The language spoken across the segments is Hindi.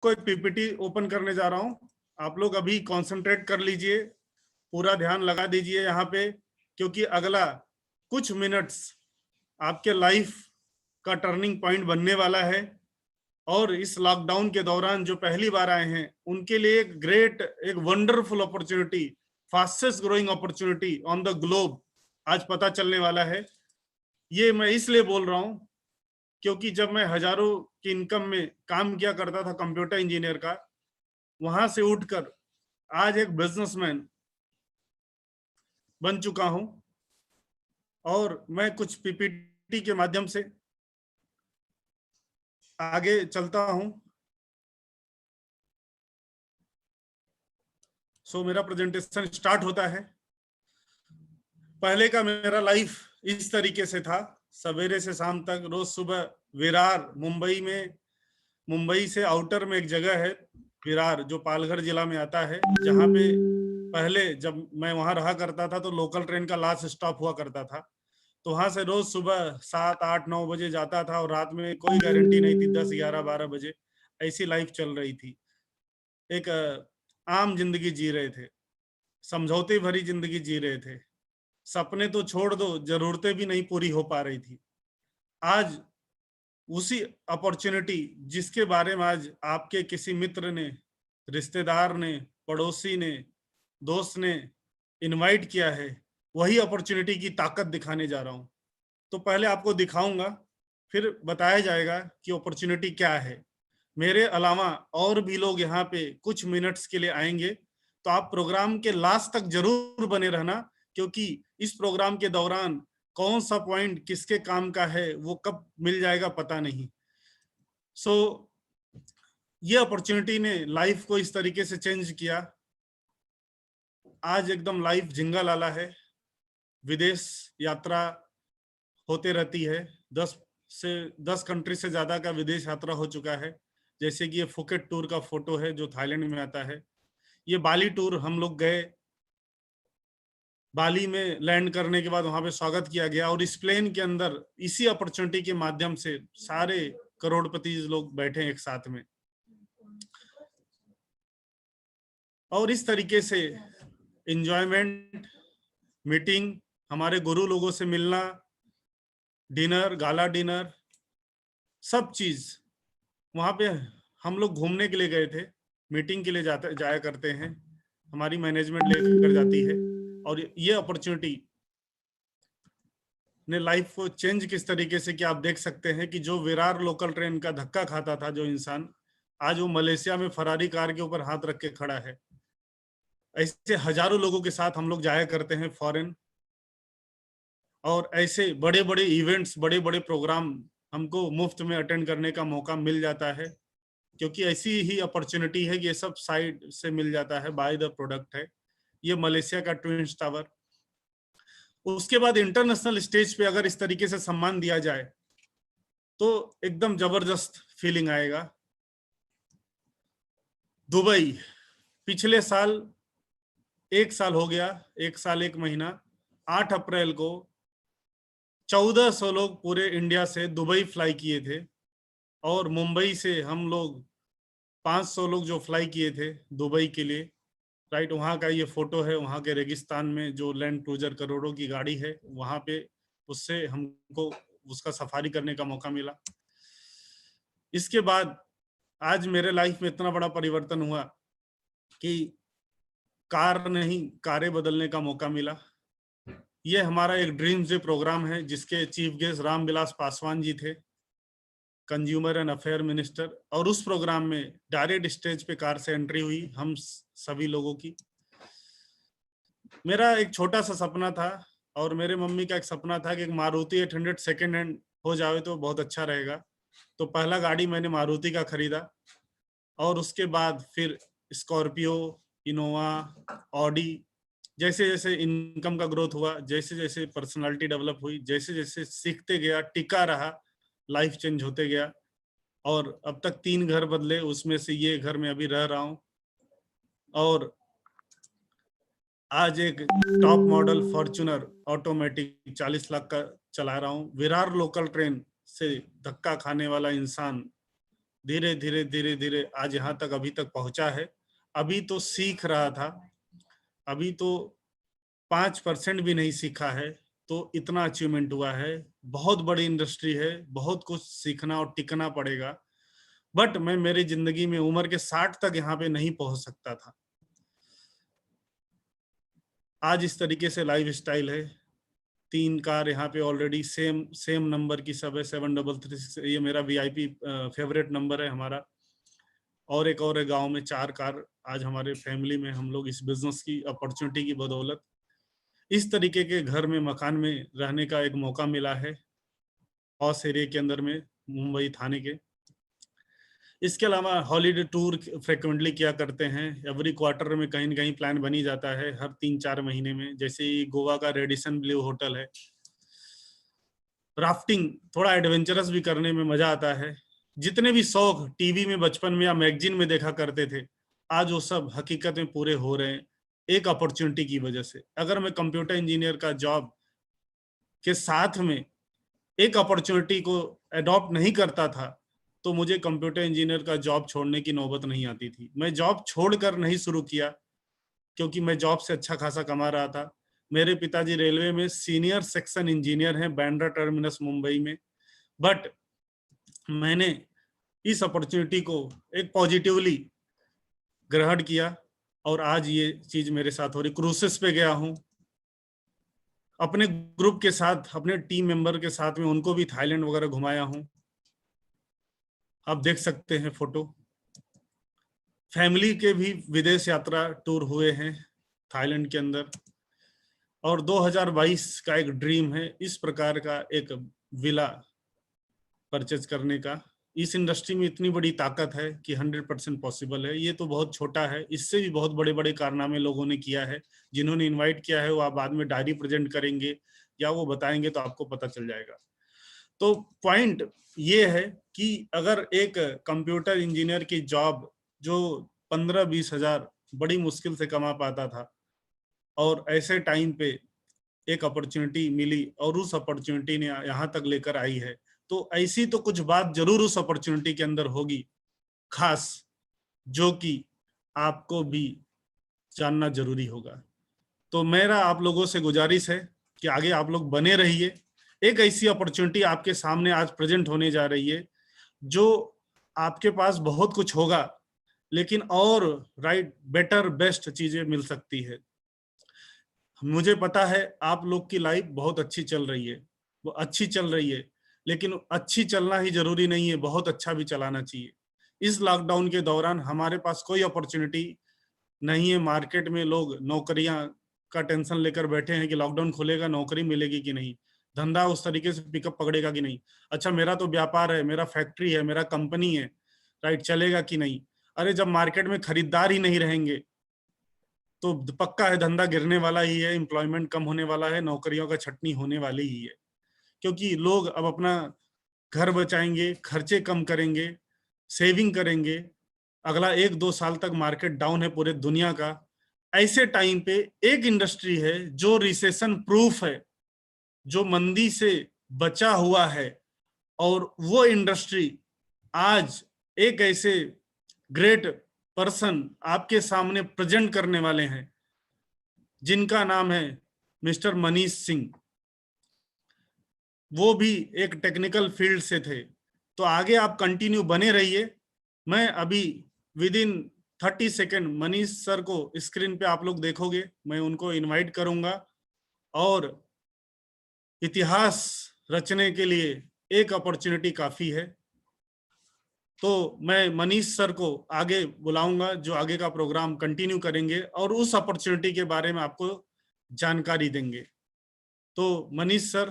को एक पीपीटी ओपन करने जा रहा हूं। आप लोग अभी कंसंट्रेट कर लीजिए, पूरा ध्यान लगा दीजिए यहाँ पे, क्योंकि अगला कुछ मिनट्स आपके लाइफ का टर्निंग पॉइंट बनने वाला है। और इस लॉकडाउन के दौरान जो पहली बार आए हैं उनके लिए एक ग्रेट, एक wonderful opportunity, fastest growing opportunity on the globe आज पता चलने वाला है। ये मैं इसलिए बोल रहा हूं क्योंकि जब मैं हजारों की इनकम में काम किया करता था कंप्यूटर इंजीनियर का, वहां से उठकर आज एक बिजनेसमैन बन चुका हूं। और मैं कुछ पीपीटी के माध्यम से आगे चलता हूं। सो मेरा प्रेजेंटेशन स्टार्ट होता है। पहले का मेरा लाइफ इस तरीके से था, सवेरे से शाम तक, रोज सुबह विरार, मुंबई में, मुंबई से आउटर में एक जगह है विरार जो पालघर जिला में आता है, जहाँ पे पहले जब मैं वहां रहा करता था तो लोकल ट्रेन का लास्ट स्टॉप हुआ करता था। तो वहां से रोज सुबह 7, 8, 9 बजे जाता था और रात में कोई गारंटी नहीं थी, 10, 11, 12 बजे ऐसी लाइफ चल रही थी। एक आम जिंदगी जी रहे थे, समझौते भरी जिंदगी जी रहे थे। सपने तो छोड़ दो, जरूरतें भी नहीं पूरी हो पा रही थी। आज उसी अपॉर्चुनिटी जिसके बारे में आज आपके किसी मित्र ने, रिश्तेदार ने, पड़ोसी ने, दोस्त ने इनवाइट किया है, वही अपॉर्चुनिटी की ताकत दिखाने जा रहा हूं। तो पहले आपको दिखाऊंगा, फिर बताया जाएगा कि अपॉर्चुनिटी क्या है। मेरे अलावा और भी लोग यहाँ पे कुछ मिनट्स के लिए आएंगे, तो आप प्रोग्राम के लास्ट तक जरूर बने रहना, क्योंकि इस प्रोग्राम के दौरान कौन सा पॉइंट किसके काम का है वो कब मिल जाएगा पता नहीं। सो ये अपॉर्चुनिटी ने लाइफ को इस तरीके से चेंज किया। आज एकदम लाइफ झिंगा लाला है। विदेश यात्रा होते रहती है, 10 कंट्री से ज्यादा का विदेश यात्रा हो चुका है। जैसे कि ये फुकेट टूर का फोटो है जो थाईलैंड में आता है। ये बाली टूर हम लोग गए, बाली में लैंड करने के बाद वहां पे स्वागत किया गया, और इस प्लेन के अंदर इसी अपॉर्चुनिटी के माध्यम से सारे करोड़पति लोग बैठे एक साथ में। और इस तरीके से एंजॉयमेंट, मीटिंग, हमारे गुरु लोगों से मिलना, डिनर, गाला डिनर, सब चीज वहां पे हम लोग घूमने के लिए गए थे, मीटिंग के लिए जाया करते हैं, हमारी मैनेजमेंट लेकर जाती है। और ये अपॉर्चुनिटी ने लाइफ को चेंज किस तरीके से कि आप देख सकते हैं कि जो विरार लोकल ट्रेन का धक्का खाता था जो इंसान, आज वो मलेशिया में फरारी कार के ऊपर हाथ रख के खड़ा है। ऐसे हजारों लोगों के साथ हम लोग जाया करते हैं फॉरेन, और ऐसे बड़े बड़े इवेंट्स, बड़े बड़े प्रोग्राम हमको मुफ्त में अटेंड करने का मौका मिल जाता है, क्योंकि ऐसी ही अपॉर्चुनिटी है कि ये सब साइड से मिल जाता है, बाय द प्रोडक्ट है। ये मलेशिया का ट्विन टावर। उसके बाद इंटरनेशनल स्टेज पे अगर इस तरीके से सम्मान दिया जाए तो एकदम जबरदस्त फीलिंग आएगा। दुबई, पिछले साल, 1 साल हो गया, 1 साल 1 महीना, 8 अप्रैल को 1400 लोग पूरे इंडिया से दुबई फ्लाई किए थे। और मुंबई से हम लोग 500 लोग जो फ्लाई किए थे दुबई के लिए, राइट। वहाँ का ये फोटो है, वहाँ के रेगिस्तान में जो लैंड क्रूजर करोड़ों की गाड़ी है वहाँ पे, उससे हमको उसका सफारी करने का मौका मिला। इसके बाद आज मेरे लाइफ में इतना बड़ा परिवर्तन हुआ कि कार नहीं, कारें बदलने का मौका मिला। ये हमारा एक ड्रीम्स डे प्रोग्राम है जिसके चीफ गेस्ट रामविलास पासवान जी थे, कंज्यूमर एंड अफेयर मिनिस्टर। और उस प्रोग्राम में डायरेक्ट स्टेज पे कार से एंट्री हुई हम सभी लोगों की। मेरा एक छोटा सा सपना था, और मेरे मम्मी का एक सपना था कि एक मारुति 800 सेकेंड हैंड हो जाए तो बहुत अच्छा रहेगा। तो पहला गाड़ी मैंने मारुति का खरीदा, और उसके बाद फिर स्कॉर्पियो, इनोवा, ऑडी। जैसे जैसे इनकम का ग्रोथ हुआ, जैसे जैसे पर्सनालिटी डेवलप हुई, जैसे जैसे सीखते गया, टिका रहा, लाइफ चेंज होते गया। और अब तक 3 घर बदले, उसमें से ये घर में अभी रह रहा हूँ। और आज एक top model Fortuner automatic 40 lakh का चला रहा हूँ। विरार लोकल ट्रेन से धक्का खाने वाला इंसान धीरे धीरे धीरे धीरे आज यहाँ तक अभी तक पहुंचा है। अभी तो सीख रहा था, अभी तो 5% भी नहीं सीखा है, तो इतना अचीवमेंट हुआ है। बहुत बड़ी इंडस्ट्री है, बहुत कुछ सीखना और टिकना पड़ेगा। बट मैं मेरी जिंदगी में उम्र के 60 तक यहाँ पे नहीं पहुंच सकता था। आज इस तरीके से लाइफ स्टाइल है। 3 कार यहाँ पे ऑलरेडी सेम नंबर की सब है, 7336, ये मेरा VIP फेवरेट नंबर है हमारा। और एक और गांव में 4 कार आज हमारे फैमिली में, हम लोग इस बिजनेस की अपॉर्चुनिटी की बदौलत इस तरीके के घर में, मकान में रहने का एक मौका मिला है, हॉस एरिया के अंदर में, मुंबई थाने के। इसके अलावा हॉलीडे टूर फ्रिक्वेंटली किया करते हैं। एवरी क्वार्टर में कहीं न कहीं प्लान बनी जाता है, हर 3-4 महीने में। जैसे ही गोवा का रेडिसन ब्लू होटल है, राफ्टिंग थोड़ा एडवेंचरस भी करने में मजा आता है। जितने भी शौक टीवी में बचपन में या मैगजीन में देखा करते थे, आज वो सब हकीकत में पूरे हो रहे हैं एक अपॉर्चुनिटी की वजह से। अगर मैं कंप्यूटर इंजीनियर का जॉब के साथ में एक अपॉर्चुनिटी को अडॉप्ट नहीं करता था, तो मुझे कंप्यूटर इंजीनियर का जॉब छोड़ने की नौबत नहीं आती थी। मैं जॉब छोड़कर नहीं शुरू किया, क्योंकि मैं जॉब से अच्छा खासा कमा रहा था। मेरे पिताजी रेलवे में सीनियर सेक्शन इंजीनियर हैं, बांद्रा टर्मिनस मुंबई में। बट मैंने इस अपॉर्चुनिटी को एक पॉजिटिवली ग्रहण किया और आज ये चीज मेरे साथ हो रही। क्रूसेस पे गया हूँ अपने ग्रुप के साथ, अपने टीम मेंबर के साथ में, उनको भी थाईलैंड वगैरह घुमाया हूँ। आप देख सकते हैं फोटो। फैमिली के भी विदेश यात्रा टूर हुए हैं थाईलैंड के अंदर। और 2022 का एक ड्रीम है इस प्रकार का एक विला परचेज करने का। इस इंडस्ट्री में इतनी बड़ी ताकत है कि 100% पॉसिबल है। ये तो बहुत छोटा है, इससे भी बहुत बड़े बड़े कारनामे लोगों ने किया है। जिन्होंने इनवाइट किया है वो आप बाद में डायरी प्रेजेंट करेंगे या वो बताएंगे तो आपको पता चल जाएगा। तो पॉइंट ये है कि अगर एक कंप्यूटर इंजीनियर की जॉब जो 15-20 हजार बड़ी मुश्किल से कमा पाता था, और ऐसे टाइम पे एक अपॉर्चुनिटी मिली और उस अपॉर्चुनिटी ने यहाँ तक लेकर आई है, तो ऐसी तो कुछ बात जरूर उस अपॉर्चुनिटी के अंदर होगी खास, जो कि आपको भी जानना जरूरी होगा। तो मेरा आप लोगों से गुजारिश है कि आगे आप लोग बने रहिए। एक ऐसी अपॉर्चुनिटी आपके सामने आज प्रेजेंट होने जा रही है, जो आपके पास बहुत कुछ होगा, लेकिन और राइट, बेटर, बेस्ट चीजें मिल सकती है। मुझे पता है आप लोग की लाइफ बहुत अच्छी चल रही है, वो अच्छी चल रही है, लेकिन अच्छी चलना ही जरूरी नहीं है, बहुत अच्छा भी चलाना चाहिए। इस लॉकडाउन के दौरान हमारे पास कोई अपॉर्चुनिटी नहीं है। मार्केट में लोग नौकरियां का टेंशन लेकर बैठे हैं कि लॉकडाउन खुलेगा, नौकरी मिलेगी कि नहीं, धंधा उस तरीके से पिकअप पकड़ेगा कि नहीं। अच्छा, मेरा तो व्यापार है, मेरा फैक्ट्री है, मेरा कंपनी है, राइट, चलेगा कि नहीं। अरे जब मार्केट में खरीदार ही नहीं रहेंगे तो पक्का है धंधा गिरने वाला ही है, एम्प्लॉयमेंट कम होने वाला है, नौकरियों का छटनी होने वाली ही है। क्योंकि लोग अब अपना घर बचाएंगे, खर्चे कम करेंगे, सेविंग करेंगे। अगला 1-2 साल तक मार्केट डाउन है पूरे दुनिया का। ऐसे टाइम पे एक इंडस्ट्री है जो रिसेशन प्रूफ है, जो मंदी से बचा हुआ है, और वो इंडस्ट्री आज एक ऐसे ग्रेट पर्सन आपके सामने प्रेजेंट करने वाले हैं जिनका नाम है मिस्टर मनीष सिंह। वो भी एक टेक्निकल फील्ड से थे। तो आगे आप कंटिन्यू बने रहिए। मैं अभी with in 30 second Manish sir को स्क्रीन पे आप लोग देखोगे, मैं उनको इनवाइट करूंगा। और इतिहास रचने के लिए एक अपॉर्चुनिटी काफी है। तो मैं मनीष सर को आगे बुलाऊंगा, जो आगे का प्रोग्राम कंटिन्यू करेंगे और उस अपॉर्चुनिटी के बारे में आपको जानकारी देंगे। तो Manish sir,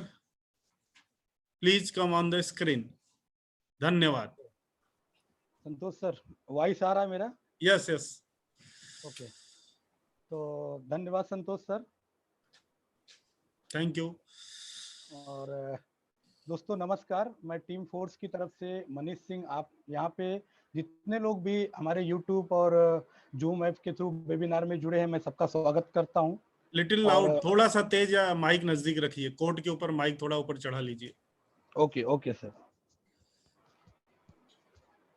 please come on the screen. धन्यवाद। संतोष सर, वॉइस आ रहा है मेरा? Yes yes. ओके, तो धन्यवाद संतोष सर। Thank you. और दोस्तों नमस्कार, मैं टीम फोर्स की तरफ से मनीष सिंह। आप यहाँ पे जितने लोग भी हमारे यूट्यूब और जूम ऐप के थ्रू वेबिनार में जुड़े हैं, मैं सबका स्वागत करता हूँ। लिटिल लाउड, थोड़ा सा तेज, या माइक नजदीक रखिए, कोट के ऊपर माइक थोड़ा ऊपर चढ़ा लीजिए। Okay okay sir.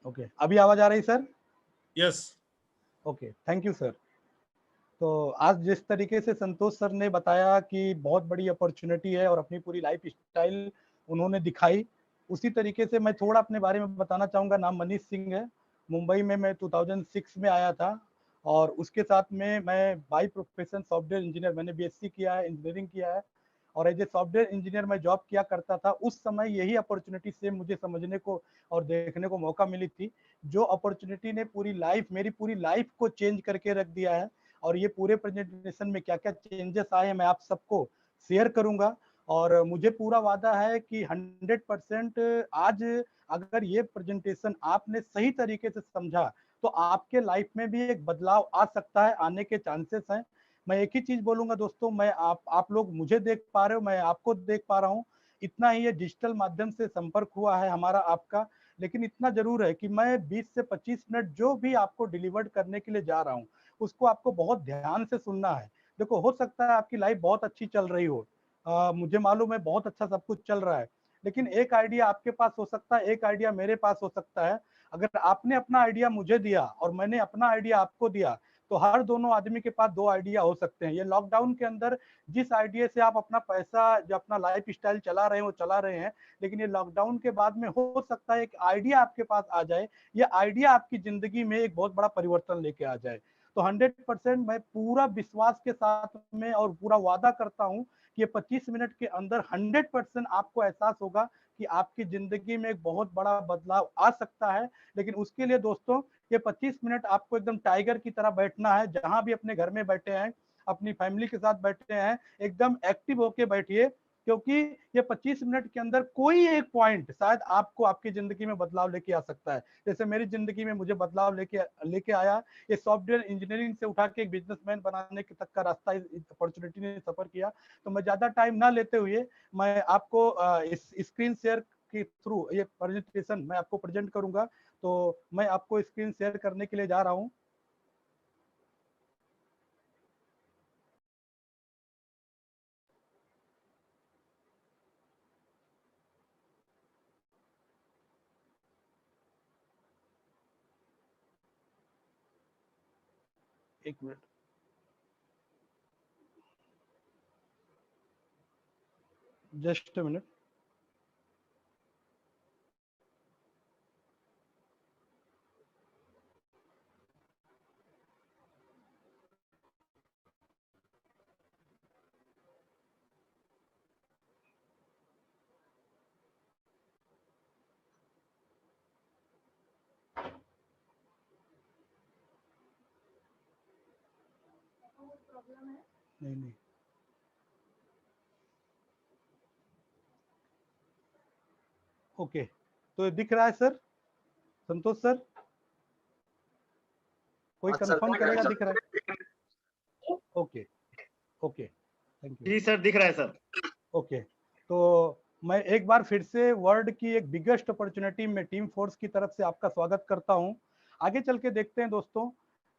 ओके, अभी आवाज आ रही sir? Yes. Okay, thank you sir. तो आज जिस तरीके से संतोष सर ने बताया कि बहुत बड़ी अपॉर्चुनिटी है और अपनी पूरी लाइफ स्टाइल उन्होंने दिखाई, उसी तरीके से मैं थोड़ा अपने बारे में बताना चाहूँगा। नाम मनीष सिंह है। मुंबई में मैं 2006 में आया था और उसके साथ में मैं बाय प्रोफेशन सॉफ्टवेयर इंजीनियर, मैंने बीएससी किया है, इंजीनियरिंग किया है और एज ए सॉफ्टवेयर इंजीनियर मैं जॉब किया करता था। उस समय यही अपॉर्चुनिटी से मुझे समझने को और देखने को मौका मिली थी, जो अपॉर्चुनिटी ने मेरी पूरी लाइफ को चेंज करके रख दिया है। और ये पूरे प्रेजेंटेशन में क्या-क्या चेंजेस आए हैं मैं आप सबको शेयर करूंगा। और मुझे पूरा वादा है कि 100% आज अगर ये प्रेजेंटेशन आपने सही तरीके से समझा तो आपके लाइफ में भी एक बदलाव आ सकता है, आने के चांसेस हैं। मैं एक ही चीज बोलूंगा दोस्तों, मैं आप लोग मुझे देख पा रहे हो, मैं आपको देख पा रहा हूँ। इतना ही ये डिजिटल माध्यम से संपर्क हुआ है हमारा आपका, लेकिन इतना जरूर है कि मैं 20 से 25 मिनट जो भी आपको डिलीवर्ड करने के लिए जा रहा हूँ उसको आपको बहुत ध्यान से सुनना है। देखो, हो सकता है आपकी लाइफ बहुत अच्छी चल रही हो, मुझे मालूम है बहुत अच्छा सब कुछ चल रहा है, लेकिन एक आइडिया आपके पास हो सकता है, एक आइडिया मेरे पास हो सकता है। अगर आपने अपना आइडिया मुझे दिया और मैंने अपना आइडिया आपको दिया तो हर दोनों आदमी के पास दो आइडिया हो सकते हैं। ये लॉकडाउन के अंदर जिस आइडिया से आप अपना पैसा, जो अपना लाइफ स्टाइल चला रहे हैं वो चला रहे हैं, लेकिन ये लॉकडाउन के बाद में हो सकता है एक आइडिया आपके पास आ जाए, ये आइडिया आपकी जिंदगी में एक बहुत बड़ा परिवर्तन लेके आ जाए। तो 100% मैं पूरा विश्वास के साथ में और पूरा वादा करता हूं कि ये 25 मिनट के अंदर 100% आपको एहसास होगा कि आपकी जिंदगी में एक बहुत बड़ा बदलाव आ सकता है। लेकिन उसके लिए दोस्तों, ये 25 मिनट आपको एकदम टाइगर की तरह बैठना है। जहां भी अपने घर में बैठे हैं, अपनी फैमिली के साथ बैठे हैं, एकदम एक्टिव होके बैठिए, क्योंकि ये 25 मिनट के अंदर कोई एक पॉइंट शायद आपको आपकी जिंदगी में बदलाव लेके आ सकता है। जैसे मेरी जिंदगी में मुझे बदलाव लेके लेके आया, ये सॉफ्टवेयर इंजीनियरिंग से उठा के एक बिजनेसमैन बनाने के तक का रास्ता इस अपॉर्चुनिटी ने सफर किया। तो मैं ज्यादा टाइम ना लेते हुए मैं आपको इस स्क्रीन शेयर के थ्रू ये प्रेजेंटेशन मैं आपको प्रेजेंट करूंगा। तो मैं आपको स्क्रीन शेयर करने के लिए जा रहा हूं। एक मिनट, जस्ट अ मिनट। नहीं नहीं, ओके, तो दिख रहा है सर? संतोष सर, कोई हाँ सर, कंफर्म दिख रहा है करेगा सर। दिख रहा है? Okay, okay, thank you. जी सर, दिख रहा है सर। ओके, तो मैं एक बार फिर से वर्ल्ड की एक बिगेस्ट अपॉर्चुनिटी में टीम फोर्स की तरफ से आपका स्वागत करता हूं। आगे चल के देखते हैं दोस्तों।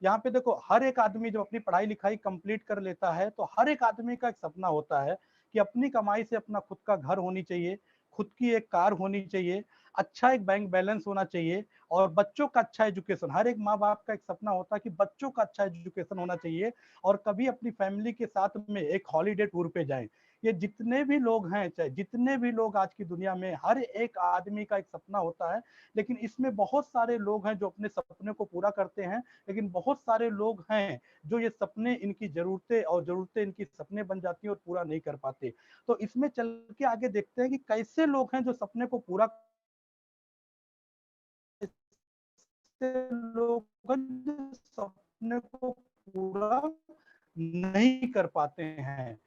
यहाँ पे देखो, हर एक आदमी जब अपनी पढ़ाई लिखाई कंप्लीट कर लेता है तो हर एक आदमी का एक सपना होता है कि अपनी कमाई से अपना खुद का घर होनी चाहिए, खुद की एक कार होनी चाहिए, अच्छा एक बैंक बैलेंस होना चाहिए और बच्चों का अच्छा एजुकेशन। हर एक माँ बाप का एक सपना होता है कि बच्चों का अच्छा एजुकेशन होना चाहिए और कभी अपनी फैमिली के साथ में एक हॉलीडे टूर पे जाएं। ये जितने भी लोग हैं, चाहे जितने भी लोग आज की दुनिया में, हर एक आदमी का एक सपना होता है। लेकिन इसमें बहुत सारे लोग हैं जो अपने सपने को पूरा करते हैं, लेकिन बहुत सारे लोग हैं जो ये सपने, इनकी जरूरतें और जरूरतें इनकी सपने बन जाती हैं और पूरा नहीं कर पाते। तो इसमें चल के आगे देखते हैं कि कैसे लोग हैं जो सपने को पूरा, लोग सपने को पूरा नहीं कर पाते हैं।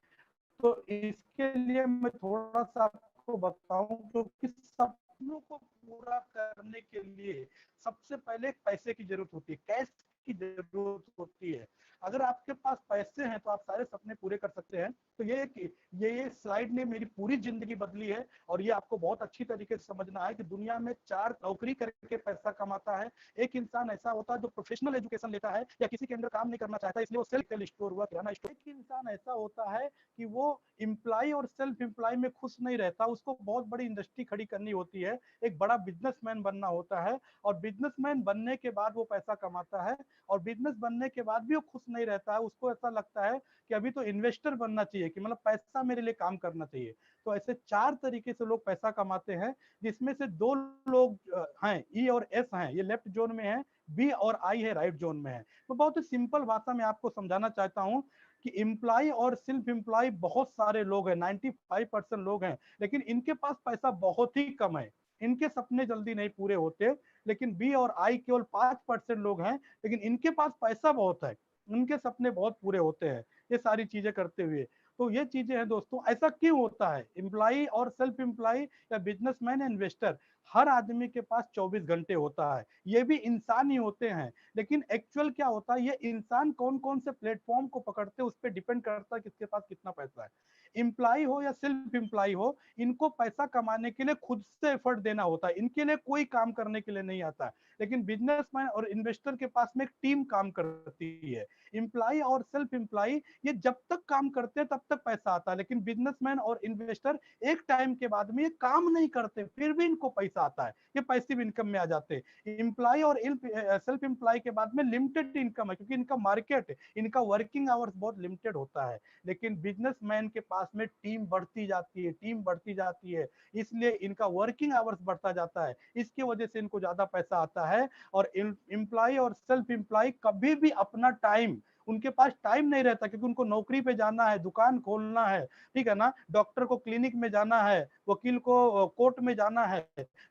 तो इसके लिए मैं थोड़ा सा आपको बताऊं, क्योंकि सपनों को पूरा करने के लिए सबसे पहले पैसे की जरूरत होती है। कैश की जरूरत होती है। अगर आपके पास पैसे हैं तो आप सारे सपने पूरे कर सकते हैं। तो ये स्लाइड ने मेरी पूरी जिंदगी बदली है, और ये आपको बहुत अच्छी तरीके से समझना है कि दुनिया में 4 नौकरी करके पैसा कमाता है। एक इंसान ऐसा होता है जो प्रोफेशनल एजुकेशन लेता है या किसी के अंदर काम नहीं करना चाहता, इसलिए वो सेल्फ स्टोर हुआ, किराना स्टोर। एक इंसान ऐसा होता है कि वो एम्प्लॉय और सेल्फ एम्प्लॉय में खुश नहीं रहता, उसको बहुत बड़ी इंडस्ट्री खड़ी करनी होती है, एक बड़ा बिजनेसमैन बनना होता है, और बिजनेसमैन बनने के बाद वो पैसा कमाता है, और बिजनेस बनने के बाद भी वो खुश नहीं रहता है, उसको ऐसा लगता है कि अभी तो इन्वेस्टर बनना चाहिए, कि मतलब पैसा मेरे लिए काम करना चाहिए। तो ऐसे 4 तरीके से लोग पैसा कमाते हैं, जिसमें से 2 लोग हैं, ई और एस हैं, ये लेफ्ट जोन में है, बी और आई है राइट जोन में है। तो बहुत ही सिंपल भाषा में आपको समझाना चाहता हूँ कि एम्प्लॉय और सेल्फ एम्प्लॉय बहुत सारे लोग हैं, 95% लोग हैं, लेकिन इनके पास पैसा बहुत ही कम है, इनके सपने जल्दी नहीं पूरे होते। लेकिन बी और आई केवल 5% लोग हैं, लेकिन इनके पास पैसा बहुत है, उनके सपने बहुत पूरे होते हैं ये सारी चीजें करते हुए। तो ये चीजें हैं दोस्तों, ऐसा क्यों होता है? एम्प्लॉय और सेल्फ एम्प्लॉय या बिजनेसमैन या इन्वेस्टर, हर आदमी के पास 24 घंटे होता है, ये भी इंसान ही होते हैं, लेकिन एक्चुअल क्या होता है, ये इंसान कौन कौन से प्लेटफॉर्म को पकड़ते हैं उस पर डिपेंड करता है किसके पास कितना पैसा है। एम्प्लॉय हो या सेल्फ एम्प्लॉय हो, इनको पैसा कमाने के लिए खुद से एफर्ट देना होता है, इनके लिए कोई काम करने के लिए नहीं आता। लेकिन बिजनेसमैन और इन्वेस्टर के पास में एक टीम काम करती है। एम्प्लॉय और सेल्फ एम्प्लॉय ये जब तक काम करते हैं तब तक पैसा आता है, लेकिन बिजनेसमैन और इन्वेस्टर एक टाइम के बाद में ये काम नहीं करते फिर भी इनको पैसा आता है, ये पैसिव इनकम में आ जाते हैं। एम्प्लॉय और सेल्फ एम्प्लॉय के बाद में लिमिटेड इनकम है, क्योंकि इनका मार्केट, इनका वर्किंग आवर्स बहुत लिमिटेड होता है। लेकिन बिजनेसमैन के पास में टीम बढ़ती जाती है, टीम बढ़ती जाती है, इसलिए इनका वर्किंग आवर्स बढ़ता जाता है, इसकी वजह से इनको ज्यादा पैसा आता है। और एम्प्लॉय और सेल्फ एम्प्लॉय कभी भी अपना टाइम, उनके पास टाइम नहीं रहता, क्योंकि उनको नौकरी पे जाना है, दुकान खोलना है, ठीक है ना, डॉक्टर को क्लिनिक में जाना है, वकील को कोर्ट में जाना है।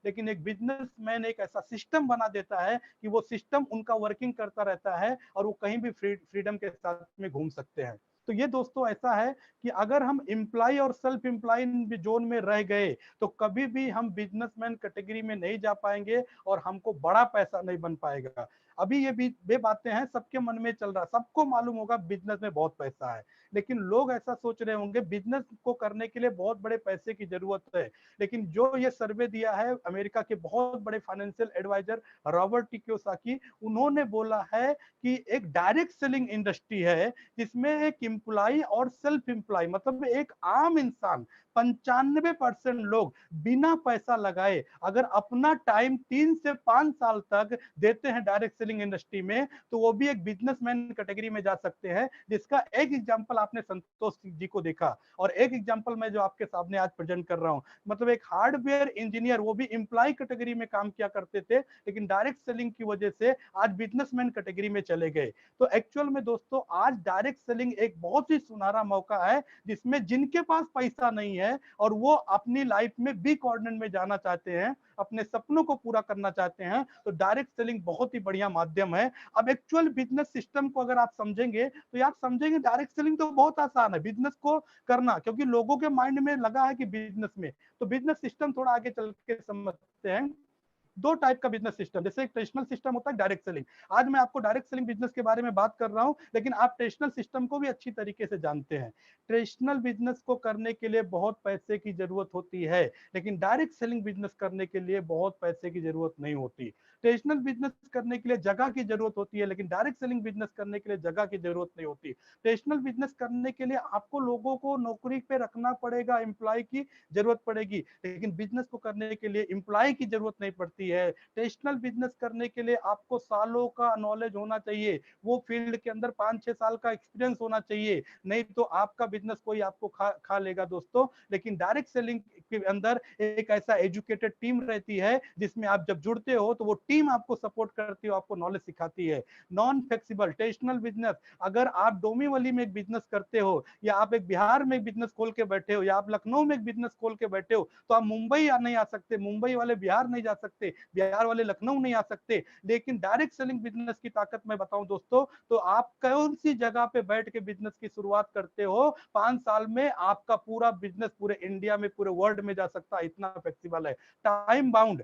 लेकिन एक बिजनेसमैन एक ऐसा सिस्टम बना देता है कि वो सिस्टम उनका वर्किंग करता रहता है, और वो कहीं भी फ्रीडम के साथ में घूम सकते हैं। तो ये दोस्तों ऐसा है कि अगर हम एम्प्लॉय और सेल्फ एम्प्लॉय जोन में रह गए तो कभी भी हम बिजनेसमैन कैटेगरी में नहीं जा पाएंगे, और हमको बड़ा पैसा नहीं बन पाएगा। अभी ये बातें हैं, सबके मन में चल रहा, सबको मालूम होगा बिजनेस में बहुत पैसा है, लेकिन लोग ऐसा सोच रहे होंगे बिजनेस को करने के लिए बहुत बड़े पैसे की जरूरत है। लेकिन जो ये सर्वे दिया है अमेरिका के बहुत बड़े financial adviser Robert T Kiyosaki, उन्होंने बोला है कि एक डायरेक्ट सेलिंग इंडस्ट्री है, जिसमें एक एम्प्लॉय और सेल्फ एम्प्लॉय मतलब एक आम इंसान 95% लोग बिना पैसा लगाए अगर अपना टाइम 3 से 5 साल तक देते हैं डायरेक्ट सेलिंग इंडस्ट्री में, तो वो भी एक बिजनेसमैन कैटेगरी में जा सकते हैं। जिसका एक एग्जांपल आपने संतोष जी को देखा, और एक एग्जांपल मैं जो आपके सामने आज प्रेजेंट कर रहा हूं, मतलब एक हार्डवेयर इंजीनियर, वो भी एम्प्लॉय कैटेगरी में काम किया करते थे, लेकिन डायरेक्ट सेलिंग की वजह से आज बिजनेसमैन कैटेगरी में चले गए। तो एक्चुअल में दोस्तों आज डायरेक्ट सेलिंग एक बहुत ही सुनहरा मौका है, जिसमें जिनके पास पैसा नहीं है और वो अपनी लाइफ में बी कोऑर्डिनेट में जाना चाहते हैं, अपने सपनों को पूरा करना चाहते हैं, तो डायरेक्ट सेलिंग बहुत ही बढ़िया माध्यम है। अब एक्चुअल बिजनेस सिस्टम को अगर आप समझेंगे तो आप समझेंगे डायरेक्ट सेलिंग तो बहुत आसान है बिजनेस को करना, क्योंकि लोगों के माइंड में लगा है कि बिजनेस में, तो बिजनेस सिस्टम थोड़ा आगे चल के समझते हैं। 2 टाइप का बिजनेस सिस्टम, जैसे एक ट्रेडिशनल सिस्टम होता है डायरेक्ट सेलिंग। आज मैं आपको डायरेक्ट सेलिंग बिजनेस के बारे में बात कर रहा हूं, लेकिन आप ट्रेडिशनल सिस्टम को भी अच्छी तरीके से जानते हैं। ट्रेडिशनल बिजनेस को करने के लिए बहुत पैसे की जरूरत होती है, लेकिन डायरेक्ट सेलिंग बिजनेस करने के लिए बहुत पैसे की जरूरत नहीं होती। ट्रेडिशनल बिजनेस करने के लिए जगह की जरूरत होती है, लेकिन डायरेक्ट सेलिंग बिजनेस करने के लिए जगह की जरूरत नहीं होती। ट्रेडिशनल बिजनेस करने के लिए आपको लोगों को नौकरी पे रखना पड़ेगा, एम्प्लॉय की जरूरत पड़ेगी, लेकिन बिजनेस को करने के लिए एम्प्लॉय की जरूरत नहीं पड़ती है। ट्रेडिशनल बिजनेस करने के लिए आपको सालों का नॉलेज होना चाहिए, वो फील्ड के अंदर 5-6 साल का एक्सपीरियंस होना चाहिए, नहीं तो आपका बिजनेस कोई आपको खा लेगा दोस्तों। लेकिन डायरेक्ट सेलिंग के अंदर एक ऐसा एजुकेटेड टीम रहती है, जिसमें आप जब जुड़ते हो तो वो टीम आपको सपोर्ट करती है, आपको नॉलेज सिखाती है। नॉन फ्लेक्सिबल ट्रेडिशनल बिजनेस, अगर आप डोंबिवली में एक बिजनेस करते हो, या आप एक बिहार में एक बिजनेस खोल के बैठे हो, या आप लखनऊ में एक बिजनेस खोल के बैठे हो, तो आप मुंबई नहीं आ सकते, मुंबई वाले बिहार नहीं जा सकते, बिहार वाले लखनऊ नहीं आ सकते। लेकिन डायरेक्ट सेलिंग बिजनेस की ताकत मैं बताऊं दोस्तों, तो आप कौन सी जगह पे बैठ के बिजनेस की शुरुआत करते हो, 5 साल में आपका पूरा बिजनेस पूरे इंडिया में, पूरे वर्ल्ड में जा सकता है, इतना फ्लेक्सिबल है। टाइम बाउंड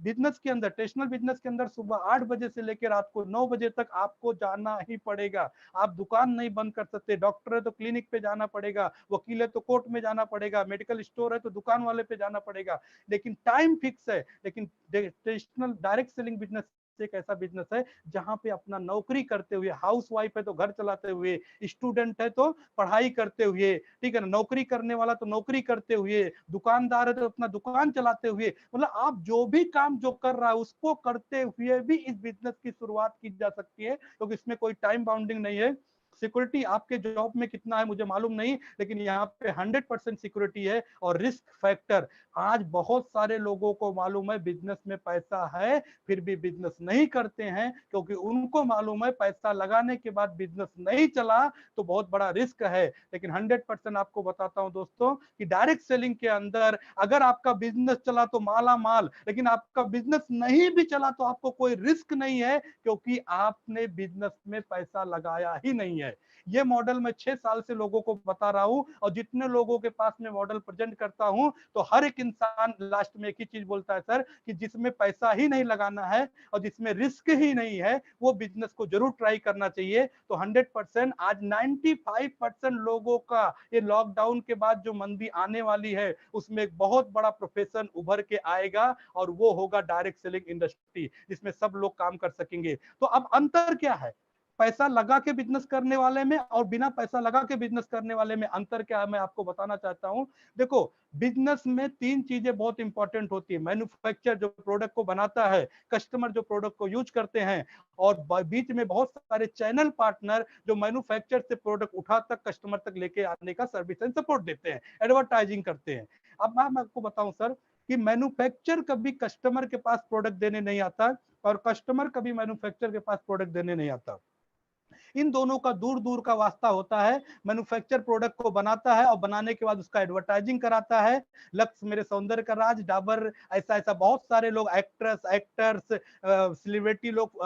बिजनेस के अंदर, ट्रेडिशनल बिजनेस के अंदर सुबह 8 बजे से लेकर रात को 9 बजे तक आपको जाना ही पड़ेगा। आप दुकान नहीं बंद कर सकते, डॉक्टर है तो क्लिनिक पे जाना पड़ेगा, वकील है तो कोर्ट में जाना पड़ेगा, मेडिकल स्टोर है तो दुकान वाले पे जाना पड़ेगा, लेकिन टाइम फिक्स है। लेकिन ट्रेडिशनल डायरेक्ट सेलिंग बिजनेस एक ऐसा बिजनेस है जहां पे अपना नौकरी करते हुए, हाउस वाइफ है तो घर चलाते हुए, स्टूडेंट है तो पढ़ाई करते हुए, ठीक है ना, नौकरी करने वाला तो नौकरी करते हुए, दुकानदार है तो अपना दुकान चलाते हुए, मतलब आप जो भी काम जो कर रहा है उसको करते हुए भी इस बिजनेस की शुरुआत की जा सकती है, क्योंकि इसमें कोई टाइम बाउंडिंग नहीं है। सिक्योरिटी आपके जॉब में कितना है मुझे मालूम नहीं, लेकिन यहाँ पे 100% सिक्योरिटी है। और रिस्क फैक्टर, आज बहुत सारे लोगों को मालूम है बिजनेस में पैसा है, फिर भी बिजनेस नहीं करते हैं, क्योंकि उनको मालूम है पैसा लगाने के बाद बिजनेस नहीं चला तो बहुत बड़ा रिस्क है। लेकिन 100% आपको बताता हूं दोस्तों कि डायरेक्ट सेलिंग के अंदर अगर आपका बिजनेस चला तो माला माल, लेकिन आपका बिजनेस नहीं भी चला तो आपको कोई रिस्क नहीं है, क्योंकि आपने बिजनेस में पैसा लगाया ही नहीं है। ये मॉडल मैं 6 साल से लोगों को बता रहा हूं, और जितने लोगों के पास में मॉडल प्रेजेंट करता हूं तो हर एक इंसान लास्ट में एक ही चीज बोलता है, सर, कि जिसमें पैसा ही नहीं लगाना है और जिसमें रिस्क ही नहीं है वो बिजनेस को जरूर ट्राई करना चाहिए। तो 100% आज 95% लोगों का ये लॉकडाउन के बाद जो मंदी आने वाली है उसमें एक बहुत बड़ा प्रोफेशन उभर के आएगा, और वो होगा डायरेक्ट सेलिंग इंडस्ट्री, जिसमें सब लोग काम कर सकेंगे। तो अब अंतर क्या है पैसा लगा के बिजनेस करने वाले में और बिना पैसा लगा के बिजनेस करने वाले में? अंतर क्या है मैं आपको बताना चाहता हूं। देखो, बिजनेस में 3 चीजें बहुत इंपॉर्टेंट होती है। मैन्युफैक्चर जो प्रोडक्ट को बनाता है, कस्टमर जो प्रोडक्ट को यूज करते हैं, और बीच में बहुत सारे चैनल पार्टनर जो मैन्युफैक्चर से प्रोडक्ट उठा तक कस्टमर तक लेके आने का सर्विस एंड सपोर्ट देते हैं, एडवर्टाइजिंग करते हैं। अब मैं आपको बताऊं सर कि मैन्युफैक्चर कभी कस्टमर के पास प्रोडक्ट देने नहीं आता, और कस्टमर कभी मैन्युफैक्चर के पास प्रोडक्ट देने नहीं आता। इन दोनों का दूर दूर का वास्ता होता है। मैन्युफैक्चर प्रोडक्ट को बनाता है और बनाने के बाद उसका एडवर्टाइजिंग कराता है। लक्ष्य मेरे सौंदर्य का राज, डाबर, ऐसा ऐसा बहुत सारे लोग, एक्टर्स, सेलिब्रिटी लोग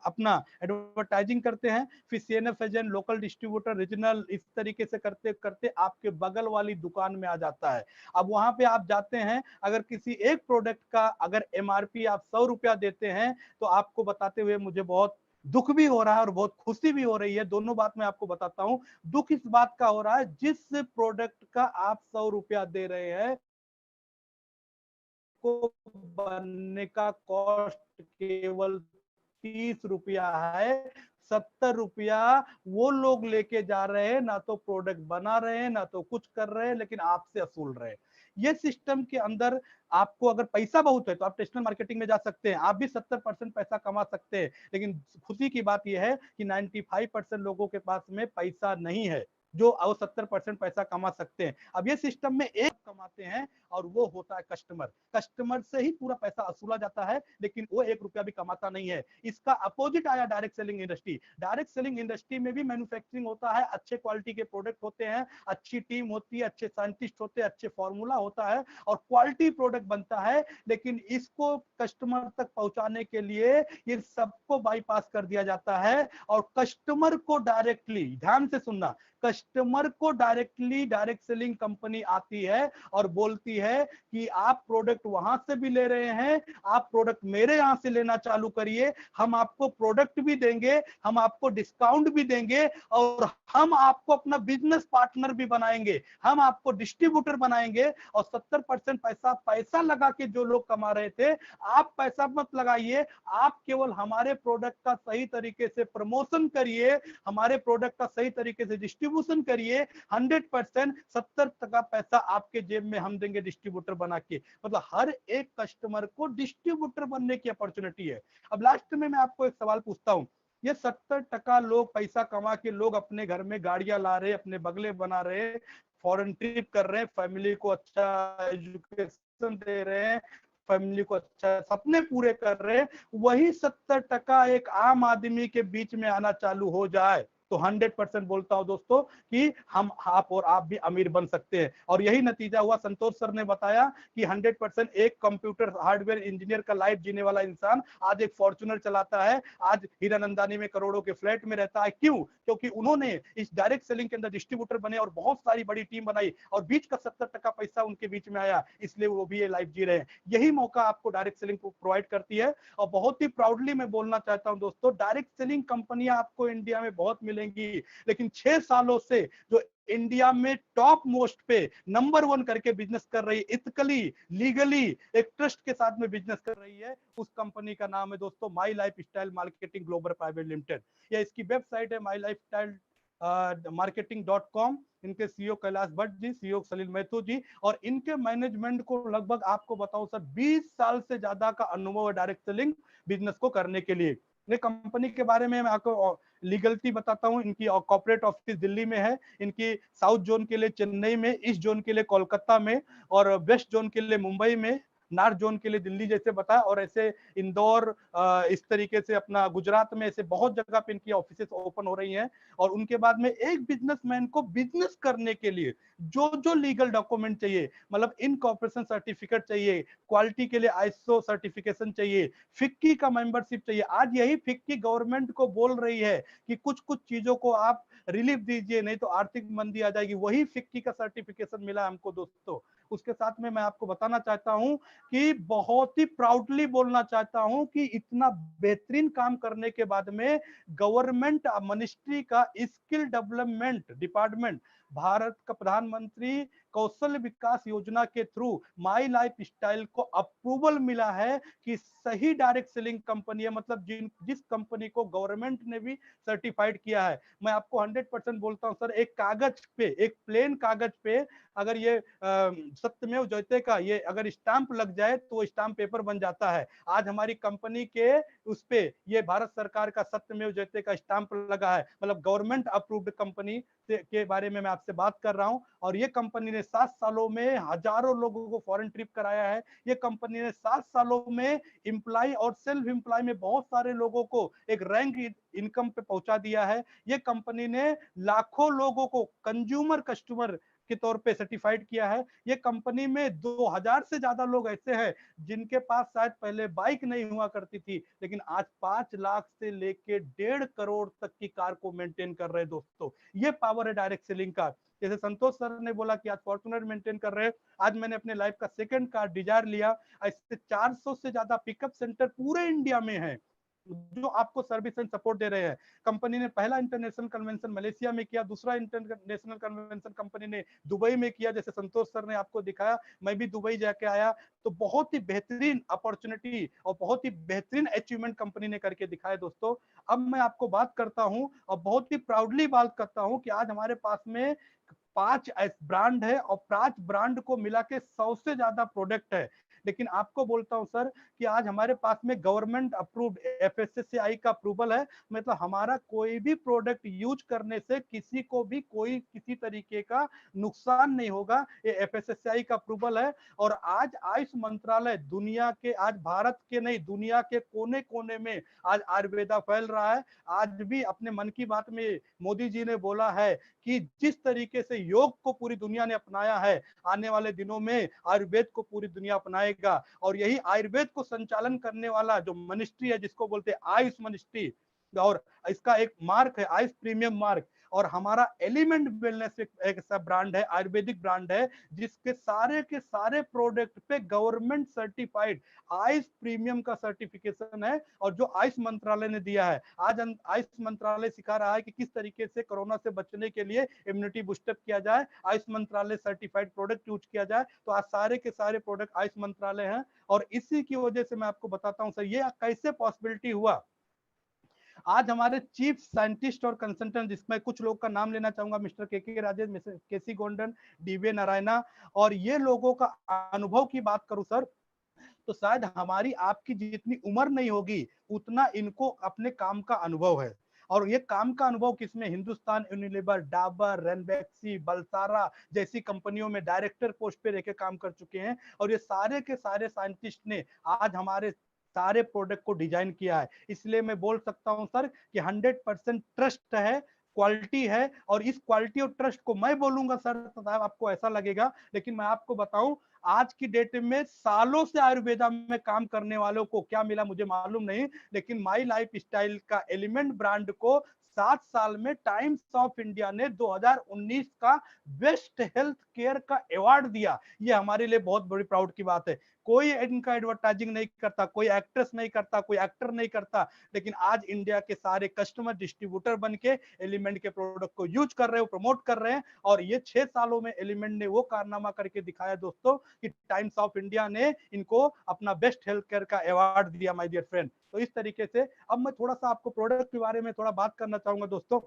अपना एडवर्टाइजिंग करते हैं। फिर CNF agent, local distributor, regional, इस तरीके से करते करते आपके बगल वाली दुकान में आ जाता है। अब वहां पे आप जाते हैं, अगर किसी एक प्रोडक्ट का अगर एमआरपी आप 100 रुपया देते हैं, तो आपको बताते हुए मुझे बहुत दुख भी हो रहा है और बहुत खुशी भी हो रही है। दोनों बात मैं आपको बताता हूं। दुख इस बात का हो रहा है, जिस प्रोडक्ट का आप 100 रुपया दे रहे हैं को बनने का कॉस्ट केवल 30 रुपया है। 70 रुपया वो लोग लेके जा रहे हैं, ना तो प्रोडक्ट बना रहे हैं ना तो कुछ कर रहे हैं, लेकिन आपसे असूल रहे हैं। ये सिस्टम के अंदर आपको अगर पैसा बहुत है तो आप ट्रेडिशनल मार्केटिंग में जा सकते हैं, आप भी 70% पैसा कमा सकते हैं। लेकिन खुशी की बात यह है कि 95% लोगों के पास में पैसा नहीं है जो 70% पैसा कमा सकते हैं। अब ये सिस्टम में एक कमाते हैं और वो होता है कस्टमर। कस्टमर से ही पूरा पैसा वसूला जाता है, लेकिन वो 1 रुपया भी कमाता नहीं है। इसका अपोजिट आया direct selling industry. Direct selling industry में भी मैन्युफैक्चरिंग होता है, अच्छे क्वालिटी के प्रोडक्ट होते हैं, अच्छी टीम होती है, अच्छे साइंटिस्ट होते हैं, अच्छे फॉर्मूला होता है और क्वालिटी प्रोडक्ट बनता है। लेकिन इसको कस्टमर तक पहुंचाने के लिए ये सबको बाईपास कर दिया जाता है और कस्टमर को डायरेक्टली, ध्यान से सुनना, कस्टमर को डायरेक्टली डायरेक्ट सेलिंग कंपनी आती है और बोलती है कि आप प्रोडक्ट वहां से भी ले रहे हैं, आप प्रोडक्ट मेरे यहां से लेना चालू करिए, हम आपको प्रोडक्ट भी देंगे, हम आपको डिस्काउंट भी देंगे और हम आपको अपना बिजनेस पार्टनर भी बनाएंगे, हम आपको डिस्ट्रीब्यूटर बनाएंगे। और 70% पैसा लगा के जो लोग कमा रहे थे, आप पैसा मत लगाइए, आप केवल हमारे प्रोडक्ट का सही तरीके से प्रमोशन करिए, हमारे प्रोडक्ट का सही तरीके से डिस्ट्रीब्यूशन करिए, 100% 70% पैसा आपके जेब में हम देंगे डिस्ट्रीब्यूटर बना के। मतलब हर एक कस्टमर को डिस्ट्रीब्यूटर बनने की अपॉर्चुनिटी है। अब लास्ट में मैं आपको एक सवाल पूछता हूं, ये 70% लोग पैसा कमा के लोग अपने घर में गाड़ियां ला रहे, अपने बंगले बना रहे, फॉरेन ट्रिप कर रहे हैं, फैमिली को अच्छा एजुकेशन दे रहे हैं, फैमिली को अच्छा सपने पूरे कर रहे हैं, वही 70% एक आम आदमी के बीच में आना चालू हो जाए तो 100% बोलता हूं दोस्तों कि हम आप और आप भी अमीर बन सकते हैं। और यही नतीजा हुआ। संतोष सर ने बताया कि 100% एक कंप्यूटर हार्डवेयर इंजीनियर का लाइफ जीने वाला इंसान आज एक फॉर्च्यूनर चलाता है, आज हीरानंदानी में करोड़ों के फ्लैट में रहता है। क्यों? क्योंकि उन्होंने इस डायरेक्ट सेलिंग के अंदर डिस्ट्रीब्यूटर बने और बहुत सारी बड़ी टीम बनाई और बीच का 70% पैसा उनके बीच में आया, इसलिए वो भी ये लाइफ जी रहे हैं। यही मौका आपको डायरेक्ट सेलिंग प्रोवाइड करती है। और बहुत ही प्राउडली मैं बोलना चाहता हूं दोस्तों, डायरेक्ट सेलिंग कंपनियां आपको इंडिया में बहुत मिलेंगी, लेकिन 6 सालों से जो इंडिया में टॉप मोस्ट पे नंबर 1 करके बिजनेस कर रही, इथिकली लीगली एक ट्रस्ट के साथ में बिजनेस कर रही है, उस कंपनी का नाम है दोस्तों my life style marketing global private limited. या इसकी वेबसाइट है mylifestyle.marketing.com। इनके सीईओ कैलाश भट्ट जी, सीईओ सलील महतो जी, और इनके मैनेजमेंट को लगभग आपको बताऊं सर 20 साल से ज्यादा का अनुभव है डायरेक्ट सेलिंग बिजनेस को करने के लिए। ये कंपनी के बारे में मैं आपको लीगलिटी बताता हूं। इनकी कॉर्पोरेट ऑफिस दिल्ली में है, इनकी साउथ जोन के लिए चेन्नई में, ईस्ट जोन के लिए कोलकाता में, और वेस्ट जोन के लिए मुंबई में, नॉर्थ जोन के लिए दिल्ली जैसे बताया, और ऐसे इंदौर इस तरीके से अपना गुजरात में, ऐसे बहुत जगह पे इनकी ऑफिसेस ओपन हो रही हैं। और उनके बाद में एक बिजनेसमैन को बिजनेस करने के लिए जो जो लीगल डॉक्यूमेंट चाहिए, मतलब इनकॉर्पोरेशन सर्टिफिकेट चाहिए, क्वालिटी के लिए आईएसओ सर्टिफिकेशन चाहिए, फिक्की का मेंबरशिप चाहिए। आज यही फिक्की गवर्नमेंट को बोल रही है कि कुछ कुछ चीजों को आप रिलीफ दीजिए, नहीं तो आर्थिक मंदी आ जाएगी। वही फिक्की का सर्टिफिकेशन मिला हमको दोस्तों। उसके साथ में मैं आपको बताना चाहता हूं कि बहुत ही प्राउडली बोलना चाहता हूं कि इतना बेहतरीन काम करने के बाद में गवर्नमेंट मिनिस्ट्री का स्किल डेवलपमेंट डिपार्टमेंट, भारत का प्रधानमंत्री कौशल विकास योजना के थ्रू माई लाइफ स्टाइल को अप्रूवल मिला है कि सही डायरेक्ट सेलिंग कंपनी है, मतलब जिस कंपनी को गवर्नमेंट ने भी सर्टिफाइड किया है। मैं आपको 100% बोलता हूं सर, एक कागज पे, एक प्लेन कागज पे अगर ये सत्यमेव जयते का ये अगर स्टाम्प लग जाए तो वो स्टाम्प पेपर बन जाता है। आज हमारी कंपनी के उस पे ये भारत सरकार का सत्यमेव जयते का स्टाम्प लगा है, मतलब गवर्नमेंट अप्रूव्ड कंपनी के बारे में मैं आपसे बात कर रहा हूं। और ये कंपनी ने 7 सालों में हजारों लोगों को फॉरेन ट्रिप कराया है। ये कंपनी ने 7 सालों में एम्प्लॉय और सेल्फ एम्प्लॉय में बहुत सारे लोगों को एक रैंक इनकम पे पहुंचा दिया है। ये कंपनी ने लाखों लोगों को कंज्यूमर कस्टमर के तौर पे सर्टिफाइड किया है। ये कंपनी में 2000 से ज्यादा लोग ऐसे हैं जिनके पास शायद पहले बाइक नहीं हुआ करती थी, लेकिन आज 5 लाख से लेके 1.5 करोड़ तक की कार को मेंटेन कर रहे हैं दोस्तों। ये पावर है डायरेक्ट सेलिंग का। जैसे संतोष सर ने बोला कि आज फॉर्च्यूनर मेंटेन कर रहे हैं, आज मैंने अपने लाइफ का सेकंड कार डिजायर लिया। ऐसे 400 से ज्यादा पिकअप सेंटर पूरे इंडिया में है जो आपको सर्विस एंड सपोर्ट दे रहे हैं। कंपनी ने पहला इंटरनेशनल कन्वेंशन मलेशिया में किया, दूसरा इंटरनेशनल कन्वेंशन कंपनी ने दुबई में किया। जैसे संतोष सर ने आपको दिखाया, मैं भी दुबई जाके आया, तो बहुत ही बेहतरीन अपॉर्चुनिटी और बहुत ही बेहतरीन अचीवमेंट कंपनी ने करके दिखाया दोस्तों। अब मैं आपको बात करता हूं और बहुत ही प्राउडली बात करता हूं कि आज हमारे पास में 5 ब्रांड है और 5 ब्रांड को मिला के 100 से ज्यादा प्रोडक्ट है। लेकिन आपको बोलता हूं सर कि आज हमारे पास में गवर्नमेंट अप्रूव्ड एफएसएसएआई का अप्रूवल है, मतलब हमारा कोई भी प्रोडक्ट यूज करने से किसी को भी कोई किसी तरीके का नुकसान नहीं होगा। ये एफएसएसएआई का अप्रूवल है। और आज आयुष मंत्रालय दुनिया के, आज भारत के नहीं दुनिया के कोने कोने में आज आयुर्वेदा फैल रहा है। आज भी अपने मन की बात में मोदी जी ने बोला है कि जिस तरीके से योग को पूरी दुनिया ने अपनाया है, आने वाले दिनों में आयुर्वेद को पूरी दुनिया अपनाएगा। और यही आयुर्वेद को संचालन करने वाला जो मिनिस्ट्री है जिसको बोलते हैं आयुष मिनिस्ट्री, और इसका एक मार्क है आयुष प्रीमियम मार्क। और हमारा एलिमेंट वेलनेस एक ऐसा ब्रांड है, आयुर्वेदिक ब्रांड है, जिसके सारे के सारे प्रोडक्ट पे गवर्नमेंट सर्टिफाइड आयुष प्रीमियम का सर्टिफिकेशन है, और जो आयुष मंत्रालय ने दिया है। आज आयुष मंत्रालय सिखा रहा है कि किस तरीके से कोरोना से बचने के लिए इम्यूनिटी बूस्टअप किया जाए, आयुष मंत्रालय सर्टिफाइड प्रोडक्ट यूज किया जाए। तो आज सारे के सारे प्रोडक्ट आयुष मंत्रालय हैं। और इसी की वजह से मैं आपको बताता हूं सर, ये कैसे पॉसिबिलिटी हुआ। आज हमारे चीफ साइंटिस्ट और कंसल्टेंट, जिसमें कुछ लोग का नाम लेना चाहूंगा, मिस्टर के राजेश, मिस्टर केसी गोंडन, डीवे नारायणा, और ये लोगों का अनुभव की बात करूं सर, तो शायद हमारी आपकी जितनी उम्र नहीं होगी उतना इनको अपने काम का अनुभव है। और ये काम का अनुभव किसमें, हिंदुस्तान यूनिलीवर, डाबर, रेनबैक्सी, बलसारा जैसी कंपनियों में डायरेक्टर पोस्ट पे रहकर काम कर चुके हैं। और ये सारे के सारे साइंटिस्ट ने आज हमारे सारे प्रोडक्ट को डिजाइन किया है। इसलिए मैं बोल सकता हूं सर कि 100% ट्रस्ट है क्वालिटी है। और इस क्वालिटी और ट्रस्ट को मैं बोलूंगा सर साहब आपको ऐसा लगेगा, लेकिन मैं आपको बताऊं आज की डेट में सालों से आयुर्वेदा में काम करने वालों को क्या मिला मुझे मालूम नहीं, लेकिन माई लाइफ स्टाइल का एलिमेंट ब्रांड को 7 साल में टाइम्स ऑफ इंडिया ने 2019 का बेस्ट हेल्थ केयर का अवार्ड दिया। ये हमारे लिए बहुत बड़ी प्राउड की बात है। कोई इनका एडवर्टाइजिंग नहीं करता, कोई एक्ट्रेस नहीं करता, कोई एक्टर नहीं करता, लेकिन आज इंडिया के सारे कस्टमर डिस्ट्रीब्यूटर बन के एलिमेंट के प्रोडक्ट को यूज कर रहे हो, प्रमोट कर रहे हैं। और ये 6 सालों में एलिमेंट ने वो कारनामा करके दिखाया दोस्तों कि टाइम्स ऑफ इंडिया ने इनको अपना बेस्ट हेल्थ केयर का अवार्ड दिया माय डियर फ्रेंड। तो इस तरीके से अब मैं थोड़ा सा आपको प्रोडक्ट के बारे में थोड़ा बात करना चाहूंगा दोस्तों।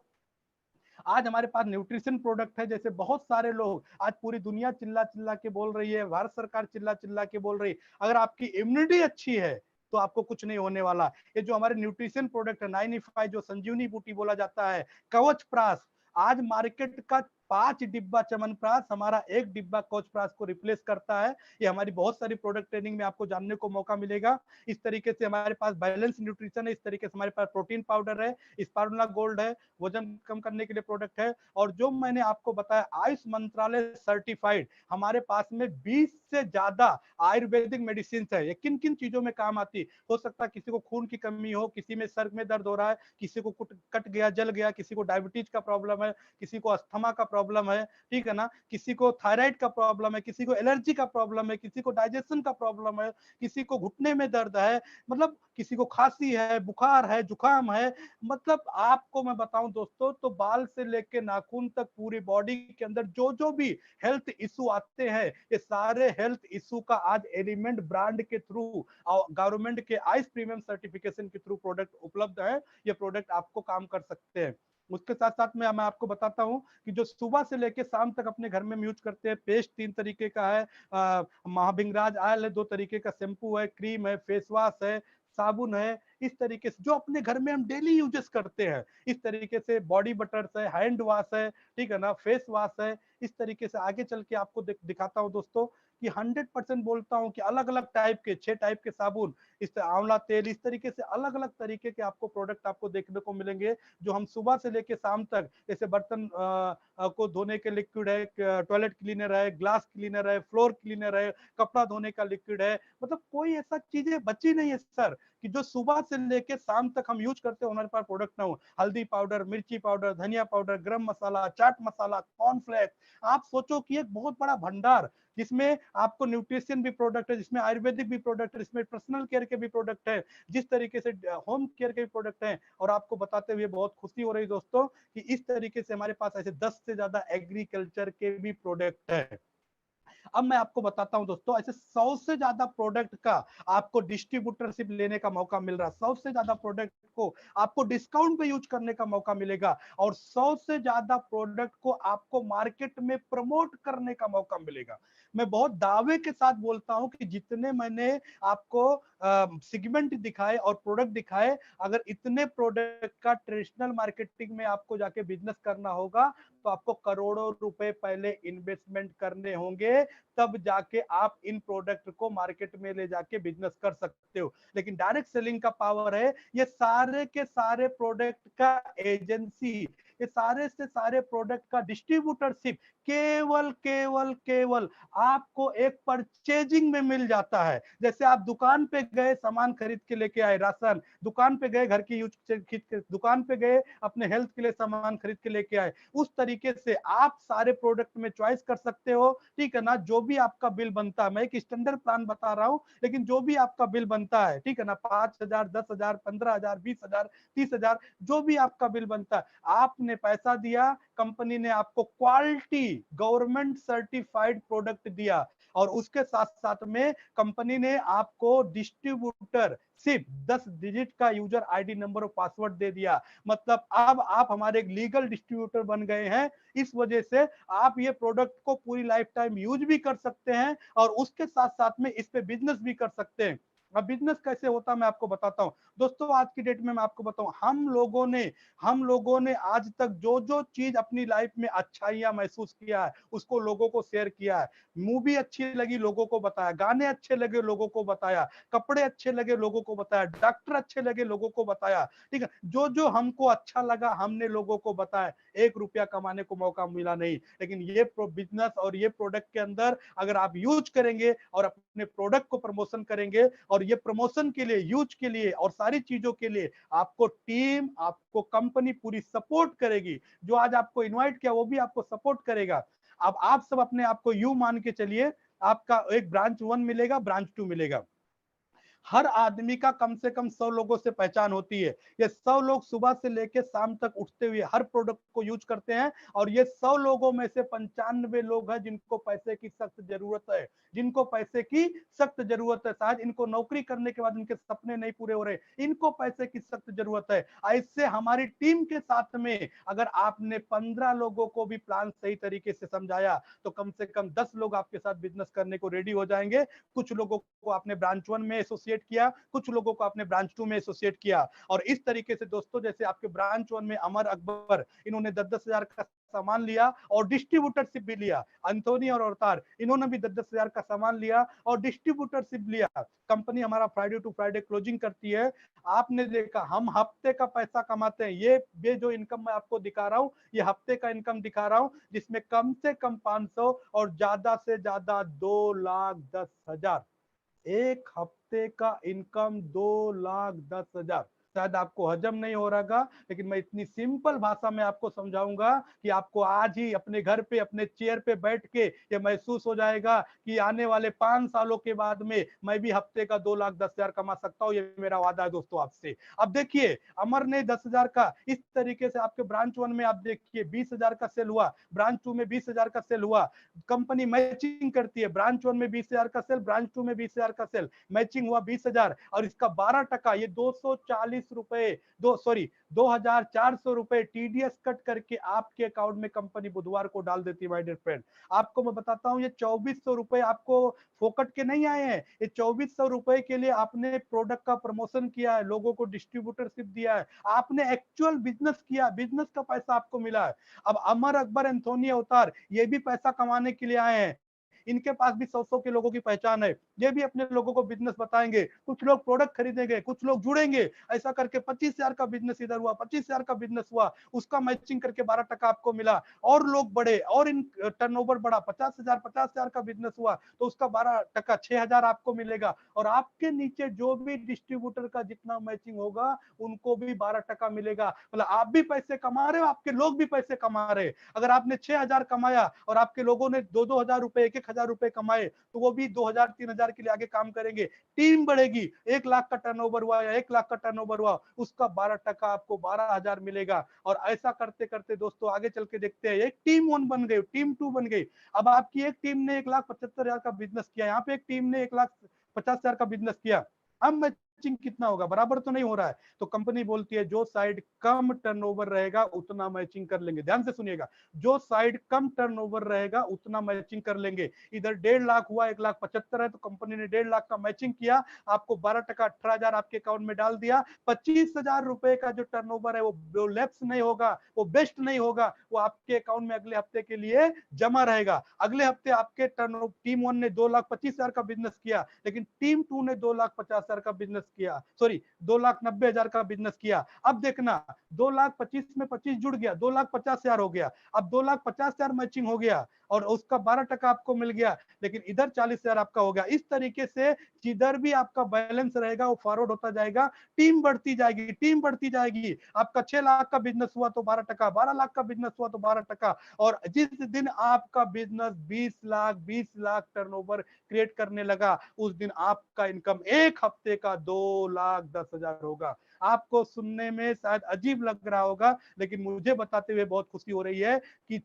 आज हमारे पास न्यूट्रिशन प्रोडक्ट है, जैसे बहुत सारे लोग आज पूरी दुनिया चिल्ला चिल्ला के बोल रही है, भारत सरकार चिल्ला चिल्ला के बोल रही है, अगर आपकी इम्यूनिटी अच्छी है तो आपको कुछ नहीं होने वाला। ये जो हमारे न्यूट्रिशन प्रोडक्ट है 9E5 जो संजीवनी बूटी बोला जाता है, कवच प्राश, आज मार्केट का 5 डिब्बा च्यवनप्राश हमारा 1 डिब्बा कवच प्राश को रिप्लेस करता है। ये हमारी बहुत सारी प्रोडक्ट ट्रेनिंग में आपको जानने को मौका मिलेगा। इस तरीके से हमारे पास बैलेंस न्यूट्रिशन है, इस तरीके से हमारे पास प्रोटीन पाउडर है, स्पारुला गोल्ड है, वजन कम करने के लिए प्रोडक्ट है। और जो मैंने आपको बताया आयुष मंत्रालय सर्टिफाइड, हमारे पास में 20 से ज्यादा आयुर्वेदिक मेडिसिन है। ये किन किन चीजों में काम आती हो सकता है, किसी को खून की कमी हो, किसी में सर में दर्द हो रहा है, किसी को कट गया जल गया, किसी को डायबिटीज का प्रॉब्लम है, किसी को अस्थमा का प्रॉब्लम है, ठीक है ना, किसी को थायराइड का प्रॉब्लम है, किसी को एलर्जी का प्रॉब्लम है, किसी को डाइजेशन का प्रॉब्लम है, किसी को घुटने में दर्द है, मतलब किसी को खांसी है, बुखार है, जुकाम है। मतलब आपको मैं बताऊं दोस्तों तो बाल से लेके नाखून तक पूरी बॉडी के अंदर जो जो भी हेल्थ इशू आते हैं, ये सारे हेल्थ इशू का आज एलिमेंट ब्रांड के थ्रू और गवर्नमेंट के आइस प्रीमियम सर्टिफिकेशन के थ्रू प्रोडक्ट उपलब्ध है। ये प्रोडक्ट आपको काम कर सकते हैं। उसके साथ साथ में मैं आपको बताता हूं कि जो सुबह से लेके शाम तक अपने घर में यूज करते हैं, पेस्ट 3 तरीके का है, महाभिंगराज आयल है, 2 तरीके का शैम्पू है, क्रीम है, फेस वॉश है, साबुन है, इस तरीके से जो अपने घर में हम डेली यूजेस करते हैं, इस तरीके से बॉडी बटर्स है, हैंड वॉश है, ठीक है ना, फेस वॉश है। इस तरीके से आगे चल के आपको दिखाता हूं दोस्तों कि 100% बोलता हूं कि अलग अलग टाइप के 6 टाइप के साबुन, इस आंवला तेल, इस तरीके से अलग अलग तरीके के आपको प्रोडक्ट आपको देखने को मिलेंगे जो हम सुबह से लेके शाम तक, जैसे बर्तन को धोने के लिक्विड है, टॉयलेट क्लीनर है, ग्लास क्लीनर है, फ्लोर क्लीनर है, कपड़ा धोने का लिक्विड है, मतलब कोई ऐसा चीजें बची नहीं है सर कि जो सुबह से लेके शाम तक हम यूज करते हो हमारे पास प्रोडक्ट ना हो। हल्दी पाउडर, मिर्ची पाउडर, धनिया पाउडर, गरम मसाला, चाट मसाला, कॉर्नफ्लेक्स, आप सोचो कि एक बहुत बड़ा भंडार जिसमें आपको न्यूट्रिशन भी प्रोडक्ट है, जिसमें आयुर्वेदिक भी प्रोडक्ट है, जिसमें पर्सनल केयर के भी प्रोडक्ट है, जिस तरीके से होम केयर के भी प्रोडक्ट हैं। और आपको बताते हुए बहुत खुशी हो रही दोस्तों कि इस तरीके से हमारे पास ऐसे 10 से ज्यादा एग्रीकल्चर के भी प्रोडक्ट है। अब मैं आपको बताता हूं दोस्तों, ऐसे 100 से ज्यादा प्रोडक्ट का आपको डिस्ट्रीब्यूटरशिप लेने का मौका मिल रहा है, 100 से ज्यादा प्रोडक्ट को आपको डिस्काउंट पे यूज करने का मौका मिलेगा, और 100 से ज्यादा प्रोडक्ट को आपको मार्केट में प्रमोट करने का मौका मिलेगा। मैं बहुत दावे के साथ बोलता हूं कि जितने मैंने आपको सेगमेंट दिखाए और प्रोडक्ट दिखाए, अगर इतने प्रोडक्ट का ट्रेडिशनल मार्केटिंग में आपको जाके बिजनेस करना होगा तो आपको करोड़ों रुपए पहले इन्वेस्टमेंट करने होंगे, तब जाके आप इन प्रोडक्ट को मार्केट में ले जाके बिजनेस कर सकते हो। लेकिन डायरेक्ट सेलिंग का पावर है, ये सारे के सारे प्रोडक्ट का एजेंसी, ये सारे से सारे प्रोडक्ट का डिस्ट्रीब्यूटरशिप केवल केवल केवल आपको एक परचेजिंग में मिल जाता है। जैसे आप दुकान पे गए, सामान खरीद के लेके आए, राशन, दुकान पे गए घर की यूज, दुकान पे गए अपने हेल्थ के लिए सामान खरीद के लेके आए, उस तरीके से आप सारे प्रोडक्ट में चॉइस कर सकते हो, ठीक है ना। जो भी आपका बिल बनता है, मैं एक स्टैंडर्ड प्लान बता रहा हूं, लेकिन जो भी आपका बिल बनता है, ठीक है ना, 5,000, 10,000, 15,000, 20,000, 30,000, जो भी आपका बिल बनता है, आपने पैसा दिया, कंपनी ने आपको क्वालिटी गवर्नमेंट सर्टिफाइड प्रोडक्ट दिया, और उसके साथ साथ में कंपनी ने आपको डिस्ट्रीब्यूटर सिर्फ 10 डिजिट का यूजर आईडी नंबर और पासवर्ड दे दिया। मतलब अब आप हमारे एक लीगल डिस्ट्रीब्यूटर बन गए हैं। इस वजह से आप ये प्रोडक्ट को पूरी लाइफ टाइम यूज भी कर सकते हैं और उसके साथ साथ में इस पे बिजनेस भी कर सकते हैं। अब बिजनेस कैसे होता है मैं आपको बताता हूँ दोस्तों। आज की डेट में मैं आपको बताऊं, हम लोगों ने आज तक जो जो चीज अपनी लाइफ में अच्छाइयां महसूस किया है उसको लोगों को शेयर किया है। मूवी अच्छी लगी लोगों को बताया, गाने अच्छे लगे लोगों को बताया, कपड़े अच्छे लगे लोगों को बताया, डॉक्टर अच्छे लगे लोगों को बताया। ठीक है, जो जो हमको अच्छा लगा हमने लोगों को बताया। 1 रुपया कमाने को मौका मिला नहीं, लेकिन ये बिजनेस और ये प्रोडक्ट के अंदर अगर आप यूज करेंगे और अपने प्रोडक्ट को प्रमोशन करेंगे, और ये प्रमोशन के लिए, यूज के लिए और सारी चीजों के लिए आपको टीम, आपको कंपनी पूरी सपोर्ट करेगी। जो आज आपको इनवाइट किया वो भी आपको सपोर्ट करेगा। अब आप सब अपने आप को यूं मान के चलिए, आपका एक ब्रांच 1 मिलेगा, ब्रांच 2 मिलेगा। हर आदमी का कम से कम 100 लोगों से पहचान होती है। ये 100 लोग सुबह से लेकर शाम तक उठते हुए हर प्रोडक्ट को यूज करते हैं, और ये 100 लोगों में से 95 लोग हैं जिनको पैसे की सख्त जरूरत है, जिनको पैसे की सख्त जरूरत है। शायद इनको नौकरी करने के बाद इनके सपने नहीं पूरे हो रहे, इनको पैसे की सख्त जरूरत है। ऐसे हमारी टीम के साथ में अगर आपने 15 लोगों को भी प्लान सही तरीके से समझाया तो कम से कम 10 लोग आपके साथ बिजनेस करने को रेडी हो जाएंगे। कुछ लोगों को आपने ब्रांच 1 में एसोसिएट किया, कुछ लोगों को आपने ब्रांच 2 में एसोसिएट किया, और इस तरीके से दोस्तों जैसे आपके ब्रांच 1 में अमर अकबर, इन्होंने 10-10 हजार का सामान लिया और डिस्ट्रीब्यूटरशिप भी लिया। एंथोनी और अवतार, इन्होंने भी 10-10 हजार का सामान लिया और डिस्ट्रीब्यूटरशिप लिया। कंपनी हमारा फ्राइडे टू फ्राइडे क्लोजिंग करती है। आपने देखा हम हफ्ते का पैसा कमाते हैं। ये जो इनकम मैं आपको दिखा रहा हूं, ये हफ्ते का इनकम दिखा रहा हूं, जिसमें कम से कम 500 और ज्यादा से ज्यादा 2,10,000। एक हफ्ते का इनकम 2,10,000। शायद आपको हजम नहीं हो रहा, लेकिन मैं इतनी सिंपल भाषा में आपको समझाऊंगा कि आपको आज ही अपने घर पे अपने चेयर पे बैठ के ये महसूस हो जाएगा कि आने वाले 5 सालों के बाद में मैं भी हफ्ते का 2,10,000 कमा सकता हूँ। ये मेरा वादा है दोस्तों आपसे। अब देखिए, अमर ने 10,000 का इस तरीके से आपके ब्रांच 1 में आप देखिए 20,000 का सेल हुआ, ब्रांच 2 में 20,000 का सेल हुआ। कंपनी मैचिंग करती है, ब्रांच 1 में 20,000 का सेल, ब्रांच 2 में 20,000 का सेल, मैचिंग हुआ 20,000, और इसका 12% ये 240 रुपए, 2,400 रुपए टीडीएस कट करके आपके अकाउंट में कंपनी बुधवार को डाल देती है। माय डियर फ्रेंड, आपको मैं बताता हूं, ये 2,400 रुपए आपको फोकट के नहीं आए हैं। ये 2,400 रुपए के लिए आपने प्रोडक्ट का प्रमोशन किया है, लोगों को डिस्ट्रीब्यूटरशिप दिया है, आपने एक्चुअल बिजनेस किया, बिजनेस का पैसा आपको मिला है। अब अमर अकबर, एंथोनी अवतार, ये भी पैसा कमाने के लिए आए हैं। इनके पास भी 100-100 के लोगों की पहचान है। ये भी अपने लोगों को बिजनेस बताएंगे, कुछ लोग प्रोडक्ट खरीदेंगे, कुछ लोग जुड़ेंगे। ऐसा करके 25,000 का बिजनेस इधर हुआ, 25,000 का बिजनेस हुआ, उसका मैचिंग करके 12% आपको मिला। और लोग बढ़े और इन टर्नओवर बढ़ा, 50,000 का बिजनेस हुआ तो उसका 12%, 6,000 आपको मिलेगा। और आपके नीचे जो भी डिस्ट्रीब्यूटर का जितना मैचिंग होगा उनको भी 12% मिलेगा। मतलब आप भी पैसे कमा रहे हो, आपके लोग भी पैसे कमा रहे हैं। अगर आपने 6,000 कमाया और आपके लोगों ने 2-2 हजार रुपए, 1-1 हजार रुपए कमाए, तो वो भी 2,000-3,000 के लिए आगे काम करेंगे। टीम बढ़ेगी, 1 लाख का टर्नओवर हुआ या 1 लाख का टर्नओवर हुआ, उसका 12% आपको 12,000 मिलेगा। और ऐसा करते करते दोस्तों आगे चल के देखते हैं, एक टीम 1 बन गई, टीम 2 बन गई। अब आपकी एक टीम ने 1,75,000 का बिजनेस किया, यहाँ पे एक टीम ने 1,50,000 का बिजनेस किया। अब मैचिंग कितना होगा? बराबर तो नहीं हो रहा है। तो कंपनी बोलती है जो साइड कम टर्नओवर रहेगा उतना मैचिंग कर लेंगे। ध्यान से सुनिएगा, जो साइड कम टर्नओवर रहेगा उतना मैचिंग कर लेंगे। इधर 1.5 लाख हुआ, 1,75,000 है, तो कंपनी ने 1.5 लाख का मैचिंग किया, आपको 12%, 18,000 आपके अकाउंट में डाल दिया। 25,000 रुपए का जो टर्नओवर है वो लैप्स नहीं होगा, वो बेस्ट नहीं होगा, वो आपके अकाउंट में अगले हफ्ते के लिए जमा रहेगा। अगले हफ्ते आपके टर्न टीम 1 ने 2,25,000 का बिजनेस किया, लेकिन टीम 2 ने 2,50,000 का बिजनेस किया, सॉरी 2,90,000 का बिजनेस किया। अब देखना, 2,25,000 में 25 जुड़ गया, 2,50,000 हो गया। अब 2,50,000 मैचिंग हो गया और उसका 12% आपको मिल गया, लेकिन इधर 40,000 आपका हो गया। इस तरीके से जिधर भी आपका बैलेंस रहेगा वो फॉरवर्ड होता जाएगा, टीम बढ़ती जाएगी, टीम बढ़ती जाएगी। आपका 6 लाख का बिजनेस हुआ तो 12%, 12 लाख का बिजनेस हुआ तो 12%, और जिस दिन आपका बिजनेस 20 लाख टर्नओवर क्रिएट करने लगा, उस दिन आपका इनकम एक हफ्ते का 2,10,000 होगा। आपको सुनने में शायद अजीब लग रहा होगा, लेकिन मुझे बताते हुए बहुत खुशी हो रही है कि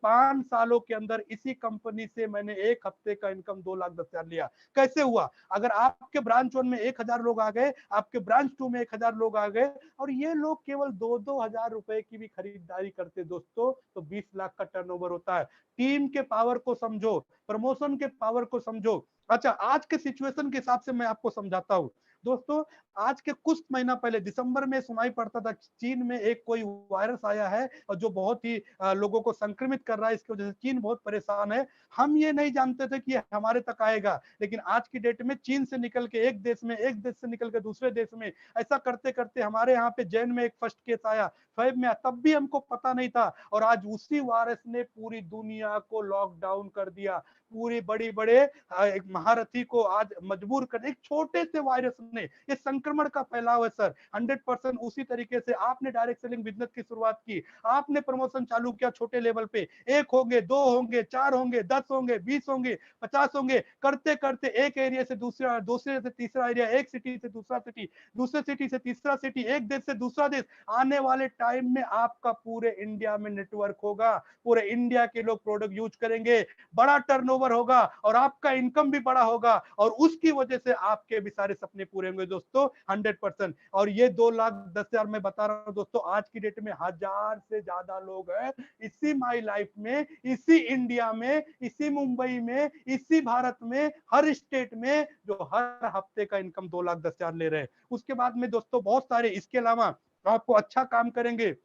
5 सालों के अंदर इसी कंपनी से मैंने एक हफ्ते का इनकम 2,10,000 लिया। कैसे हुआ? अगर आपके ब्रांच 1 में 1,000 लोग आ गए, आपके ब्रांच 2 में 1,000 लोग आ गए और ये लोग केवल 2-2 हजार रुपए की भी खरीदारी करते दोस्तों, तो 20 लाख का टर्नओवर होता है। टीम के पावर को समझो, प्रमोशन के पावर को समझो। अच्छा, आज के सिचुएशन के हिसाब से मैं आपको समझाता हूं दोस्तों। आज के कुछ महीना पहले दिसंबर में सुनाई पड़ता था चीन में एक कोई वायरस आया है और जो बहुत ही लोगों को संक्रमित कर रहा है, इसकी वजह से चीन बहुत परेशान है। हम ये नहीं जानते थे कि हमारे तक आएगा, लेकिन आज की डेट में चीन से निकल के एक देश में, एक देश से निकल के दूसरे देश में, ऐसा करते करते हमारे यहाँ पे जैन में एक फर्स्ट केस आया, फैब में, तब भी हमको पता नहीं था। और आज उसी वायरस ने पूरी दुनिया को लॉकडाउन कर दिया। पूरी बड़ी बड़े एक महारथी को आज मजबूर कर, एक छोटे से वायरस ने, ये संक्रमण का फैलाव है सर। 100% उसी तरीके से आपने डायरेक्ट सेलिंग बिजनेस की शुरुआत की, आपने प्रमोशन चालू किया छोटे लेवल पे, 1 होंगे, 2 होंगे, 4 होंगे, 10 होंगे, 20 होंगे, 50 होंगे, करते करते एक एरिया से दूसरा, दूसरे से तीसरा एरिया, एक सिटी से दूसरा सिटी, दूसरे सिटी से तीसरा सिटी, एक देश से दूसरा देश। आने वाले टाइम में आपका पूरे इंडिया में नेटवर्क होगा, पूरे इंडिया के लोग प्रोडक्ट यूज करेंगे, बड़ा टर्नओवर होगा और आपका इनकम भी बड़ा होगा और उसकी वजह से आपके भी सारे सपने पूरे होंगे दोस्तों 100%। और ये 2,10,000 मैं बता रहा हूं दोस्तों, आज की डेट में 1000 से ज्यादा लोग हैं इसी माई लाइफ में, इसी इंडिया में, इसी मुंबई में, इसी भारत में, हर स्टेट में, जो हर हफ्ते का इनकम 2,10,000 ले रहे हैं। उसके बाद में दोस्तों बहुत सारे इसके अलावा आपको अच्छा काम करेंगे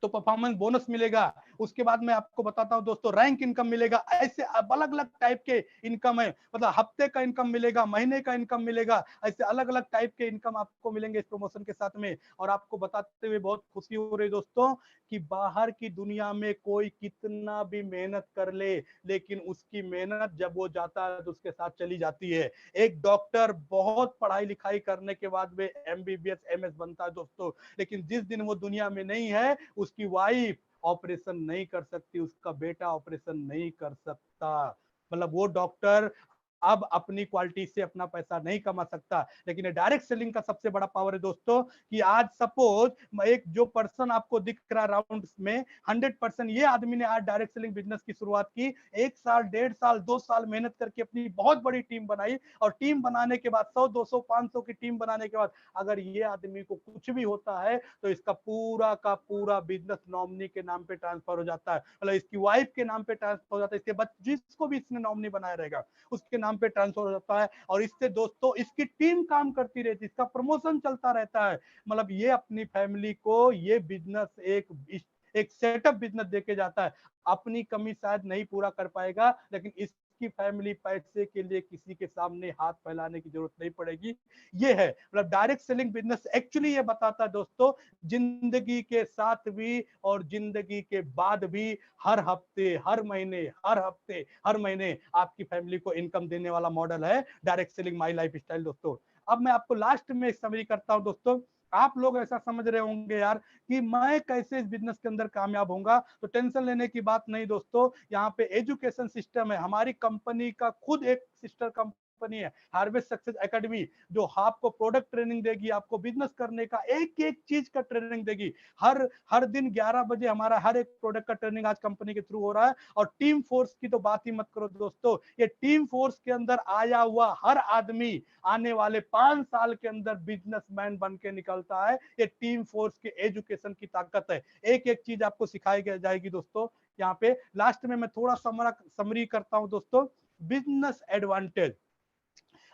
तो परफॉर्मेंस बोनस मिलेगा। उसके बाद मैं आपको बताता हूं दोस्तों, रैंक इनकम मिलेगा। ऐसे अलग अलग टाइप के इनकम है, मतलब हफ्ते का इनकम मिलेगा, महीने का इनकम मिलेगा, ऐसे अलग अलग टाइप के इनकम आपको मिलेंगे इस प्रमोशन के साथ में। और आपको बताते हुए बहुत खुशी हो रही दोस्तों कि बाहर की दुनिया में कोई कितना भी मेहनत कर ले, लेकिन उसकी मेहनत जब वो जाता है तो उसके साथ चली जाती है। एक डॉक्टर बहुत पढ़ाई लिखाई करने के बाद में MBBS MS बनता है दोस्तों, लेकिन जिस दिन वो दुनिया में नहीं है, उसकी वाइफ ऑपरेशन नहीं कर सकती, उसका बेटा ऑपरेशन नहीं कर सकता। मतलब वो डॉक्टर अब अपनी क्वालिटी से अपना पैसा नहीं कमा सकता। लेकिन डायरेक्ट सेलिंग का सबसे बड़ा पावर है दोस्तों कि आज सपोज एक जो पर्सन आपको दिख रहा है राउंड में, 100% ये आदमी ने आज डायरेक्ट सेलिंग बिजनेस की शुरुआत की, 1 साल, 1.5 साल, 2 साल मेहनत करके अपनी बहुत बड़ी टीम बनाई। और टीम बनाने के बाद 100, 200, 500 की टीम बनाने के बाद अगर ये आदमी को कुछ भी होता है तो इसका पूरा का पूरा बिजनेस नॉमिनी के नाम पे ट्रांसफर हो जाता है, मतलब इसकी वाइफ के नाम पे ट्रांसफर हो जाता है, इसके बच्चे जिसको भी इसने नॉमिनी बनाया रहेगा उसके नाम पे ट्रांसफर हो जाता है। और इससे दोस्तों इसकी टीम काम करती रहती है, इसका प्रमोशन चलता रहता है। मतलब ये अपनी फैमिली को ये बिजनेस एक सेटअप बिजनेस देके जाता है। अपनी कमी शायद नहीं पूरा कर पाएगा, लेकिन इसकी फैमिली पैसे के लिए किसी के सामने हाथ फैलाने की जरूरत नहीं पड़ेगी। ये है मतलब डायरेक्ट सेलिंग बिजनेस एक्चुअली ये बताता है दोस्तों, जिंदगी के साथ भी और जिंदगी के बाद भी हर हफ्ते, हर महीने, हर हफ्ते, हर महीने आपकी फैमिली को इनकम देने वाला मॉडल है direct selling my life style दोस्तों। अब मैं आपको लास्ट में एक समरी करता हूं दोस्तों। आप लोग ऐसा समझ रहे होंगे यार कि मैं कैसे इस बिजनेस के अंदर कामयाब होऊंगा, तो टेंशन लेने की बात नहीं दोस्तों। यहाँ पे एजुकेशन सिस्टम है, हमारी कंपनी का खुद एक सिस्टर कंपनी है हार्वेस्ट सक्सेस एकेडमी, जो आपको प्रोडक्ट ट्रेनिंग देगी, आपको बिजनेस करने का एक एक चीज का ट्रेनिंग देगी। हर हर दिन 11 बजे हमारा हर एक प्रोडक्ट का ट्रेनिंग आज कंपनी के थ्रू हो रहा है। और टीम फोर्स की तो बात ही मत करो दोस्तों, ये टीम फोर्स के अंदर आया हुआ हर आदमी आने वाले 5 साल के अंदर बिजनेसमैन बन के निकलता है। ये टीम फोर्स के एजुकेशन की ताकत है। एक एक चीज आपको सिखाई जाएगी दोस्तों। यहाँ पे लास्ट में मैं थोड़ा समरी करता हूं दोस्तों। बिजनेस एडवांटेज,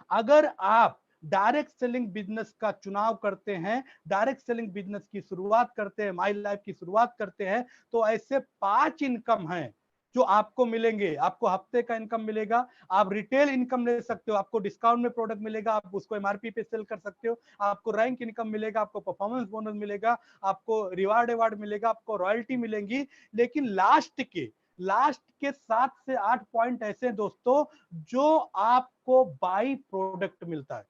अगर आप डायरेक्ट सेलिंग बिजनेस का चुनाव करते हैं, डायरेक्ट सेलिंग बिजनेस की शुरुआत करते हैं, माई लाइफ की शुरुआत करते हैं, तो ऐसे 5 इनकम हैं जो आपको मिलेंगे। आपको हफ्ते का इनकम मिलेगा, आप रिटेल इनकम ले सकते हो, आपको डिस्काउंट में प्रोडक्ट मिलेगा, आप उसको MRP पे सेल कर सकते हो, आपको रैंक इनकम मिलेगा, आपको परफॉर्मेंस बोनस मिलेगा, आपको रिवार्ड मिलेगा, आपको रॉयल्टी मिलेंगी। लेकिन लास्ट के 7 से 8 पॉइंट ऐसे दोस्तों जो आपको बाई प्रोडक्ट मिलता है।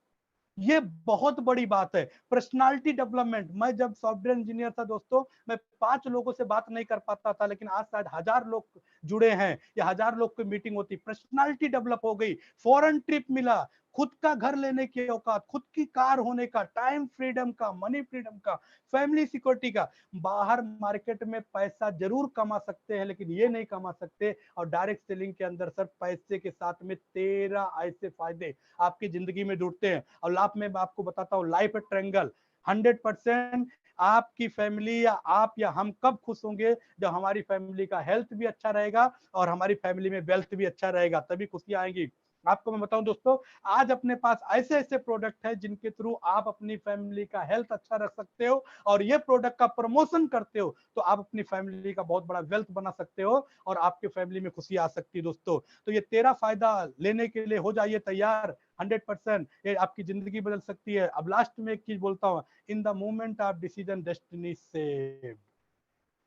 ये बहुत बड़ी बात है। पर्सनालिटी डेवलपमेंट, मैं जब सॉफ्टवेयर इंजीनियर था दोस्तों, मैं 5 लोगों से बात नहीं कर पाता था, लेकिन आज शायद 1000 लोग जुड़े हैं या 1000 लोग की मीटिंग होती, पर्सनालिटी डेवलप हो गई, फॉरेन ट्रिप मिला, खुद का घर लेने की औकात, खुद की कार होने का, टाइम फ्रीडम का, मनी फ्रीडम का, फैमिली सिक्योरिटी का। बाहर मार्केट में पैसा जरूर कमा सकते हैं लेकिन ये नहीं कमा सकते। और डायरेक्ट सेलिंग के अंदर सर पैसे के साथ में 13 ऐसे फायदे आपकी जिंदगी में जुड़ते हैं। और लाभ में मैं आपको बताता हूँ, लाइफ ट्रायंगल 100%। आपकी फैमिली या आप या हम कब खुश होंगे? जब हमारी फैमिली का हेल्थ भी अच्छा रहेगा और हमारी फैमिली में वेल्थ भी अच्छा रहेगा, तभी खुशियां आएंगी। आपको मैं बताऊं दोस्तों, आज अपने पास ऐसे ऐसे प्रोडक्ट है जिनके थ्रू आप अपनी फैमिली का हेल्थ अच्छा रख सकते हो और ये प्रोडक्ट का प्रमोशन करते हो तो आप अपनी फैमिली का बहुत बड़ा वेल्थ बना सकते हो और आपके फैमिली में खुशी आ सकती है दोस्तों। तो ये 13 फायदा लेने के लिए हो जाइए तैयार 100%। ये आपकी जिंदगी बदल सकती है। अब लास्ट में एक चीज बोलता हूँ, in the moment of decision destiny saved.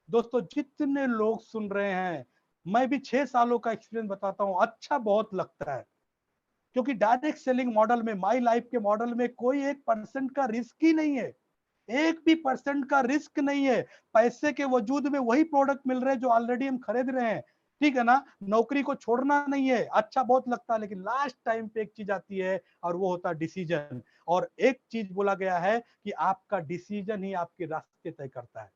दोस्तों जितने लोग सुन रहे हैं, मैं भी 6 सालों का एक्सपीरियंस बताता हूं, अच्छा बहुत लगता है। क्योंकि डायरेक्ट सेलिंग मॉडल में, माई लाइफ के मॉडल में कोई 1% का रिस्क ही नहीं है। 1 भी परसेंट का रिस्क नहीं है। पैसे के वजूद में वही प्रोडक्ट मिल रहे हैं जो ऑलरेडी हम खरीद रहे हैं। ठीक है ना? नौकरी को छोड़ना नहीं है। अच्छा बहुत लगता है लेकिन लास्ट टाइम पे एक चीज आती है और वो होता है डिसीजन। और एक चीज बोला गया है कि आपका डिसीजन ही आपके रास्ते तय करता है।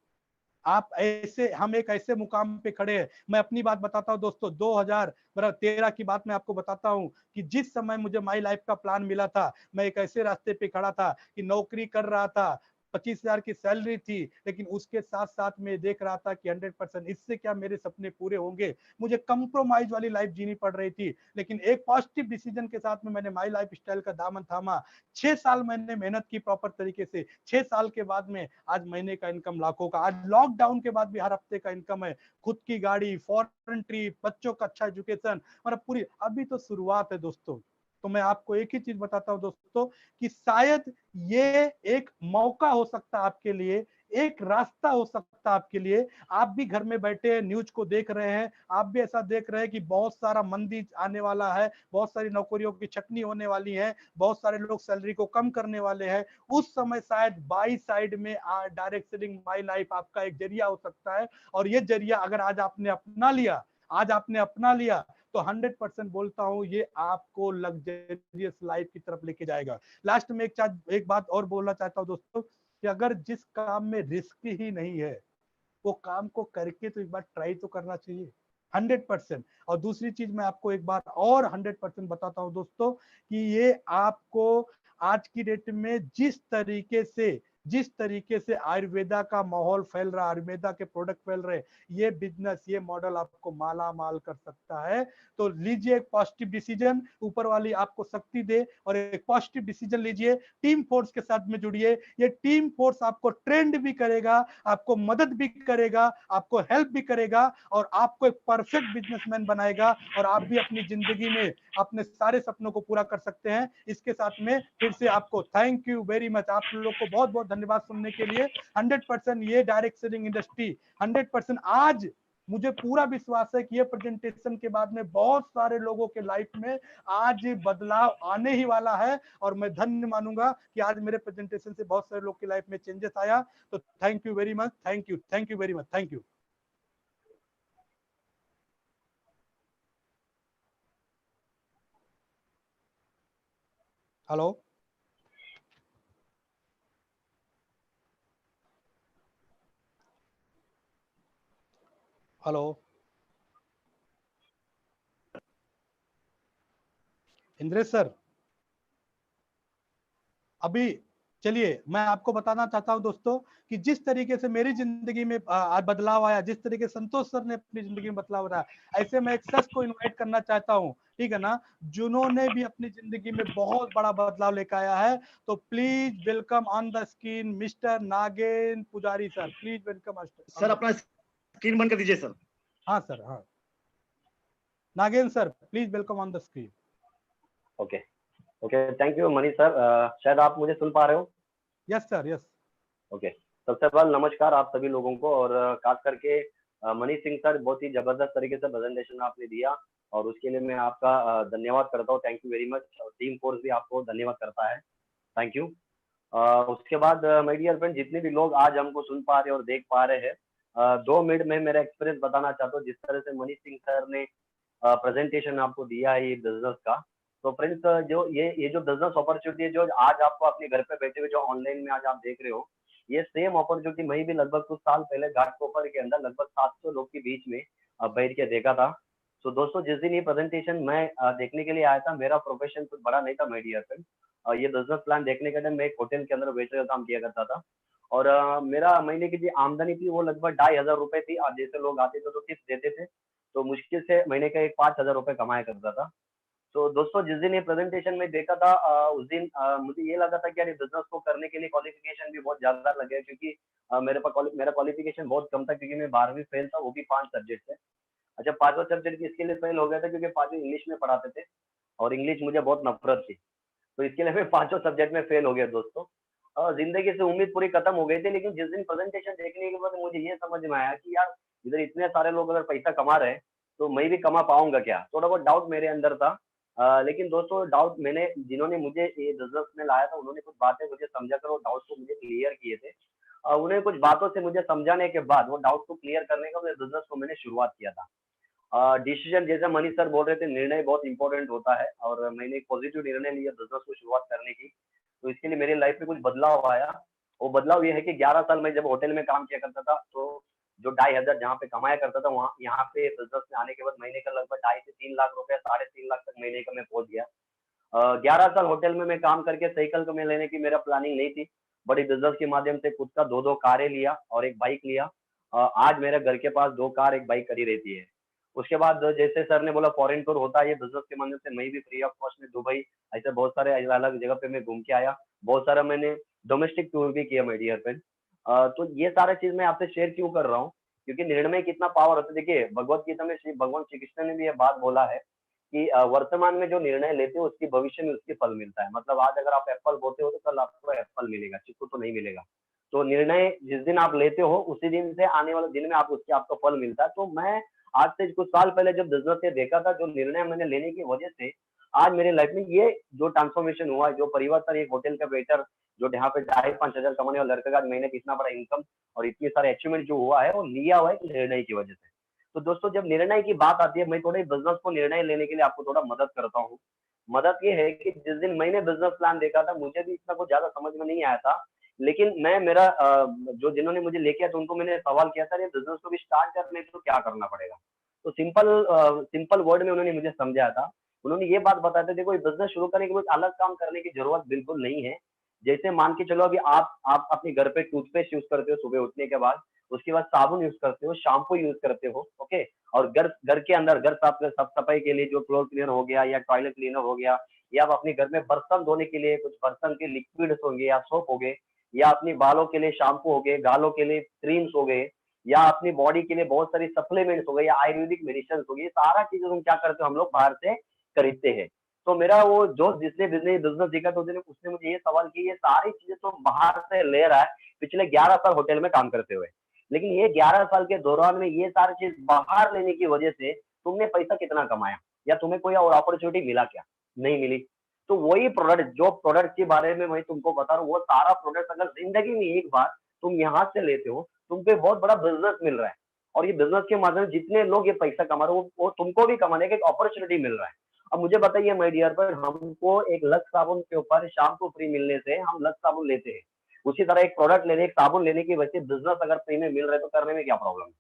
आप ऐसे, हम एक ऐसे मुकाम पे खड़े हैं। मैं अपनी बात बताता हूं दोस्तों, 2013 की बात मैं आपको बताता हूं कि जिस समय मुझे माई लाइफ का प्लान मिला था, मैं एक ऐसे रास्ते पे खड़ा था कि नौकरी कर रहा था, 25,000 की सैलरी थी, लेकिन उसके साथ साथ में देख रहा था कि 100% इससे क्या मेरे सपने पूरे होंगे। मुझे कंप्रोमाइज वाली लाइफ जीनी पड़ रही थी, लेकिन एक पॉजिटिव डिसीजन के साथ में मैंने माई लाइफ स्टाइल का दामन थामा। 6 साल मैंने मेहनत की प्रॉपर तरीके से। 6 साल के बाद में आज महीने का इनकम लाखों का, आज लॉकडाउन के बाद भी हर हफ्ते का इनकम है। खुद की गाड़ी, फॉरेन ट्रिप, बच्चों का अच्छा एजुकेशन, मतलब पूरी, अभी तो शुरुआत है दोस्तों। तो मैं आपको एक ही चीज बताता हूं दोस्तों कि शायद ये एक मौका हो सकता है आपके लिए, एक रास्ता हो सकता है आपके लिए। आप भी घर में बैठे न्यूज को देख रहे हैं, आप भी ऐसा देख रहे हैं कि बहुत सारा मंदी आने वाला है, बहुत सारी नौकरियों की छटनी होने वाली है, बहुत सारे लोग सैलरी को कम करने वाले हैं। उस समय शायद बाई साइड में डायरेक्ट सेलिंग माई लाइफ आपका एक जरिया हो सकता है। और ये जरिया अगर आज आपने अपना लिया, आज आपने अपना लिया, तो 100% बोलता हूं ये आपको लग्जरियस लाइफ की तरफ लेके जाएगा। लास्ट में एक बात और बोलना चाहता हूं दोस्तों कि अगर जिस काम में रिस्क ही नहीं है वो काम को करके तो एक बार ट्राई तो करना चाहिए 100%। और दूसरी चीज मैं आपको एक बार और 100% बताता हूं दोस्तों कि ये आपको आज की डेट में जिस तरीके से आयुर्वेदा का माहौल फैल रहा है, आयुर्वेदा के प्रोडक्ट फैल रहे, ये बिजनेस, ये मॉडल आपको माला माल कर सकता है। तो लीजिए एक पॉजिटिव डिसीजन, ऊपर वाली आपको शक्ति दे और एक पॉजिटिव डिसीजन लीजिए। टीम फोर्स के साथ में जुड़िए। ये टीम फोर्स आपको ट्रेंड भी करेगा, आपको मदद भी करेगा, आपको हेल्प भी करेगा और आपको एक परफेक्ट बिजनेसमैन बनाएगा और आप भी अपनी जिंदगी में अपने सारे सपनों को पूरा कर सकते हैं। इसके साथ में फिर से आपको थैंक यू वेरी मच। आप लोग को बहुत बहुत धन्यवाद सुनने के लिए। 100% ये डायरेक्ट सेलिंग इंडस्ट्री 100% आज मुझे पूरा विश्वास है कि ये प्रेजेंटेशन के बाद में बहुत सारे लोगों के लाइफ में आज बदलाव आने ही वाला है। और मैं धन्य मानूंगा कि आज मेरे प्रेजेंटेशन से बहुत सारे लोग की लाइफ में चेंजेस आया। तो thank you very much, thank you very much, thank you. Hello hello Indresh sir, अभी चलिए मैं आपको बताना चाहता हूं दोस्तों कि जिस तरीके से मेरी जिंदगी में बदलाव आया, जिस तरीके से संतोष सर ने अपनी जिंदगी में बदलाव आया, ऐसे मैं एक शख्स को इनवाइट करना चाहता हूं, ठीक है ना, जिन्होंने भी अपनी जिंदगी में बहुत बड़ा बदलाव लेकर आया है। तो please welcome on the screen mister Nagen Pujari sir, please welcome sir. अपना स्क्रीन बंद कर दीजिए सर। हाँ सर, हाँ Nagen sir please welcome on the screen. Okay okay, thank you Manish sir. शायद आप मुझे सुन पा रहे हो? Yes sir, yes. ओके, सबसे पहले नमस्कार आप सभी लोगों को, और खास करके मनीष सिंह सर, बहुत ही जबरदस्त तरीके से प्रेजेंटेशन आपने दिया और उसके लिए मैं आपका धन्यवाद करता हूँ। Thank you very much. और टीम फोर्स भी आपको धन्यवाद करता है, थैंक यू। उसके बाद माय डियर फ्रेंड, जितने भी लोग आज हमको सुन पा रहे और देख पा रहे हैं, 2 मिनट में मेरा एक्सपीरियंस बताना चाहता हूँ। जिस तरह से मनीष सिंह सर ने प्रेजेंटेशन आपको दिया है ये बिजनेस का, तो फ्रेंड्स, जो ये जो बिजनेस अपॉर्चुनिटी है जो आज आपको अपने घर पे बैठे हुए जो ऑनलाइन में आज आप देख रहे हो, ये सेम अपॉर्चुनिटी मैं भी लगभग कुछ साल पहले घाटकोपर के अंदर लगभग 700 लोग के बीच में बैठ के देखा था। तो दोस्तों, जिस दिन ये प्रेजेंटेशन मैं देखने के लिए आया था, मेरा प्रोफेशन कुछ बड़ा नहीं था माय डियर फ्रेंड। ये बिजनेस प्लान देखने के टाइम मैं एक होटल के अंदर वेटर का काम किया करता था, और मेरा महीने की जो आमदनी थी वो लगभग 2500 रुपए थी। और जैसे लोग आते थे तो टिप्स देते थे, तो मुश्किल से महीने का एक 5000 रुपए कमाया करता था। तो दोस्तों, जिस दिन ये प्रेजेंटेशन में देखा था, उस दिन मुझे ये लगा था कि यार बिजनेस को करने के लिए क्वालिफिकेशन भी बहुत ज्यादा लगे, क्योंकि मेरा क्वालिफिकेशन बहुत कम था, क्योंकि मैं 12वीं फेल था, वो भी 5 सब्जेक्ट से। अच्छा, 5वां सब्जेक्ट इसके लिए फेल हो गया था क्योंकि 5वीं इंग्लिश में पढ़ाते थे, और इंग्लिश मुझे बहुत नफरत थी, तो इसके लिए मैं 5 सब्जेक्ट में फेल हो गया दोस्तों। जिंदगी से उम्मीद पूरी खत्म हो गई थी, लेकिन जिस दिन प्रेजेंटेशन देखने के बाद मुझे ये समझ में आया कि यार इधर इतने सारे लोग अगर पैसा कमा रहे हैं, तो मैं भी कमा पाऊंगा क्या? थोड़ा बहुत डाउट मेरे अंदर था। लेकिन दोस्तों, डाउट मैंने जिन्होंने मुझे ये बिजनेस में लाया था, उन्होंने कुछ बातें मुझे समझा कर वो डाउट को मुझे क्लियर किए थे। उन्हें कुछ बातों से मुझे समझाने के बाद वो डाउट को क्लियर करने का बिजनेस को मैंने शुरुआत किया था। डिसीजन, जैसा मनीष सर बोल रहे थे, निर्णय बहुत इंपॉर्टेंट होता है, और मैंने एक पॉजिटिव निर्णय लिया बिजनेस को शुरुआत करने की। तो इसके लिए मेरी लाइफ में कुछ बदलाव आया। वो बदलाव ये है कि 11 साल मैं जब होटल में काम किया करता था, तो जो 2500 जहाँ पे कमाया करता था, वहाँ यहाँ पे बिजनेस में आने के बाद महीने का लगभग 2.5 से 3 लाख रुपए, 3.5 लाख तक महीने का मैं पहुंच गया। 11 साल होटल में मैं काम करके साइकिल को मैं लेने की मेरा प्लानिंग नहीं थी, बड़ी बिजनेस के माध्यम से खुद का 2-2 कारें लिया और एक बाइक लिया। आज मेरे घर के पास 2 कार, 1 बाइक खड़ी रहती है। उसके बाद जैसे सर ने बोला फॉरेन टूर होता है, ये बिजनेस के माध्यम से मैं भी फ्री ऑफ कॉस्ट में दुबई, ऐसे बहुत सारे अलग जगह पे मैं घूम के आया। बहुत सारा मैंने डोमेस्टिक टूर भी किया माय डियर फ्रेंड। तो ये सारा चीज मैं आपसे शेयर क्यों कर रहा हूँ, क्योंकि निर्णय में कितना पावर होता है। देखिए, भगवत गीता में भगवान श्री कृष्ण ने भी ये बात बोला है कि वर्तमान में जो निर्णय लेते हो उसकी भविष्य में उसकी फल मिलता है। मतलब आज अगर आप एप्पल बोते हो तो कल आपको एप्पल मिलेगा, चिक्कू तो नहीं मिलेगा। तो निर्णय जिस दिन आप लेते हो उसी दिन से आने वाले दिन में आप उसके आपको फल मिलता है। तो मैं आज से कुछ साल पहले जब बिजनेस से देखा था, जो निर्णय मैंने लेने की वजह से आज मेरी लाइफ में ये जो ट्रांसफॉर्मेशन हुआ, जो परिवर्तन, एक होटल का वेटर जो यहाँ पे 2,500-5 हजार कमाने वाला लड़का का महीने की इतना बड़ा इनकम और इतनी सारे अचीवमेंट जो हुआ है, वो लिया हुआ है निर्णय की वजह से। तो दोस्तों, जब निर्णय की बात आती है, मैं थोड़े बिजनेस को निर्णय लेने के लिए आपको थोड़ा मदद करता हूँ। मदद ये है कि जिस दिन मैंने बिजनेस प्लान देखा था, मुझे भी इतना कुछ ज्यादा समझ में नहीं आया था, लेकिन मैं मेरा जो जिन्होंने मुझे लेके आया था उनको मैंने सवाल किया था, ये बिजनेस को भी स्टार्ट करने तो क्या करना पड़ेगा? तो सिंपल वर्ड में उन्होंने मुझे समझाया था। उन्होंने ये बात बताया था, देखो, ये बिजनेस शुरू करने के लिए अलग काम करने की जरूरत बिल्कुल नहीं है। जैसे मान के चलो, अभी आप अपने घर पे टूथपेस्ट यूज करते हो सुबह उठने के बाद, उसके बाद साबुन यूज करते हो, शैम्पू यूज करते हो, ओके। और घर के अंदर घर साफ सफाई के लिए जो फ्लोर क्लीनर हो गया या टॉयलेट क्लीनर हो गया, या आप अपने घर में बर्तन धोने के लिए कुछ बर्तन के लिक्विड्स होंगे या सोप हो गए, या अपनी बालों के लिए शैम्पू हो गए, गालों के लिए क्रीम्स हो गए, या अपनी बॉडी के लिए बहुत सारी सप्लीमेंट्स हो गए या आयुर्वेदिक मेडिसिन हो गई, ये सारा चीजें हम क्या करते हो, हम लोग बाहर से खरीदते हैं। तो मेरा वो जो जिसने बिजनेस सीखा तो उसने मुझे ये सवाल किया, ये सारी चीजें तो बाहर से ले रहा है पिछले 11 साल होटल में काम करते हुए, लेकिन ये 11 साल के दौरान में ये सारी चीज बाहर लेने की वजह से तुमने पैसा कितना कमाया, या तुम्हें कोई और अपॉर्चुनिटी मिला क्या? नहीं मिली। तो वही प्रोडक्ट, जो प्रोडक्ट के बारे में मैं तुमको बता रहा हूँ, वो सारा प्रोडक्ट अगर जिंदगी में एक बार तुम यहाँ से लेते हो, तुमको बहुत बड़ा बिजनेस मिल रहा है, और ये बिजनेस के माध्यम से जितने लोग ये पैसा कमा रहे हो, वो तुमको भी कमाने का एक अपॉर्चुनिटी मिल रहा है। अब मुझे बताइए माय डियर, पर हमको एक लक्स साबुन के ऊपर शाम को फ्री मिलने से हम लक्स साबुन लेते हैं, उसी तरह एक प्रोडक्ट लेने, एक साबुन लेने की वजह से बिजनेस अगर फ्री में मिल रहा है तो करने में क्या प्रॉब्लम है?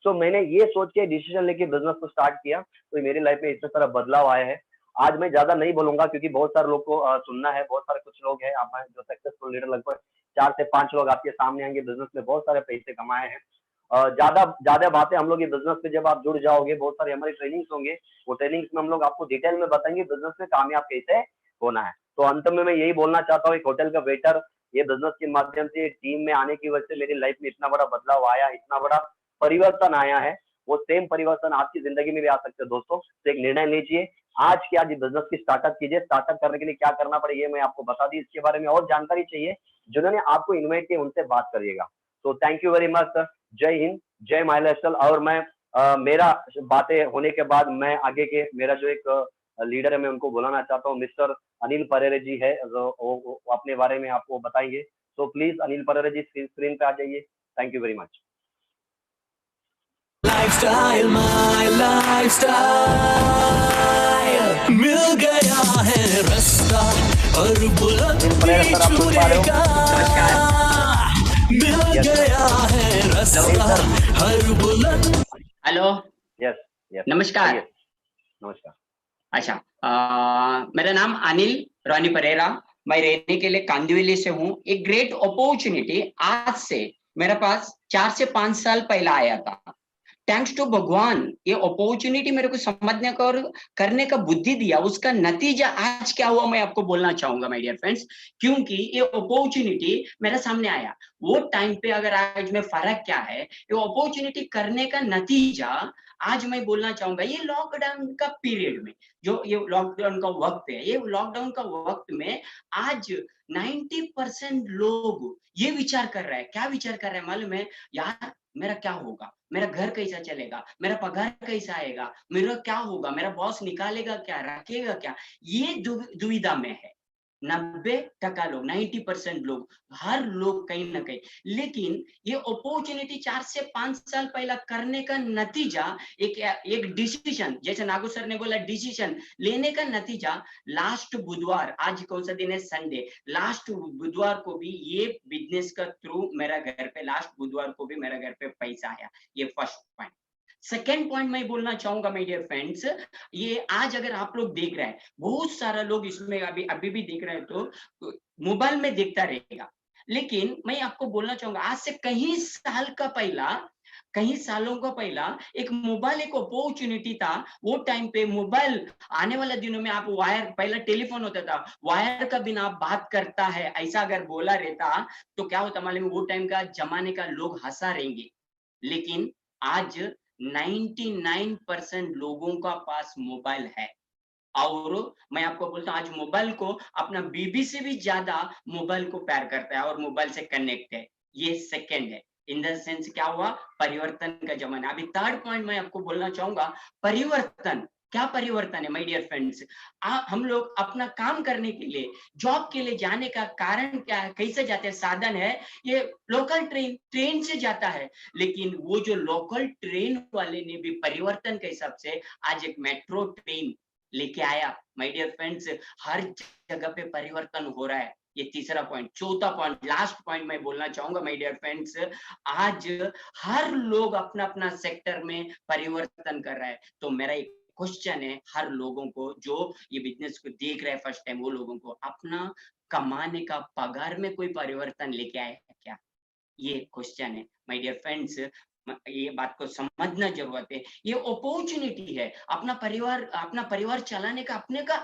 सो मैंने ये सोच के डिसीजन लेके बिजनेस को स्टार्ट किया, तो मेरी लाइफ में इस तरह बदलाव आया है। आज मैं ज्यादा नहीं बोलूंगा क्योंकि बहुत सारे लोग को सुनना है, बहुत सारे कुछ लोग हैं आप जो सक्सेसफुल लीडर, लगभग 4 से 5 लोग आपके सामने आएंगे, बिजनेस में बहुत सारे पैसे कमाए हैं। ज्यादा ज्यादा बातें हम लोग ये बिजनेस पे जब आप जुड़ जाओगे, बहुत सारी हमारी ट्रेनिंग्स होंगे, वो ट्रेनिंग्स में हम लोग आपको डिटेल में बताएंगे बिजनेस में कामयाब कैसे होना है। तो अंत में मैं यही बोलना चाहता हूँ, एक होटल का वेटर ये बिजनेस के माध्यम से टीम में आने की वजह से मेरी लाइफ में इतना बड़ा बदलाव आया, इतना बड़ा परिवर्तन आया है, वो सेम परिवर्तन आपकी जिंदगी में भी आ सकते हैं दोस्तों। तो एक निर्णय लीजिए, आज के आज बिजनेस की स्टार्टअप कीजिए। स्टार्टअप करने के लिए क्या करना पड़ेगा ये मैं आपको बता दी, इसके बारे में और जानकारी चाहिए जिन्होंने आपको इन्वाइट किया उनसे बात करिएगा। तो thank you very much sir. जय हिंद, जय माय लाइफस्टाइल। और मैं मेरा बातें होने के बाद मैं आगे के मेरा जो एक लीडर है मैं उनको बुलाना चाहता हूँ, मिस्टर अनिल परेरे जी है, वो अपने बारे में आपको बताएंगे। तो प्लीज अनिल परेरे जी स्क्रीन पे आ जाइए। Thank you very much. Lifestyle, my lifestyle मिल गया। हर बुलंदी छूएगा, मिल गया है रास्ता हर बुलंद। हेलो, यस यस, नमस्कार। नमस्कार। अच्छा, मेरा नाम अनिल रॉनी परेरा, मैं रहने के लिए कांदिवली से हूँ। एक ग्रेट अपॉर्चुनिटी आज से मेरे पास 4 से 5 साल पहले आया था। थैंक्स टू भगवान, ये अपॉर्चुनिटी मेरे को समझने का और करने का बुद्धि दिया, उसका नतीजा आज क्या हुआ मैं आपको बोलना चाहूंगा माय डियर फ्रेंड्स। क्योंकि ये अपॉर्चुनिटी मेरे सामने आया वो टाइम पे, अगर आज में फर्क क्या है, ये अपॉर्चुनिटी करने का नतीजा आज मैं बोलना चाहूंगा। ये लॉकडाउन का पीरियड में, जो ये लॉकडाउन का वक्त है, ये लॉकडाउन का वक्त में आज 90% लोग ये विचार कर रहे हैं। क्या विचार कर रहे हैं मालूम है? यार मेरा क्या होगा, मेरा घर कैसा चलेगा, मेरा पगार कैसा आएगा, मेरा क्या होगा, मेरा बॉस निकालेगा क्या, रखेगा क्या, ये दुविधा में है 90% लोग, 90% लोग, हर लोग कहीं ना कहीं। लेकिन ये अपॉर्चुनिटी 4 से 5 साल पहला करने का नतीजा, एक डिसीजन, जैसे नागू सर ने बोला डिसीजन लेने का नतीजा, लास्ट बुधवार, आज कौन सा दिन है, संडे, लास्ट बुधवार को भी ये बिजनेस का थ्रू मेरा घर पे, लास्ट बुधवार को भी मेरा घर पे पैसा आया। ये फर्स्ट पॉइंट। सेकेंड पॉइंट मैं बोलना चाहूंगा माय डियर फ्रेंड्स, ये आज अगर आप लोग देख रहे हैं, बहुत सारा लोग इसमें अभी भी देख रहे हैं तो मोबाइल में देखता रहेगा। लेकिन मैं आपको बोलना चाहूंगा, आज से कई सालों का पहला एक मोबाइल, एक अपॉर्चुनिटी था। वो टाइम पे मोबाइल आने वाले दिनों में आप वायर, पहला टेलीफोन होता था, वायर का बिना आप बात करता है, ऐसा अगर बोला रहता तो क्या होता मालूम? वो टाइम का जमाने का लोग हंसा रहेंगे। लेकिन आज 99% लोगों का पास मोबाइल है। और मैं आपको बोलता हूँ, आज मोबाइल को अपना बीबी से भी ज्यादा मोबाइल को प्यार करता है और मोबाइल से कनेक्ट है। ये सेकंड है। इन द सेंस क्या हुआ? परिवर्तन का जमाना। अभी थर्ड पॉइंट मैं आपको बोलना चाहूंगा, परिवर्तन। क्या परिवर्तन है माय डियर फ्रेंड्स? हम लोग अपना काम करने के लिए, जॉब के लिए जाने का कारण क्या है, कैसे जाते हैं, साधन है ये लोकल ट्रेन से जाता है। लेकिन वो जो लोकल ट्रेन वाले ने भी परिवर्तन के हिसाब से आज एक मेट्रो ट्रेन लेके आया। माय डियर फ्रेंड्स, हर जगह पे परिवर्तन हो रहा है। ये तीसरा पॉइंट। चौथा पॉइंट, लास्ट पॉइंट मैं बोलना चाहूंगा माय डियर फ्रेंड्स, आज हर लोग अपना अपना सेक्टर में परिवर्तन कर रहा है। तो मेरा एक क्वेश्चन है हर लोगों को, जो ये बिजनेस को देख रहे हैं फर्स्ट टाइम, वो लोगों को, अपना कमाने का पगार में कोई परिवर्तन लेके आए हैं क्या? ये क्वेश्चन है माय डियर फ्रेंड्स। ये बात को समझना जरूरत है। ये अपॉर्चुनिटी है अपना परिवार चलाने का, अपने का।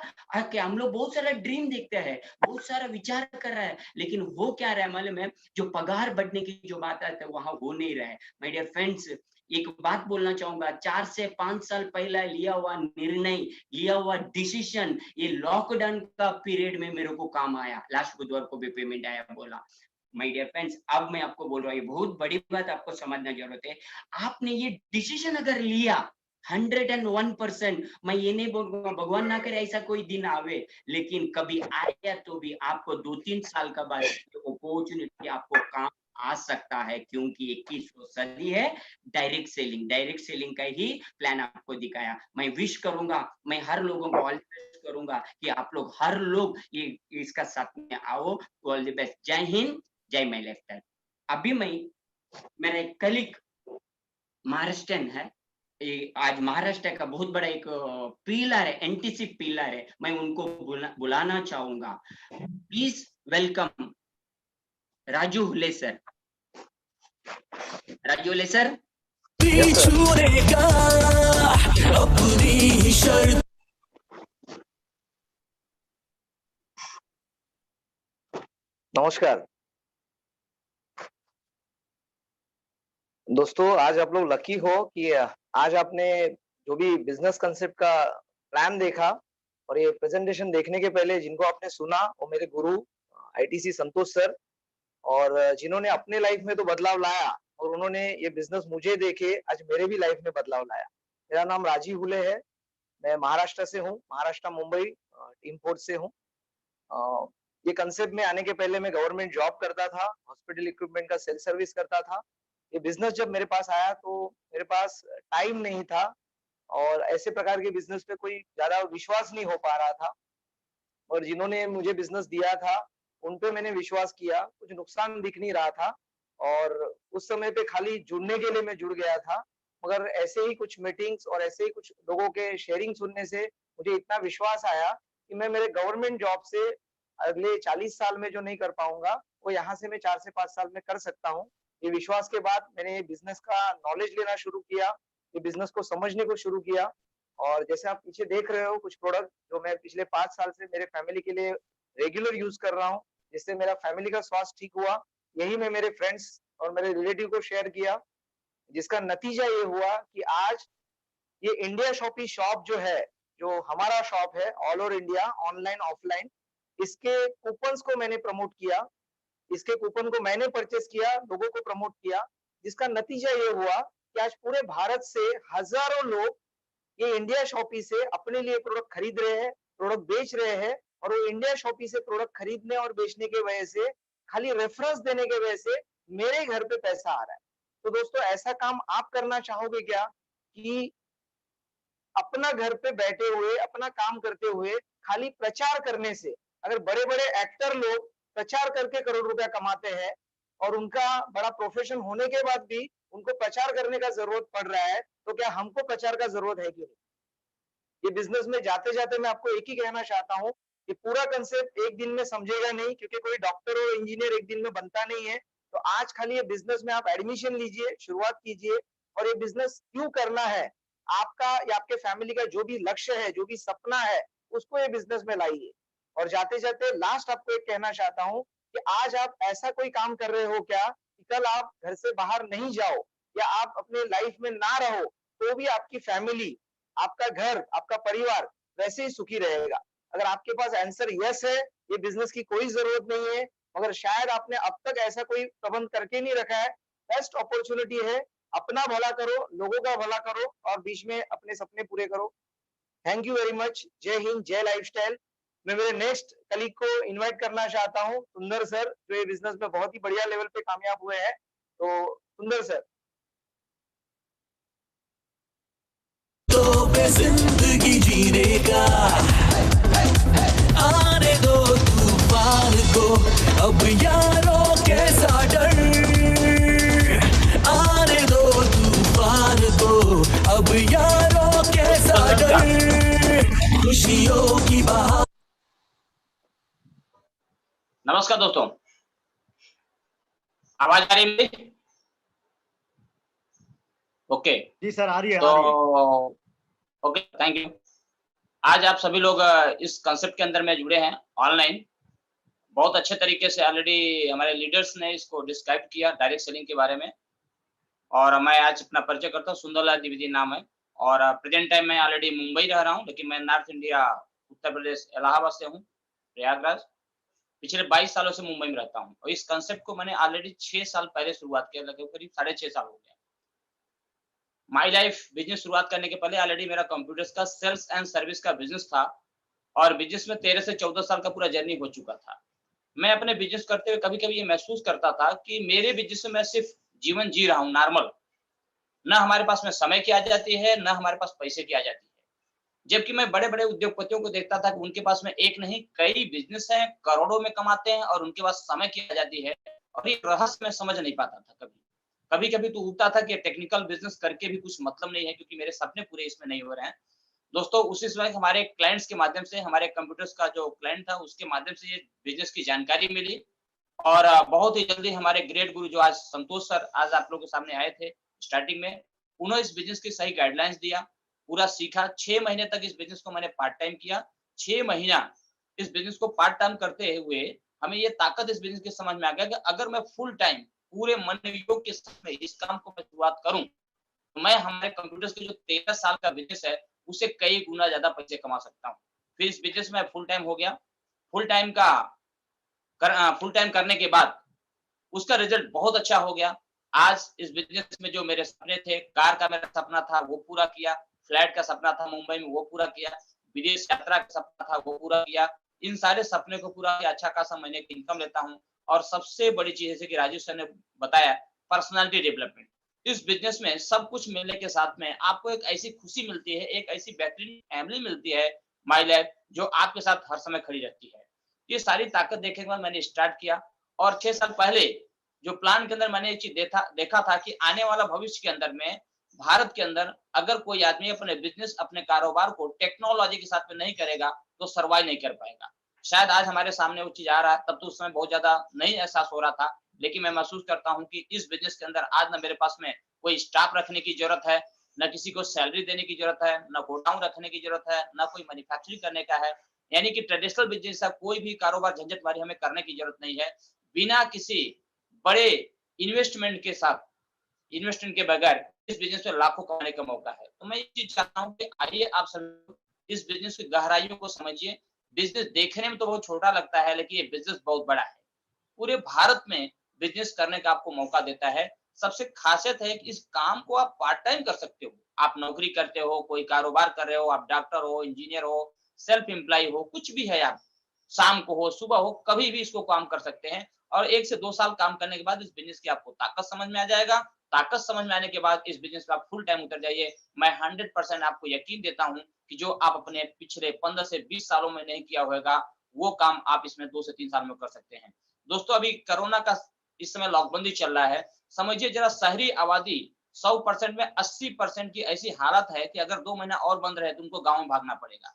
हम लोग बहुत सारा ड्रीम देखते हैं, बहुत सारा विचार कर रहा है, लेकिन हो क्या रहा है मालूम है? जो पगार बढ़ने की जो बात आती है वहां हो नहीं रहा है। माय डियर फ्रेंड्स, एक बात बोलना चाहूंगा, 4 से 5 साल पहले लिया हुआ निर्णय, लिया हुआ डिसीजन, ये लॉकडाउन का पीरियड में मेरे को काम आया। लास्ट बुधवार को भी पेमेंट आया बोला। माय डियर फ्रेंड्स, अब मैं आपको बोल रहा हूँ, ये बहुत बड़ी बात आपको समझना जरूरत है। आपने ये डिसीजन अगर लिया 101%, मैं ये नहीं बोलूंगा भगवान ना करे ऐसा कोई दिन आवे, लेकिन कभी आया तो भी आपको 2-3 साल का बाद अपॉर्चुनिटी आपको काम आ सकता है। क्योंकि 21वीं सदी है, डायरेक्ट सेलिंग का ही प्लान आपको दिखाया। मैं विश करूंगा, मैं हर लोगों को ऑल करूंगा कि आप लोग, हर लोग ये इसका साथ में आओ। All the best. जय हिंद, जय माय लेफ्ट। अभी मेरा एक कलीग महाराष्ट्रन है, आज महाराष्ट्र का बहुत बड़ा एक पिलर है, एनटीसी पिलर है, मैं उनको बुलाना चाहूंगा। Please welcome Raju Hule sir. Raju Hule sir. नमस्कार दोस्तों, आज आप लोग लकी हो कि आज आपने जो भी बिजनेस कंसेप्ट का प्लान देखा और ये प्रेजेंटेशन देखने के पहले जिनको आपने सुना, वो मेरे गुरु आईटीसी संतोष सर, और जिन्होंने अपने लाइफ में तो बदलाव लाया और उन्होंने ये बिजनेस मुझे देखे आज मेरे भी लाइफ में बदलाव लाया। मेरा नाम राजीव हुले है, मैं महाराष्ट्र से हूँ, महाराष्ट्र मुंबई टीम फोर्स से हूँ। ये कंसेप्ट में आने के पहले मैं गवर्नमेंट जॉब करता था, हॉस्पिटल इक्विपमेंट का सेल सर्विस करता था। ये बिजनेस जब मेरे पास आया तो मेरे पास टाइम नहीं था और ऐसे प्रकार के बिजनेस पे कोई ज्यादा विश्वास नहीं हो पा रहा था। और जिन्होंने मुझे बिजनेस दिया था उन पे मैंने विश्वास किया। कुछ नुकसान दिख नहीं रहा था और उस समय पे खाली जुड़ने के लिए मैं जुड़ गया था, मगर ऐसे ही कुछ मीटिंग्स और ऐसे ही कुछ लोगों के शेयरिंग सुनने से मुझे इतना विश्वास आया कि मैं मेरे गवर्नमेंट जॉब से अगले 40 साल में जो नहीं कर पाऊंगा वो यहाँ से मैं 4 से 5 साल में कर सकता हूँ। ये विश्वास के बाद मैंने बिजनेस का नॉलेज लेना शुरू किया, ये बिजनेस को समझने को शुरू किया और जैसे आप पीछे देख रहे हो कुछ प्रोडक्ट जो मैं पिछले 5 साल से मेरे फैमिली के लिए रेगुलर यूज कर रहा हूँ, जिससे मेरा फैमिली का स्वास्थ्य ठीक हुआ। यही मैं मेरे फ्रेंड्स और मेरे रिलेटिव को शेयर किया, जिसका नतीजा ये हुआ कि आज ये इंडिया शॉपी शॉप जो है, जो हमारा शॉप है all over India online offline, इसके कूपन्स को मैंने प्रमोट किया, इसके कूपन को मैंने परचेस किया, लोगों को प्रमोट किया, जिसका नतीजा ये हुआ कि आज पूरे भारत से हजारों लोग ये इंडिया शॉपी से अपने लिए प्रोडक्ट खरीद रहे हैं, प्रोडक्ट बेच रहे हैं और वो इंडिया शॉपी से प्रोडक्ट खरीदने और बेचने की वजह से, खाली रेफरेंस देने की वजह से मेरे घर पे पैसा आ रहा है। तो दोस्तों ऐसा काम आप करना चाहोगे क्या कि अपना घर पे बैठे हुए अपना काम करते हुए खाली प्रचार करने से, अगर बड़े-बड़े एक्टर लोग प्रचार करके करोड़ रुपया कमाते हैं और उनका बड़ा प्रोफेशन होने के बाद भी उनको प्रचार करने का जरूरत पड़ रहा है, तो क्या हमको प्रचार का जरूरत है कि नहीं? ये बिजनेस में जाते-जाते मैं आपको एक ही कहना चाहता हूँ कि पूरा कंसेप्ट एक दिन में समझेगा नहीं, क्योंकि कोई डॉक्टर और इंजीनियर एक दिन में बनता नहीं है। तो आज खाली ये बिजनेस में आप एडमिशन लीजिए, शुरुआत कीजिए और ये बिजनेस क्यों करना है, आपका या आपके फैमिली का जो भी लक्ष्य है, जो भी सपना है, उसको ये बिजनेस में लाइए। और जाते-जाते लास्ट आपको एक कहना चाहता हूँ कि आज आप ऐसा कोई काम कर रहे हो क्या कि कल आप घर से बाहर नहीं जाओ या आप अपने लाइफ में ना रहो, तो भी आपकी फैमिली, आपका घर, आपका परिवार वैसे ही सुखी रहेगा। अगर आपके पास आंसर यस है, ये बिजनेस की कोई जरूरत नहीं है, मगर शायद आपने अब तक ऐसा कोई प्रबंध करके नहीं रखा है, बेस्ट अपॉर्चुनिटी है। अपना भला करो, लोगों का भला करो और बीच में अपने सपने पूरे करो। Thank you very much. जय हिंद, जय लाइफस्टाइल। मैं मेरे नेक्स्ट कलीग को इनवाइट करना चाहता हूँ, सुंदर सर, जो ये बिजनेस में बहुत ही बढ़िया लेवल पे कामयाब हुए हैं। तो सुंदर सर। तो पे जिंदगी जीने का, आने दो तूफान को, अब यारों कैसा डर, आने दो तूफान को, अब यारों कैसा डर, खुशियों की बहार। नमस्कार दोस्तों, आवाज आ रही है? ओके जी सर, आ रही है। तो ओके, थैंक यू। आज आप सभी लोग इस कंसेप्ट के अंदर में जुड़े हैं ऑनलाइन। बहुत अच्छे तरीके से ऑलरेडी हमारे लीडर्स ने इसको डिस्क्राइब किया डायरेक्ट सेलिंग के बारे में, और मैं आज अपना परिचय करता हूँ। सुंदरलाल द्विवेदी नाम है और प्रेजेंट टाइम मैं ऑलरेडी मुंबई रह रहा हूँ, लेकिन मैं नॉर्थ इंडिया उत्तर प्रदेश इलाहाबाद से हूँ, प्रयागराज। पिछले 22 सालों से मुंबई में रहता हूँ और इस कंसेप्ट को मैंने ऑलरेडी 6 साल पहले शुरुआत किया, लगभग करीब 6.5 साल हो गया। माई लाइफ बिजनेस शुरुआत करने के पहले ऑलरेडी मेरा कंप्यूटर्स का सेल्स एंड सर्विस का बिजनेस था और बिजनेस में 13 से 14 साल का पूरा जर्नी हो चुका था। मैं अपने बिजनेस करते हुए कभी-कभी ये महसूस करता था कि मेरे बिजनेस में मैं सिर्फ जीवन जी रहा हूँ नॉर्मल, ना हमारे पास में समय की आ जाती है, ना हमारे पास पैसे की आ जाती है। जबकि मैं बड़े-बड़े उद्योगपतियों को देखता था कि उनके पास में एक नहीं कई बिजनेस हैं, करोड़ों में कमाते हैं और उनके पास समय की आ जाती है और ये रहस्य मैं समझ नहीं पाता था कभी। कभी-कभी तो होता था कि टेक्निकल बिजनेस करके भी कुछ मतलब नहीं है, क्योंकि मेरे सपने पूरे इसमें नहीं हो रहे हैं। दोस्तों, उसी समय हमारे क्लाइंट्स के माध्यम से, हमारे कंप्यूटर्स का जो क्लाइंट था उसके माध्यम से ये बिजनेस की जानकारी मिली और बहुत ही जल्दी हमारे ग्रेट गुरु जो आज संतोष सर आज आप लोगों के सामने आए थे स्टार्टिंग में, उन्होंने इस बिजनेस की सही गाइडलाइंस दिया, पूरा सीखा। 6 महीने तक इस बिजनेस को मैंने पार्ट टाइम किया। 6 महीना इस बिजनेस को पार्ट टाइम करते हुए हमें ये ताकत इस बिजनेस की समझ में आ गया कि अगर मैं फुल टाइम पूरे मन योग के साथ में इस काम को मैं शुरुआत करूं, तो मैं हमारे कंप्यूटर्स के जो 13 साल का बिजनेस है उससे कई गुना ज्यादा पैसे कमा सकता हूं। फिर इस बिजनेस में फुल टाइम हो गया। फुल टाइम करने के बाद उसका रिजल्ट बहुत अच्छा हो गया। आज इस बिजनेस में जो मेरे सपने थे, कार का मेरा सपना था वो पूरा किया, फ्लैट का सपना था मुंबई में वो पूरा किया, विदेश यात्रा का सपना था वो पूरा किया। इन सारे सपने को पूरा किया, अच्छा खासा महीने की इनकम लेता हूँ और सबसे बड़ी चीज जैसे कि राजीव सर ने बताया, पर्सनालिटी डेवलपमेंट। इस बिजनेस में सब कुछ मिलने के साथ में आपको एक ऐसी खुशी मिलती है, एक ऐसी बेहतरीन फैमिली मिलती है माई लाइफ, जो आपके साथ हर समय खड़ी रहती है। ये सारी ताकत देखने के बाद मैंने स्टार्ट किया और 6 साल पहले जो प्लान के अंदर मैंने ये चीज़ देखा था कि आने वाला भविष्य के अंदर में भारत के अंदर अगर कोई आदमी अपने बिज़नेस, अपने कारोबार को टेक्नोलॉजी के साथ में नहीं करेगा, तो सर्वाइव नहीं कर पाएगा। शायद आज हमारे सामने वो चीज़ आ रहा है, तब तो उस समय बहुत ज़्यादा नहीं एहसास हो रहा था, लेकिन मैं महसूस करता हूँ कि इस बिज़नेस के अंदर आज ना मेरे पास में कोई स्टाफ रखने की ज़रूरत है, ना किसी को सैलरी देने की ज़रूरत है, ना गोडाउन रखने की ज़रूरत है, ना कोई मैन्युफैक्चरिंग करने का है। यानी कि ट्रेडिशनल बिज़नेस का कोई भी कारोबार झंझट-मारी हमें करने की ज़रूरत नहीं है। बिना किसी बड़े इन्वेस्टमेंट के साथ, इन्वेस्टमेंट के बगैर इस बिज़नेस में लाखों कमाने का मौका है। तो मैं ये चीज़ चाहता हूँ कि आइए आप सभी इस बिज़नेस की गहराइयों को समझिए। बिज़नेस देखने में तो बहुत छोटा लगता है, लेकिन ये बिज़नेस बहुत बड़ा है। पूरे भारत में बिज़नेस करने का आपको मौका देता है। सबसे खासियत है कि इस काम को आप पार्ट टाइम कर सकते हो। आप नौकरी करते हो, कोई कारोबार कर रहे हो, आप डॉक्टर हो, इंजीनियर हो, सेल्फ एम्प्लॉयी हो, कुछ भी है आप। शाम को हो, सुबह हो, कभी भी इसको काम कर सकते हैं और 1 से 2 साल काम करने के बाद इस बिज़नेस की आपको ताकत समझ में आ जाएगा। ताकत समझ में आने के बाद इस बिज़नेस में आप फुल टाइम उतर जाइए। मैं 100% आपको यकीन देता हूँ कि जो आप अपने पिछले 15 से 20 सालों में नहीं किया होगा, वो काम आप इसमें 2 से 3 साल में कर सकते हैं। दोस्तों, अभी कोरोना का इस समय लॉकबंदी चल रहा है। समझिए जरा शहरी आबादी 100% में 80% की ऐसी हालत है कि अगर 2 महीना और बंद रहे तो उनको गाँव में भागना पड़ेगा।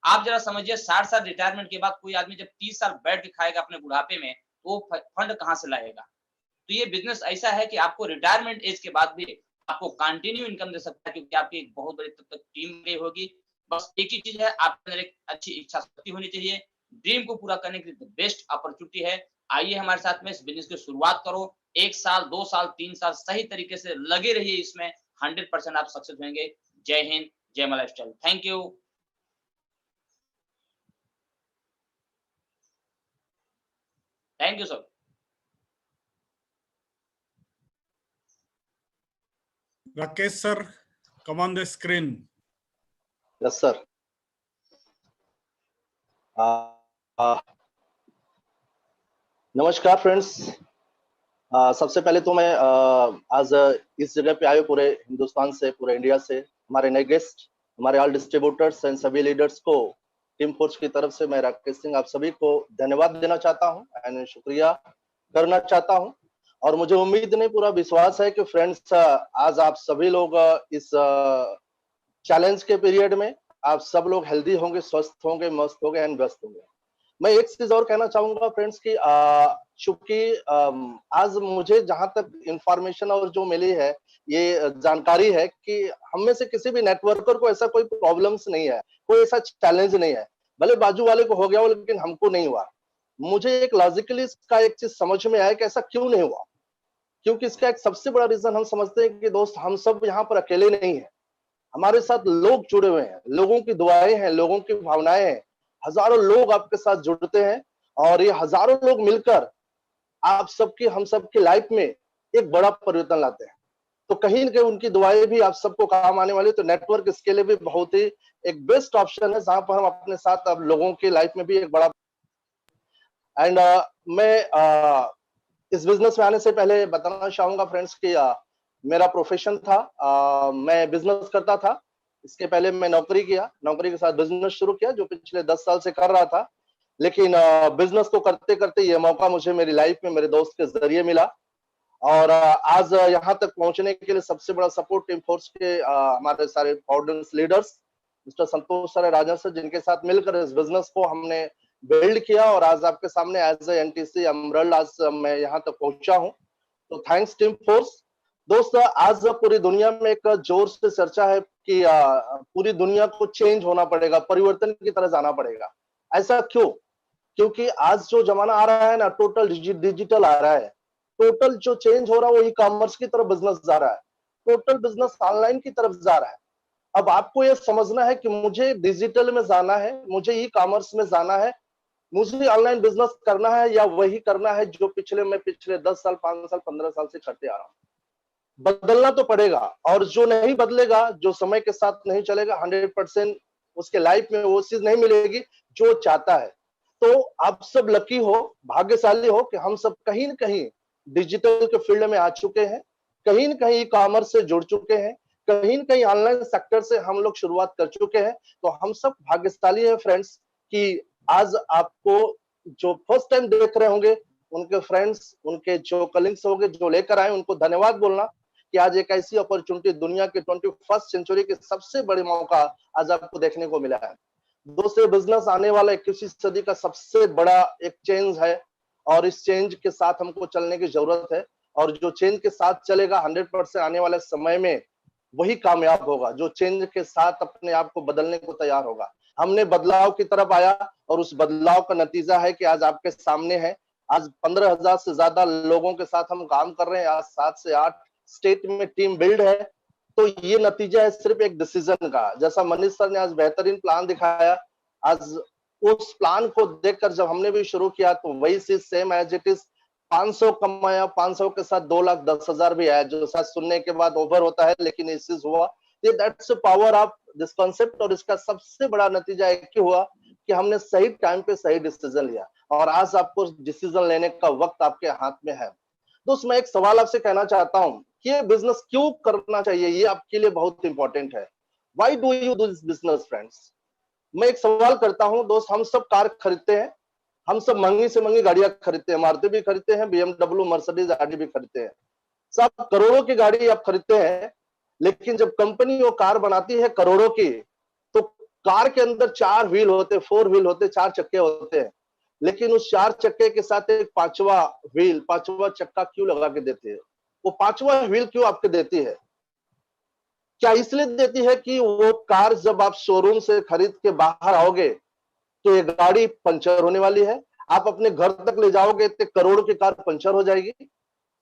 आप जरा समझिए 60 साल रिटायरमेंट के बाद कोई आदमी जब 30 साल बैठ के खाएगा अपने बुढ़ापे में, तो वो फंड कहाँ से लाएगा? तो ये बिज़नेस ऐसा है कि आपको रिटायरमेंट एज के बाद भी आपको कंटिन्यू इनकम दे सकता है क्योंकि आपकी एक बहुत बड़ी तब तक टीम गई होगी। बस एक ही चीज़ है, आपके अंदर एक अच्छी इच्छा शक्ति होनी चाहिए। ड्रीम को पूरा करने के लिए बेस्ट अपॉर्च्युनिटी है। आइए हमारे साथ में इस बिज़नेस की शुरुआत करो। 1 साल, 2 साल, 3 साल सही तरीके से लगे रहिए इसमें, 100% आप सक्सेस होंगे। जय हिंद, जय मां lifestyle. Thank you. Thank you sir. Rakesh sir, come on the screen. Yes, sir. नमस्कार फ्रेंड्स। सबसे पहले तो मैं आज इस जगह पे आए पूरे हिंदुस्तान से, पूरे इंडिया से, हमारे नए गेस्ट, हमारे ऑल डिस्ट्रीब्यूटर्स एंड सभी लीडर्स को टीम फोर्स की तरफ से मैं राकेश सिंह आप सभी को धन्यवाद देना चाहता हूं एंड शुक्रिया करना चाहता हूं। और मुझे उम्मीद नहीं, पूरा विश्वास है कि फ्रेंड्स आज आप सभी लोग इस चैलेंज के पीरियड में आप सब लोग हेल्दी होंगे, स्वस्थ होंगे, मस्त होंगे एंड व्यस्त होंगे। मैं एक चीज और कहना चाहूंगा फ्रेंड्स की चूंकि आज मुझे जहां तक इंफॉर्मेशन और जो मिली है, ये जानकारी है कि हम में से किसी भी नेटवर्कर को ऐसा कोई प्रॉब्लम्स नहीं है, कोई ऐसा चैलेंज नहीं है। भले बाजू वाले को हो गया हो लेकिन हमको नहीं हुआ। मुझे एक लॉजिकली इसका एक चीज समझ में आया कि ऐसा क्यों नहीं हुआ, क्योंकि इसका एक सबसे बड़ा रीजन हम समझते हैं कि दोस्त हम सब यहाँ पर अकेले नहीं है, हमारे साथ लोग जुड़े हुए हैं, लोगों की दुआएं हैं, लोगों की भावनाएं हैं। हजारों लोग आपके साथ जुड़ते हैं और ये हजारों लोग मिलकर आप सबकी, हम सबकी लाइफ में एक बड़ा परिवर्तन लाते हैं। तो कहीं न कहीं उनकी दुआएं भी आप सबको काम आने वाली। तो नेटवर्क इसके लिए भी बहुत ही एक बेस्ट ऑप्शन है, जहां पर हम अपने साथ अब लोगों की लाइफ में भी एक बड़ा एंड मैं इस बिजनेस में आने से पहले बताना चाहूंगा फ्रेंड्स कि मेरा प्रोफेशन था, मैं बिजनेस करता था। इसके पहले मैं नौकरी किया, नौकरी के साथ बिजनेस शुरू किया जो पिछले 10 साल से कर रहा था। लेकिन बिजनेस को करते करते ये मौका मुझे मेरी लाइफ में मेरे दोस्त के जरिए मिला और आज यहाँ तक पहुंचने के लिए सबसे बड़ा सपोर्ट टीम फोर्स के हमारे सारे फाउंडर्स, लीडर्स मिस्टर संतोष सर, राजा सर, जिनके साथ मिलकर इस बिजनेस को हमने बिल्ड किया और आज आपके सामने एज ए एनटीसी अमरल आज मैं यहाँ तक पहुंचा हूँ। तो थैंक्स टीम फोर्स। दोस्तों, आज पूरी दुनिया में एक जोर से चर्चा है कि पूरी दुनिया को चेंज होना पड़ेगा, परिवर्तन की तरह जाना पड़ेगा। ऐसा क्यों? क्योंकि आज जो जमाना आ रहा है ना, टोटल डिजिटल आ रहा है। टोटल जो चेंज हो रहा है वो ई कॉमर्स की तरफ बिजनेस जा रहा है, टोटल बिजनेस ऑनलाइन की तरफ जा रहा है। अब आपको ये समझना है कि मुझे डिजिटल में जाना है, मुझे ई कॉमर्स में जाना है, मुझे ऑनलाइन बिजनेस करना है या वही करना है जो मैं पिछले 10 साल, 5 साल, 15 साल से करते आ रहा हूँ। बदलना तो पड़ेगा और जो नहीं बदलेगा, जो समय के साथ नहीं चलेगा, 100% उसके लाइफ में वो चीज नहीं मिलेगी जो चाहता है। तो आप सब लकी हो, भाग्यशाली हो कि हम सब कहीं न कहीं डिजिटल के फील्ड में आ चुके हैं, कहीं न कहीं ई कॉमर्स से जुड़ चुके हैं, कहीं न कहीं ऑनलाइन सेक्टर से हम लोग शुरुआत कर चुके हैं। तो हम सब भाग्यशाली हैं फ्रेंड्स कि आज आपको जो फर्स्ट टाइम देख रहे होंगे, उनके फ्रेंड्स, उनके जो कलीग्स होंगे, जो लेकर आए, उनको धन्यवाद बोलना कि आज एक ऐसी अपॉर्चुनिटी, दुनिया के 21st सेंचुरी के सबसे बड़े मौका आज आपको देखने को मिला है। दोस्तों, बिजनेस आने वाला 21वीं सदी का सबसे बड़ा एक चेंज है और इस चेंज के साथ हमको चलने की जरूरत है, और जो चेंज के साथ चलेगा 100% आने वाले समय में वही कामयाब होगा, जो चेंज के साथ अपने आप को बदलने को तैयार होगा। हमने बदलाव की तरफ आया और उस बदलाव का नतीजा है कि आज आपके सामने है। आज 15,000 से ज्यादा लोगों के साथ हम काम कर रहे हैं। आज 7 से 8 स्टेट में टीम बिल्ड है। तो ये नतीजा है सिर्फ एक डिसीजन का। जैसा मनीष सर ने आज बेहतरीन प्लान दिखाया, आज उस प्लान को देखकर जब हमने भी शुरू किया तो वही चीज सेम एज इट इज 500 कमाया, 500 के साथ 2,10,000 भी आया, जो शायद सुनने के बाद ओवर होता है, लेकिन ये चीज हुआ। That's the power of this concept. और इसका सबसे बड़ा नतीजा एक ही हुआ कि हमने सही टाइम पे सही डिसीजन लिया, और आज आपको डिसीजन लेने का वक्त आपके हाथ में है। दोस्त, मैं एक सवाल आपसे कहना चाहता हूं कि ये बिजनेस क्यों करना चाहिए, ये आपके लिए बहुत इंपॉर्टेंट है। Why do you do this business friends? मैं एक सवाल करता हूं दोस्त, हम सब कार खरीदते हैं, हम सब महंगी से महंगी गाड़ियां खरीदते हैं, मारुति भी खरीदते हैं, BMW, मर्सिडीज, ऑडी भी खरीदते हैं, सब करोड़ों की गाड़ी आप खरीदते हैं। लेकिन जब कंपनी वो कार बनाती है करोड़ों की, तो कार के अंदर 4 व्हील होते, 4 व्हील होते, 4 चक्के होते हैं, लेकिन उस 4 चक्के के साथ एक 5वां व्हील, 5वां चक्का क्यों लगा के देती है? वो 5वां व्हील क्यों आपके देती है? क्या इसलिए देती है कि वो कार जब आप शोरूम से खरीद के बाहर आओगे तो ये गाड़ी पंचर होने वाली है, आप अपने घर तक ले जाओगे तो करोड़ की कार पंचर हो जाएगी?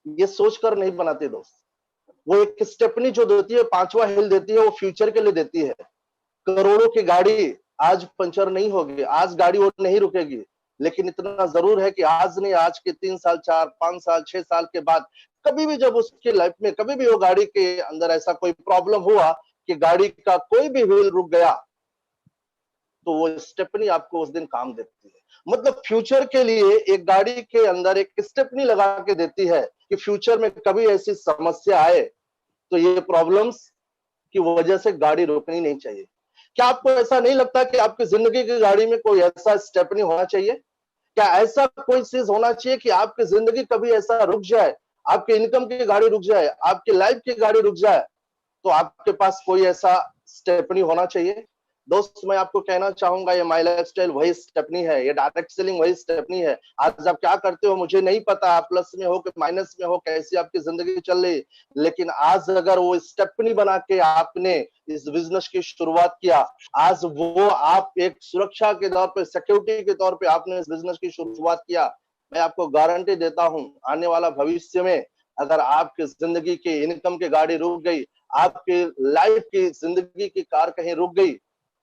ये सोचकर नहीं बनाते दोस्त। वो एक स्टेपनी जो देती है, 5वां व्हील देती है, वो फ्यूचर के लिए देती है। करोड़ों की गाड़ी आज पंचर नहीं होगी, आज गाड़ी वो नहीं रुकेगी, लेकिन इतना जरूर है कि आज नहीं, आज के 3 साल, 4, 5 साल, 6 साल के बाद कभी भी जब उसकी लाइफ में कभी भी वो गाड़ी के अंदर ऐसा कोई प्रॉब्लम हुआ कि गाड़ी का कोई भी व्हील रुक गया, तो वो स्टेपनी आपको उस दिन काम देती है। मतलब फ्यूचर के लिए एक गाड़ी के अंदर एक स्टेपनी लगा के देती है कि फ्यूचर में कभी ऐसी समस्या आए तो ये प्रॉब्लम्स की वजह से गाड़ी रोकनी नहीं चाहिए। क्या आपको ऐसा नहीं लगता कि आपकी जिंदगी की गाड़ी में कोई ऐसा स्टेपनी होना चाहिए? क्या ऐसा कोई चीज होना चाहिए कि आपकी जिंदगी कभी ऐसा रुक जाए, आपके इनकम की गाड़ी रुक जाए, आपकी लाइफ की गाड़ी रुक जाए, तो आपके पास कोई ऐसा स्टेपनी होना चाहिए? दोस्त, मैं आपको कहना चाहूंगा, ये माई लाइफ स्टाइल वही स्टेपनी है, ये डायरेक्ट सेलिंग वही स्टेपनी है। आज आप क्या करते हो मुझे नहीं पता, आप प्लस में हो कि माइनस में हो, कैसी आपकी जिंदगी चल रही, लेकिन आज अगर वो स्टेपनी बना के आपने इस बिजनेस की शुरुआत किया, आज वो आप एक सुरक्षा के तौर पे, सिक्योरिटी के तौर पे आपने इस बिजनेस की शुरुआत किया, मैं आपको गारंटी देता हूं आने वाला भविष्य में अगर आपकी जिंदगी की इनकम की गाड़ी रुक गई, आपकी लाइफ की जिंदगी की कार कहीं रुक गई,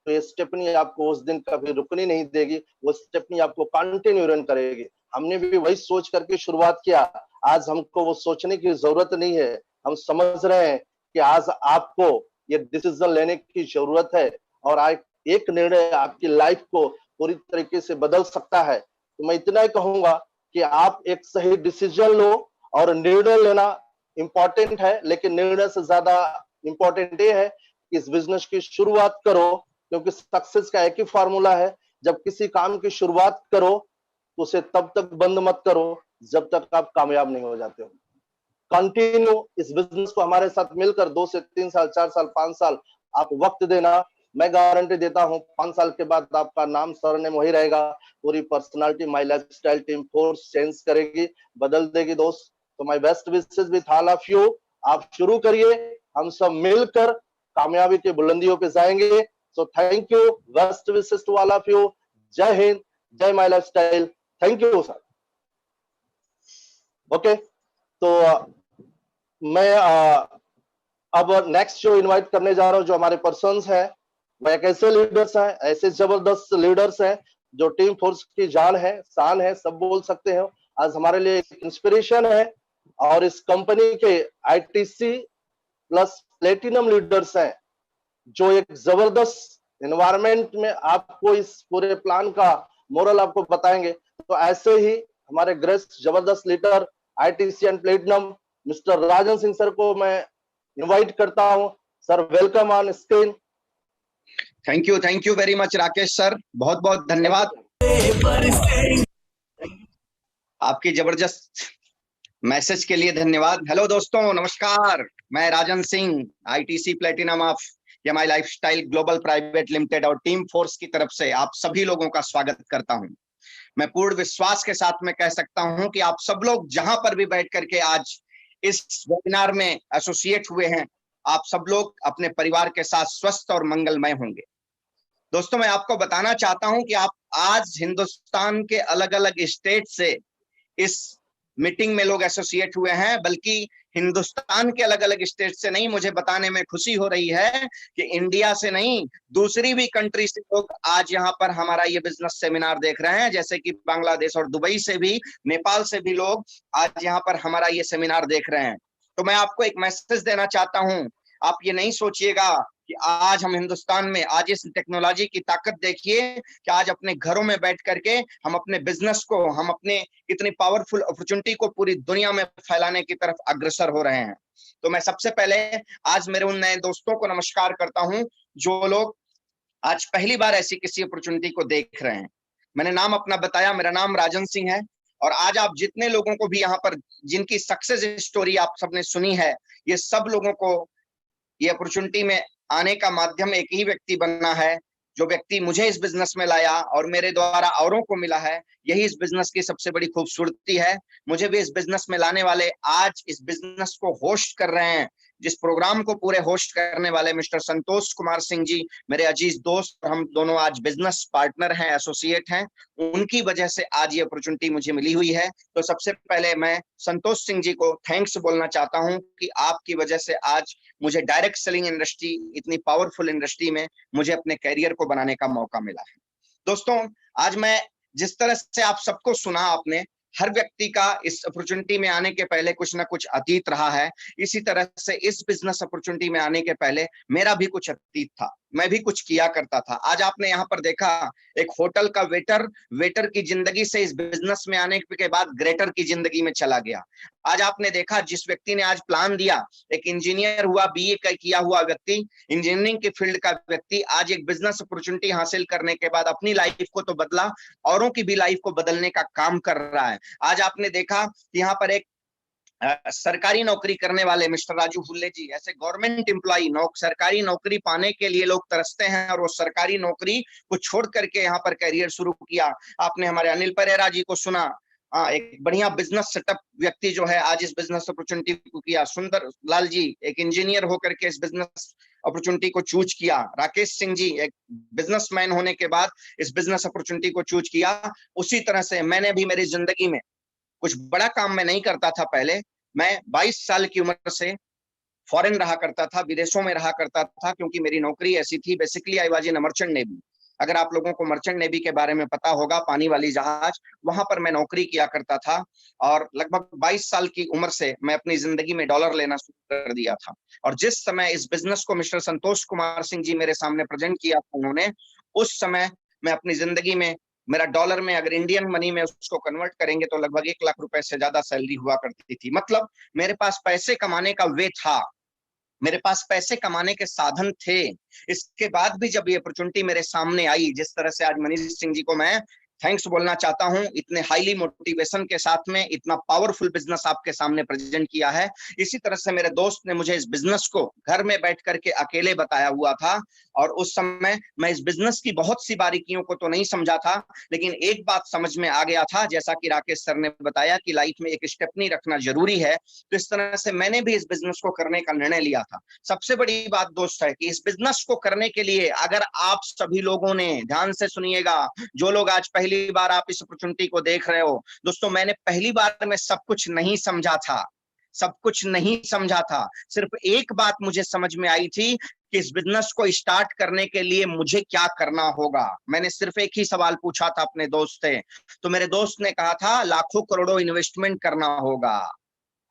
तो ये स्टेपनी आपको उस दिन कभी रुकनी नहीं देगी, वो स्टेपनी आपको कंटिन्यू रन करेगी। हमने भी वही सोच करके शुरुआत किया। आज हमको वो सोचने की जरूरत नहीं है, हम समझ रहे हैं कि आज आपको ये डिसीजन लेने की जरूरत है और एक निर्णय आपकी लाइफ को पूरी तरीके से बदल सकता है। तो मैं इतना ही कहूंगा कि आप एक सही डिसीजन लो, और निर्णय लेना इंपॉर्टेंट है, लेकिन निर्णय से ज्यादा इंपॉर्टेंट ये है कि इस बिजनेस की शुरुआत करो, क्योंकि सक्सेस का एक ही फॉर्मूला है, जब किसी काम की शुरुआत करो तो उसे तब तक बंद मत करो जब तक आप कामयाब नहीं हो जाते हो। कंटिन्यू इस बिजनेस को हमारे साथ मिलकर 2 से 3 साल, 4 साल, 5 साल आप वक्त देना। मैं गारंटी देता हूं 5 साल के बाद आपका नाम सरनेम वही रहेगा, पूरी personality my life style team force change करेगी, बदल देगी दोस्त। तो my best wishes with all of you. आप शुरू करिए, हम सब मिलकर कामयाबी की बुलंदियों पे जाएंगे। So thank you, best wishes to all of you. जय हिंद, जय my life style. Thank you sir. Okay, तो मैं अब नेक्स्ट जो इनवाइट करने जा रहा हूं, जो हमारे पर्सन्स हैं, वो एक ऐसे लीडर्स हैं, ऐसे जबरदस्त लीडर्स हैं जो टीम फोर्स की जान है, शान है, सब बोल सकते हैं। आज हमारे लिए एक इंस्पिरेशन है, और इस कंपनी के ITC प्लस प्लेटिनम लीडर्स हैं जो एक जबरदस्त एनवायरनमेंट में आपको इस पूरे प्लान का मोरल आपको बताएंगे। तो ऐसे ही हमारे ग्रेट जबरदस्त leader ITC and platinum mister Rajan Singh sir को मैं इनवाइट करता हूं। Sir, welcome on screen. Thank you very much Rakesh sir, बहुत बहुत धन्यवाद। आपकी जबरदस्त मैसेज के लिए धन्यवाद। हेलो दोस्तों, नमस्कार, मैं Rajan Singh, ITC platinum of MI lifestyle global private limited और टीम फोर्स की तरफ से आप सभी लोगों का स्वागत करता हूं। मैं पूर्ण विश्वास के साथ में कह सकता हूं कि आप सब लोग जहां पर भी बैठ करके आज इस वेबिनार में एसोसिएट हुए हैं, आप सब लोग अपने परिवार के साथ स्वस्थ और मंगलमय होंगे। दोस्तों, मैं आपको बताना चाहता हूं कि आप आज हिंदुस्तान के अलग अलग स्टेट से इस मीटिंग में लोग एसोसिएट हुए हैं, बल्कि हिंदुस्तान के अलग अलग स्टेट से नहीं, मुझे बताने में खुशी हो रही है कि इंडिया से नहीं, दूसरी भी कंट्री से लोग आज यहाँ पर हमारा ये बिजनेस सेमिनार देख रहे हैं, जैसे कि बांग्लादेश और दुबई से भी, नेपाल से भी लोग आज यहाँ पर हमारा ये सेमिनार देख रहे हैं। तो मैं आपको एक मैसेज देना चाहता हूँ, आप ये नहीं सोचिएगा कि आज हम हिंदुस्तान में, आज इस टेक्नोलॉजी की ताकत देखिए कि आज अपने घरों में बैठ करके हम अपने बिजनेस को, हम अपने इतनी पावरफुल अपॉर्चुनिटी को पूरी दुनिया में फैलाने की तरफ अग्रसर हो रहे हैं। तो मैं सबसे पहले आज मेरे उन नए दोस्तों को नमस्कार करता हूं जो लोग आज पहली बार ऐसी किसी अपॉर्चुनिटी को देख रहे हैं। मैंने नाम अपना बताया, मेरा नाम राजन सिंह है, और आज आप जितने लोगों को भी यहाँ पर जिनकी सक्सेस स्टोरी आप सबने सुनी है, ये सब लोगों को ये अपॉर्चुनिटी में आने का माध्यम एक ही व्यक्ति बनना है, जो व्यक्ति मुझे इस बिजनेस में लाया और मेरे द्वारा औरों को मिला है। यही इस बिजनेस की सबसे बड़ी खूबसूरती है। मुझे भी इस बिजनेस में लाने वाले, आज इस बिजनेस को होस्ट कर रहे हैं, जिस प्रोग्राम को पूरे होस्ट करने वाले मिस्टर संतोष कुमार सिंह जी, मेरे अजीज दोस्त, हम दोनों आज बिजनेस पार्टनर हैं, एसोसिएट हैं, उनकी वजह से आज ये अपॉर्चुनिटी मुझे मिली हुई है। तो सबसे पहले मैं संतोष सिंह जी को थैंक्स बोलना चाहता हूं कि आपकी वजह से आज मुझे डायरेक्ट सेलिंग इंडस्ट्री, इतनी पावरफुल इंडस्ट्री में मुझे अपने कैरियर को बनाने का मौका मिला है। दोस्तों, आज मैं जिस तरह से आप सबको सुना, आपने हर व्यक्ति का इस अपॉर्चुनिटी में आने के पहले कुछ ना कुछ अतीत रहा है। इसी तरह से इस बिजनेस अपॉर्चुनिटी में आने के पहले मेरा भी कुछ अतीत था, मैं भी कुछ किया करता था। आज आपने यहाँ पर देखा एक होटल का वेटर की जिंदगी से इस बिजनेस में आने के बाद ग्रेटर की जिंदगी में चला गया। आज आपने देखा जिस व्यक्ति ने आज प्लान दिया, एक इंजीनियर हुआ, बीए किया हुआ व्यक्ति, इंजीनियरिंग के फील्ड का व्यक्ति, आज एक बिजनेस अपॉर्चुनिटी हासिल करने के बाद अपनी लाइफ को तो बदला, औरों की भी लाइफ को बदलने का काम कर रहा है। आज आपने देखा कि यहाँ पर एक सरकारी नौकरी करने वाले मिस्टर राजू हुल्ले जी, ऐसे गवर्नमेंट एम्प्लॉई, सरकारी नौकरी पाने के लिए लोग तरसते हैं और वो सरकारी नौकरी को छोड़ करके यहाँ पर करियर शुरू किया। आपने हमारे अनिल परेरा जी को सुना, एक बढ़िया बिजनेस सेटअप व्यक्ति जो है आज इस बिजनेस अपॉर्चुनिटी को किया। सुंदर लाल जी एक इंजीनियर होकर के इस बिजनेस अपॉर्चुनिटी को चूज किया। राकेश सिंह जी एक बिजनेसमैन होने के बाद इस बिजनेस अपॉर्चुनिटी को चूज किया। उसी तरह से मैंने भी मेरी जिंदगी में कुछ बड़ा काम मैं नहीं करता था। पहले मैं 22 साल की उम्र से फॉरेन रहा करता था, विदेशों में रहा करता था, क्योंकि मेरी नौकरी ऐसी थी। Basically I was in merchant navy. अगर आप लोगों को मर्चेंट नेवी के बारे में पता होगा, पानी वाली जहाज, वहां पर मैं नौकरी किया करता था। और लगभग 22 साल की उम्र से मैं अपनी जिंदगी में डॉलर लेना शुरू कर दिया था। और जिस समय इस बिजनेस को मिस्टर संतोष कुमार सिंह जी मेरे सामने प्रेजेंट किया उन्होंने, उस समय मैं अपनी जिंदगी में, मेरा डॉलर में अगर इंडियन मनी में उसको कन्वर्ट करेंगे तो लगभग 1 लाख रुपए से ज्यादा सैलरी हुआ करती थी। मतलब मेरे पास पैसे कमाने का वे था, मेरे पास पैसे कमाने के साधन थे। इसके बाद भी जब ये अपॉर्चुनिटी मेरे सामने आई, जिस तरह से आज मनीष सिंह जी को मैं थैंक्स बोलना चाहता हूं, इतने हाईली मोटिवेशन के साथ में इतना पावरफुल बिजनेस आपके सामने प्रेजेंट किया है। इसी तरह से मेरे दोस्त ने मुझे इस बिजनेस को घर में बैठ करके अकेले बताया हुआ था, और उस समय मैं इस बिजनेस की बहुत सी बारीकियों को तो नहीं समझा था, लेकिन एक बात समझ में आ गया था, जैसा कि राकेश सर ने बताया कि लाइफ में एक स्टेपनी रखना जरूरी है। तो इस तरह से मैंने भी इस बिजनेस को करने का निर्णय लिया था। सबसे बड़ी बात दोस्त है कि इस बिजनेस को करने के लिए अगर आप सभी लोगों ने, ध्यान से सुनिएगा, जो लोग आज पहली बार आप इस अपॉर्चुनिटी को देख रहे हो, दोस्तों मैंने पहली बार में सब कुछ नहीं समझा था, सब कुछ नहीं समझा था। सिर्फ एक बात मुझे समझ में आई थी कि इस बिजनेस को स्टार्ट करने के लिए मुझे क्या करना होगा। मैंने सिर्फ एक ही सवाल पूछा था अपने दोस्त से, तो मेरे दोस्त ने कहा था लाखों करोड़ों इन्वेस्टमेंट करना होगा।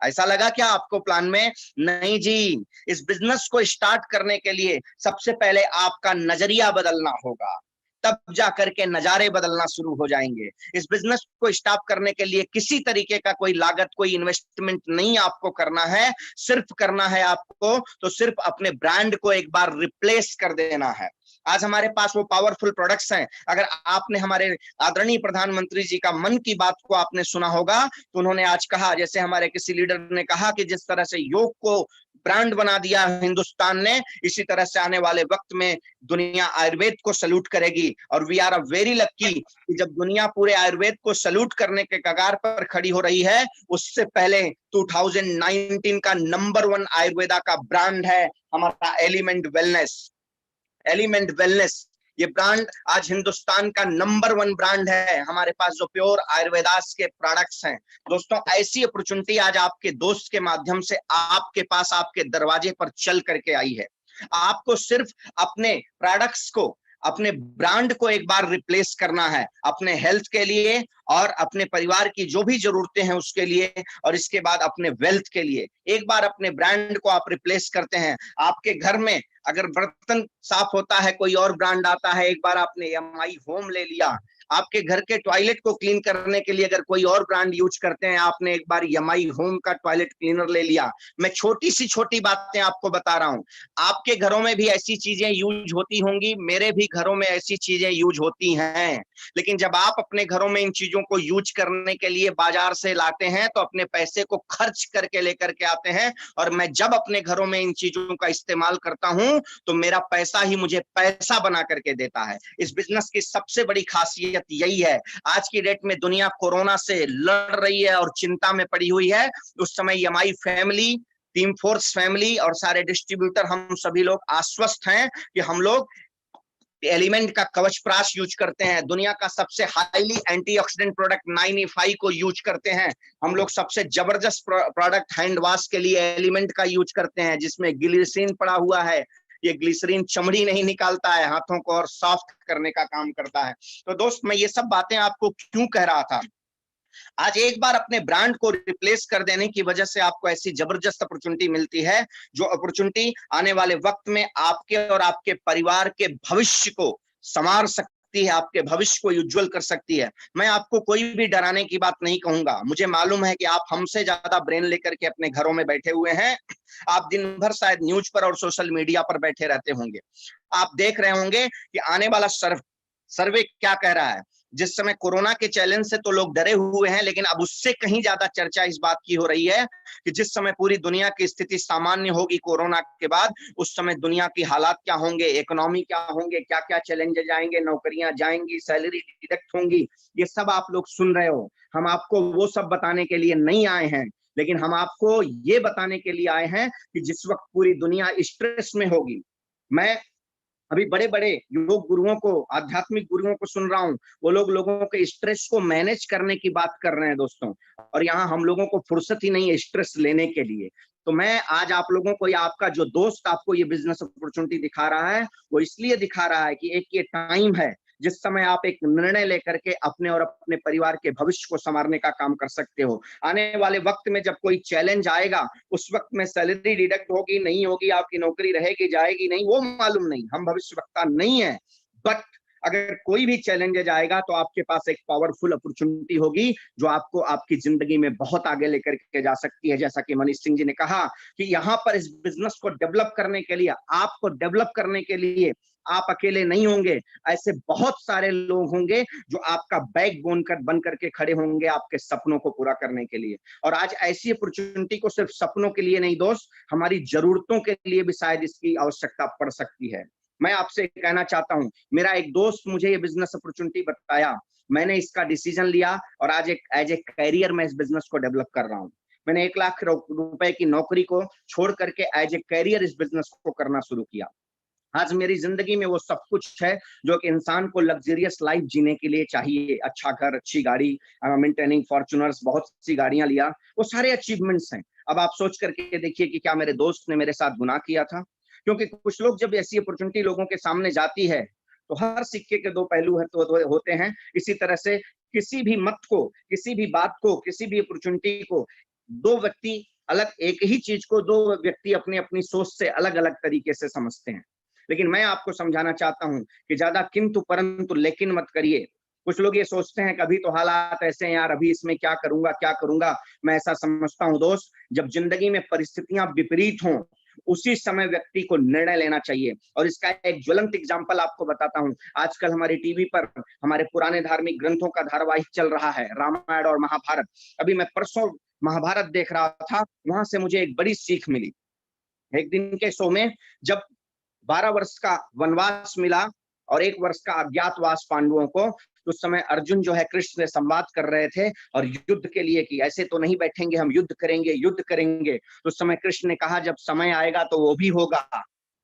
ऐसा लगा क्या आपको प्लान में? नहीं जी, इस बिजनेस को स्टार्ट करने के लिए सबसे पहले आपका नजरिया बदलना होगा, तब जाकर के नजारे बदलना शुरू हो जाएंगे। इस बिजनेस को स्टार्ट करने के लिए किसी तरीके का कोई लागत, कोई इन्वेस्टमेंट नहीं आपको करना है। सिर्फ करना है आपको तो सिर्फ अपने ब्रांड को एक बार रिप्लेस कर देना है। आज हमारे पास वो पावरफुल प्रोडक्ट्स हैं। अगर आपने हमारे आदरणीय प्रधानमंत्री जी का मन की बात को आपने सुना होगा तो उन्होंने आज कहा, जैसे हमारे किसी लीडर ने कहा कि जिस तरह से योग को ब्रांड बना दिया हिंदुस्तान ने, इसी तरह से आने वाले वक्त में दुनिया आयुर्वेद को सल्यूट करेगी। और we are a very lucky कि जब दुनिया पूरे आयुर्वेद को सल्यूट करने के कगार पर खड़ी हो रही है, उससे पहले 2019 का नंबर 1 आयुर्वेदा का ब्रांड है हमारा एलिमेंट वेलनेस। एलिमेंट वेलनेस ये ब्रांड आज हिंदुस्तान का नंबर 1 ब्रांड है। हमारे पास जो प्योर आयुर्वेदास के प्रोडक्ट्स हैं दोस्तों, ऐसी अपॉर्चुनिटी आज आपके दोस्त के माध्यम से आपके पास, आपके दरवाजे पर चल करके आई है। आपको सिर्फ अपने प्रोडक्ट्स को, अपने ब्रांड को एक बार रिप्लेस करना है अपने हेल्थ के लिए और अपने परिवार की जो भी जरूरतें हैं उसके लिए, और इसके बाद अपने वेल्थ के लिए। एक बार अपने ब्रांड को आप रिप्लेस करते हैं, आपके घर में अगर बर्तन साफ होता है कोई और ब्रांड आता है, एक बार आपने एमआई होम ले लिया। आपके घर के टॉयलेट को क्लीन करने के लिए अगर कोई और ब्रांड यूज करते हैं, आपने एक बार एमआई होम का टॉयलेट क्लीनर ले लिया। मैं छोटी सी छोटी बातें आपको बता रहा हूं, आपके घरों में भी ऐसी चीजें यूज होती होंगी, मेरे भी घरों में ऐसी चीजें यूज होती हैं। लेकिन जब आप अपने घरों में इन चीजों को यूज करने के लिए बाजार से लाते हैं तो अपने पैसे को खर्च करके लेकर के आते हैं, और मैं जब अपने घरों में इन चीजों का इस्तेमाल करता हूं तो मेरा पैसा ही मुझे पैसा बना करके देता है। इस बिजनेस की सबसे बड़ी खासियत यही है। आज की डेट में दुनिया कोरोना से लड़ रही है और चिंता में पड़ी हुई है। उस समय MI family, team force family और सारे डिस्ट्रीब्यूटर, हम सभी लोग आश्वस्त हैं कि हम लोग एलिमेंट का कवच प्राश यूज करते हैं। दुनिया का सबसे हाईली एंटीऑक्सीडेंट प्रोडक्ट 9E5 को यूज करते हैं। हम लोग सबसे जबरदस्त प्रोडक्ट हैंड वॉश के लिए एलिमेंट का यूज करते हैं, जिसमें ग्लिसरीन पड़ा हुआ है। ये ग्लिसरीन चमड़ी नहीं निकालता है, हाथों को और सॉफ्ट करने का काम करता है। तो दोस्त, मैं ये सब बातें आपको क्यों कह रहा था, आज एक बार अपने ब्रांड को रिप्लेस कर देने की वजह से आपको ऐसी जबरदस्त अपॉर्चुनिटी मिलती है, जो अपॉर्चुनिटी आने वाले वक्त में आपके और आपके परिवार के भविष्य को संवार सकती है, आपके भविष्य को उज्जवल कर सकती है। मैं आपको कोई भी डराने की बात नहीं कहूंगा। मुझे मालूम है कि आप हमसे ज्यादा ब्रेन लेकर के अपने घरों में बैठे हुए हैं। आप दिन भर शायद न्यूज पर और सोशल मीडिया पर बैठे रहते होंगे। आप देख रहे होंगे कि आने वाला सर्वे क्या कह रहा है। जिस समय कोरोना के चैलेंज से तो लोग डरे हुए हैं, लेकिन अब उससे कहीं ज्यादा चर्चा इस बात की हो रही है कि जिस समय पूरी दुनिया की स्थिति सामान्य होगी कोरोना के बाद, उस समय दुनिया की हालात क्या होंगे, इकोनॉमी क्या होंगे, क्या क्या चैलेंजेस आएंगे, नौकरियां जाएंगी, सैलरी डिडक्ट होंगी, ये सब आप लोग सुन रहे हो। हम आपको वो सब बताने के लिए नहीं आए हैं, लेकिन हम आपको ये बताने के लिए आए हैं कि जिस वक्त पूरी दुनिया स्ट्रेस में होगी, मैं अभी बड़े बड़े योग गुरुओं को, आध्यात्मिक गुरुओं को सुन रहा हूं, वो लोग लोगों के स्ट्रेस को मैनेज करने की बात कर रहे हैं दोस्तों, और यहाँ हम लोगों को फुर्सत ही नहीं है स्ट्रेस लेने के लिए। तो मैं आज आप लोगों को, या आपका जो दोस्त आपको ये बिजनेस अपॉर्चुनिटी दिखा रहा है, वो इसलिए दिखा रहा है कि एक ये टाइम है जिस समय आप एक निर्णय लेकर के अपने और अपने परिवार के भविष्य को संवारने का काम कर सकते हो। आने वाले वक्त में जब कोई चैलेंज आएगा, उस वक्त में सैलरी डिडक्ट होगी नहीं होगी, आपकी नौकरी रहेगी जाएगी नहीं, वो मालूम नहीं, हम भविष्यवक्ता नहीं है। बट अगर कोई भी चैलेंजेज आएगा तो आपके पास एक पावरफुल अपॉर्चुनिटी होगी जो आपको आपकी जिंदगी में बहुत आगे लेकर के जा सकती है। जैसा कि मनीष सिंह जी ने कहा कि यहाँ पर इस बिजनेस को डेवलप करने के लिए, आपको डेवलप करने के लिए आप अकेले नहीं होंगे, ऐसे बहुत सारे लोग होंगे जो आपका बैकबोन बन करके खड़े होंगे आपके सपनों को पूरा करने के लिए। और आज ऐसी अपॉर्चुनिटी को सिर्फ सपनों के लिए नहीं दोस्त, हमारी जरूरतों के लिए भी शायद इसकी आवश्यकता पड़ सकती है। मैं आपसे कहना चाहता हूं, मेरा एक दोस्त मुझे ये बिजनेस अपॉर्चुनिटी बताया, मैंने इसका डिसीजन लिया और आज एक एज ए कैरियर में इस बिजनेस को डेवलप कर रहा हूं। मैंने 1 लाख रुपए की नौकरी को छोड़ करके एज ए कैरियर इस बिजनेस को करना शुरू किया। आज मेरी जिंदगी में वो सब कुछ है जो कि इंसान को लग्जरियस लाइफ जीने के लिए चाहिए। अच्छा घर, अच्छी गाड़ी, मेंटेनिंग फॉर्च्यूनर्स, बहुत सी गाड़ियां लिया, वो सारे अचीवमेंट्स हैं। अब आप सोच करके देखिए कि क्या मेरे दोस्त ने मेरे साथ गुनाह किया था? क्योंकि कुछ लोग, जब ऐसी अपॉर्चुनिटी लोगों के सामने जाती है तो हर सिक्के के 2 पहलू होते हैं। इसी तरह से किसी भी मत को, किसी भी बात को, किसी भी अपॉर्चुनिटी को 2 व्यक्ति अलग, एक ही चीज को 2 व्यक्ति अपनी अपनी सोच से अलग अलग तरीके से समझते हैं। लेकिन मैं आपको समझाना चाहता हूं कि ज्यादा किंतु परंतु लेकिन मत करिए। कुछ लोग ये सोचते हैं कभी तो हालात ऐसे हैं यार, अभी इसमें क्या करूंगा क्या करूंगा। मैं ऐसा समझता हूं दोस्त, जब जिंदगी में परिस्थितियां विपरीत हों, उसी समय व्यक्ति को निर्णय लेना चाहिए। और इसका एक ज्वलंत एग्जाम्पल आपको बताता हूं। आजकल हमारे टीवी पर हमारे पुराने धार्मिक ग्रंथों का धारावाहिक चल रहा है, रामायण और महाभारत। अभी मैं परसों महाभारत देख रहा था, वहां से मुझे एक बड़ी सीख मिली। एक दिन के शो में जब 12 वर्ष का वनवास मिला और 1 वर्ष का अज्ञातवास पांडवों को, तो उस समय अर्जुन जो है कृष्ण से संवाद कर रहे थे और युद्ध के लिए कि ऐसे तो नहीं बैठेंगे, हम युद्ध करेंगे, युद्ध करेंगे। तो उस समय कृष्ण ने कहा जब समय आएगा तो वो भी होगा।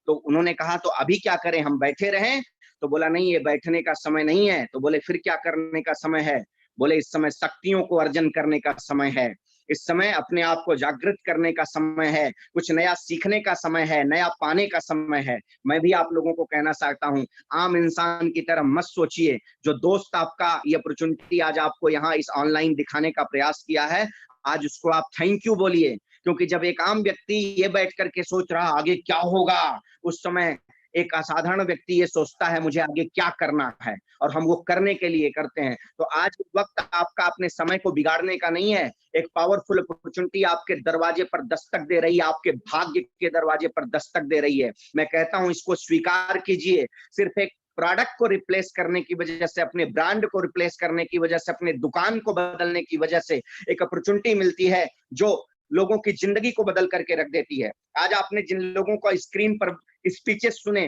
तो उन्होंने कहा तो अभी क्या करें, हम बैठे रहें? तो बोला नहीं, ये बैठने का समय नहीं है। तो बोले फिर क्या करने का समय है? बोले इस समय शक्तियों को अर्जन करने का समय है, इस समय अपने आप को जागृत करने का समय है, कुछ नया सीखने का समय है, नया पाने का समय है। मैं भी आप लोगों को कहना चाहता हूं, आम इंसान की तरह मत सोचिए। जो दोस्त आपका ये अपॉर्चुनिटी आज आपको यहाँ इस ऑनलाइन दिखाने का प्रयास किया है, आज उसको आप थैंक यू बोलिए। क्योंकि जब एक आम व्यक्ति ये बैठ करके सोच रहा आगे क्या होगा, उस समय एक असाधारण व्यक्ति ये सोचता है मुझे आगे क्या करना है, और हम वो करने के लिए करते हैं। तो आज वक्त आपका अपने समय को बिगाड़ने का नहीं है। एक पावरफुल अपॉर्चुनिटी आपके दरवाजे पर दस्तक दे रही है, आपके भाग्य के दरवाजे पर दस्तक दे रही है। मैं कहता हूं इसको स्वीकार कीजिए। सिर्फ एक प्रोडक्ट को रिप्लेस करने की वजह से, अपने ब्रांड को रिप्लेस करने की वजह से, अपने दुकान को बदलने की वजह से एक अपॉर्चुनिटी मिलती है जो लोगों की जिंदगी को बदल करके रख देती है। आज आपने जिन लोगों को स्क्रीन पर स्पीचेस सुने,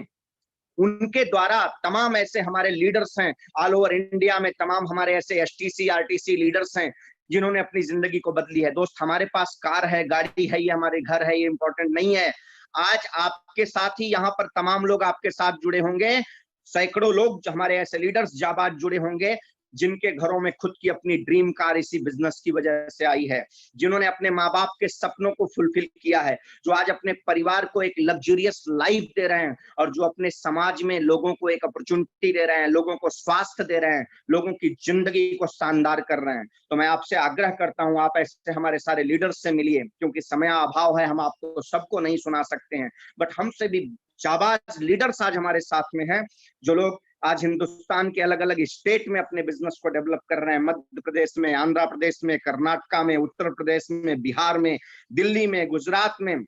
उनके द्वारा तमाम ऐसे हमारे लीडर्स हैं ऑल ओवर इंडिया में, तमाम हमारे ऐसे एसटीसी आरटीसी लीडर्स हैं जिन्होंने अपनी जिंदगी को बदली है। दोस्त, हमारे पास कार है, गाड़ी है, ये हमारे घर है, ये इंपॉर्टेंट नहीं है। आज आपके साथ ही यहाँ पर तमाम लोग आपके साथ जुड़े होंगे, सैकड़ों लोग जो हमारे ऐसे लीडर्स जाबाज जुड़े होंगे जिनके घरों में खुद की अपनी ड्रीम कार इसी बिजनेस की वजह से आई है, जिन्होंने अपने माँ बाप के सपनों को फुलफिल किया है, जो आज अपने परिवार को एक लग्जरियस लाइफ दे रहे हैं, और जो अपने समाज में लोगों को एक अपॉर्चुनिटी दे रहे हैं, लोगों को स्वास्थ्य दे रहे हैं, लोगों की जिंदगी को शानदार कर रहे हैं। तो मैं आपसे आग्रह करता हूं, आप ऐसे हमारे सारे लीडर्स से मिलिए, क्योंकि समय अभाव है, हम आपको सबको नहीं सुना सकते हैं, बट हमसे भी जाबाज लीडर्स आज हमारे साथ में हैं, जो लोग आज हिंदुस्तान के अलग अलग स्टेट में अपने बिजनेस को डेवलप कर रहे हैं। मध्य प्रदेश में, आंध्र प्रदेश में, कर्नाटका में, उत्तर प्रदेश में, बिहार में, दिल्ली में, गुजरात में,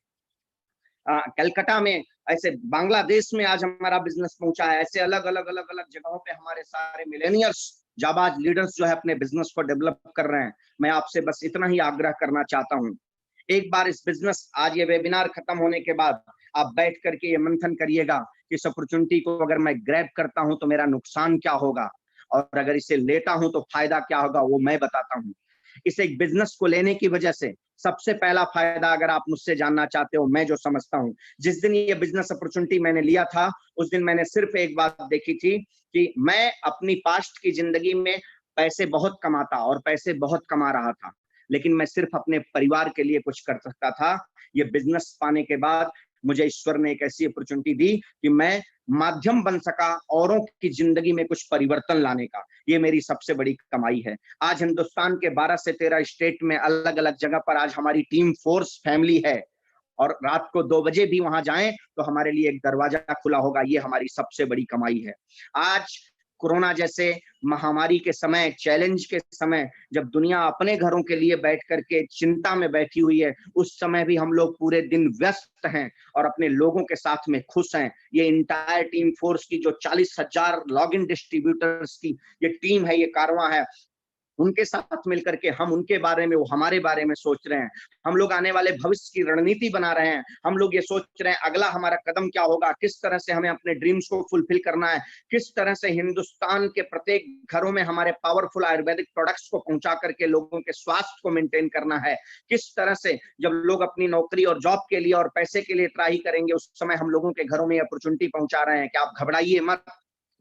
कलकत्ता में, ऐसे बांग्लादेश में आज हमारा बिजनेस पहुंचा है। ऐसे अलग अलग जगहों पे हमारे सारे मिलेनियर्स जाबाज लीडर्स जो है अपने बिजनेस को डेवलप कर रहे हैं। मैं आपसे बस इतना ही आग्रह करना चाहता हूं, एक बार इस बिजनेस, आज ये वेबिनार खत्म होने के बाद आप बैठ करके ये मंथन करिएगा कि इस अपॉर्चुनिटी को अगर मैं ग्रैब करता हूं तो मेरा नुकसान क्या होगा, और अगर इसे लेता हूं तो फायदा क्या होगा, वो मैं बताता हूं। इस एक बिजनेस को लेने की वजह से सबसे पहला फायदा, अगर आप मुझसे जानना चाहते हो, मैं जो समझता हूं, जिस दिन ये बिजनेस अपॉर्चुनिटी मैंने लिया था, उस दिन मैंने सिर्फ एक बात देखी थी कि मैं अपनी पास्ट की जिंदगी में पैसे बहुत कमाता और पैसे बहुत कमा रहा था, लेकिन मैं सिर्फ अपने परिवार के लिए कुछ कर सकता था। ये बिजनेस पाने के बाद मुझे ईश्वर ने एक ऐसी अपॉर्चुनिटी दी कि मैं माध्यम बन सका औरों की जिंदगी में कुछ परिवर्तन लाने का। ये मेरी सबसे बड़ी कमाई है। आज हिंदुस्तान के 12 से 13 स्टेट में अलग अलग जगह पर आज हमारी टीम फोर्स फैमिली है, और रात को 2 बजे भी वहां जाएं तो हमारे लिए एक दरवाजा खुला होगा। ये हमारी सबसे बड़ी कमाई है। आज कोरोना जैसे महामारी के समय, चैलेंज के समय, जब दुनिया अपने घरों के लिए बैठ करके चिंता में बैठी हुई है, उस समय भी हम लोग पूरे दिन व्यस्त हैं और अपने लोगों के साथ में खुश हैं। ये इंटायर टीम फोर्स की जो 40,000 लॉगिन डिस्ट्रीब्यूटर्स की ये टीम है, ये कारवां है, उनके साथ मिलकर के हम उनके बारे में, वो हमारे बारे में सोच रहे हैं। हम लोग आने वाले भविष्य की रणनीति बना रहे हैं। हम लोग ये सोच रहे हैं अगला हमारा कदम क्या होगा, किस तरह से हमें अपने ड्रीम्स को फुलफिल करना है, किस तरह से हिंदुस्तान के प्रत्येक घरों में हमारे पावरफुल आयुर्वेदिक प्रोडक्ट्स को पहुंचा करके लोगों के स्वास्थ्य को मेंटेन करना है, किस तरह से जब लोग अपनी नौकरी और जॉब के लिए और पैसे के लिए ट्राई करेंगे, उस समय हम लोगों के घरों में अपॉर्चुनिटी पहुंचा रहे हैं कि आप घबराइए मत।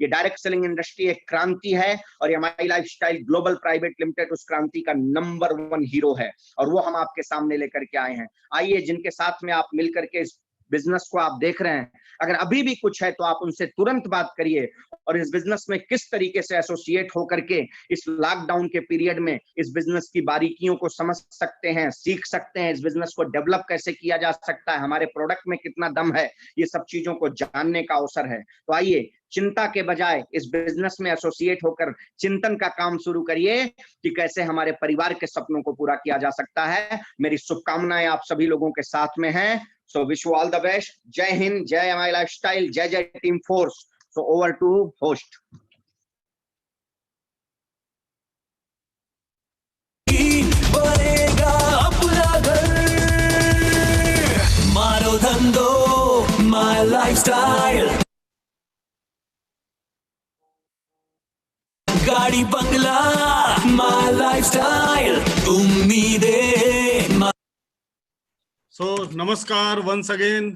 ये डायरेक्ट सेलिंग इंडस्ट्री एक क्रांति है और ये माई लाइफस्टाइल ग्लोबल प्राइवेट लिमिटेड उस क्रांति का नंबर 1 हीरो है, और वो हम आपके सामने लेकर के आए हैं। आइए, जिनके साथ में आप मिलकर के इस बिजनेस को आप देख रहे हैं, अगर अभी भी कुछ है तो आप उनसे तुरंत बात करिए और इस बिजनेस में किस तरीके से एसोसिएट होकर के इस लॉकडाउन के पीरियड में इस बिजनेस की बारीकियों को समझ सकते हैं, सीख सकते हैं, इस बिजनेस को डेवलप कैसे किया जा सकता है, हमारे प्रोडक्ट में कितना दम है, ये सब चीजों को जानने का अवसर है। तो आइए, चिंता के बजाय इस बिजनेस में एसोसिएट होकर चिंतन का काम शुरू करिए कि कैसे हमारे परिवार के सपनों को पूरा किया जा सकता है। मेरी शुभकामनाएं आप सभी लोगों के साथ में हैं। So wish you all the best. Jai Hind, Jai MI Lifestyle, Jai Jai Team Force. So over to host. बनेगा अपना घर, मारो धंधो माय लाइफस्टाइल, गाड़ी बंगला माय लाइफस्टाइल, उम्मीदें। सो नमस्कार वंस अगेन।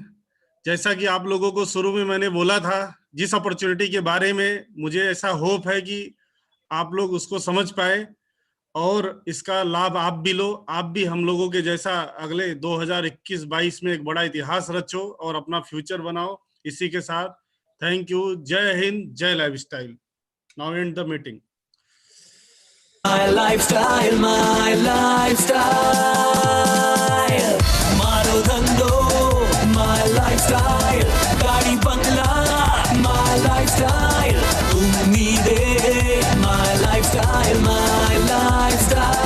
जैसा कि आप लोगों को शुरू में मैंने बोला था, जिस अपॉर्चुनिटी के बारे में मुझे ऐसा होप है कि आप लोग उसको समझ पाए और इसका लाभ आप भी लो, आप भी हम लोगों के जैसा अगले 2021-22 में एक बड़ा इतिहास रचो और अपना फ्यूचर बनाओ। इसी के साथ थैंक यू। जय हिंद, जय lifestyle. Now and the meeting. My lifestyle, मारो धंधो my lifestyle, गाड़ी बंगला my lifestyle, उम्मीदें my lifestyle, my lifestyle।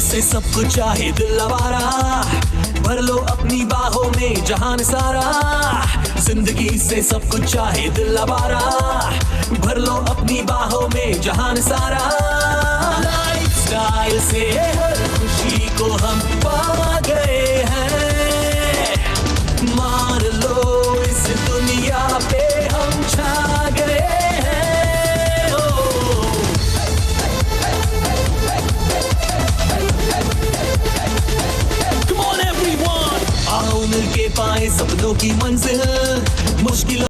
से सब कुछ चाहे दिल आवारा, भर लो अपनी बाहों में जहान सारा। जिंदगी से सब कुछ चाहे दिल आवारा, भर लो अपनी बाहों में जहान सारा। लाइफस्टाइल से हर खुशी को हम पा गए हैं, मान लो इस दुनिया पे हम छा गए हैं। आओ मिलके पाए सपनों की मंजिल, मुश्किल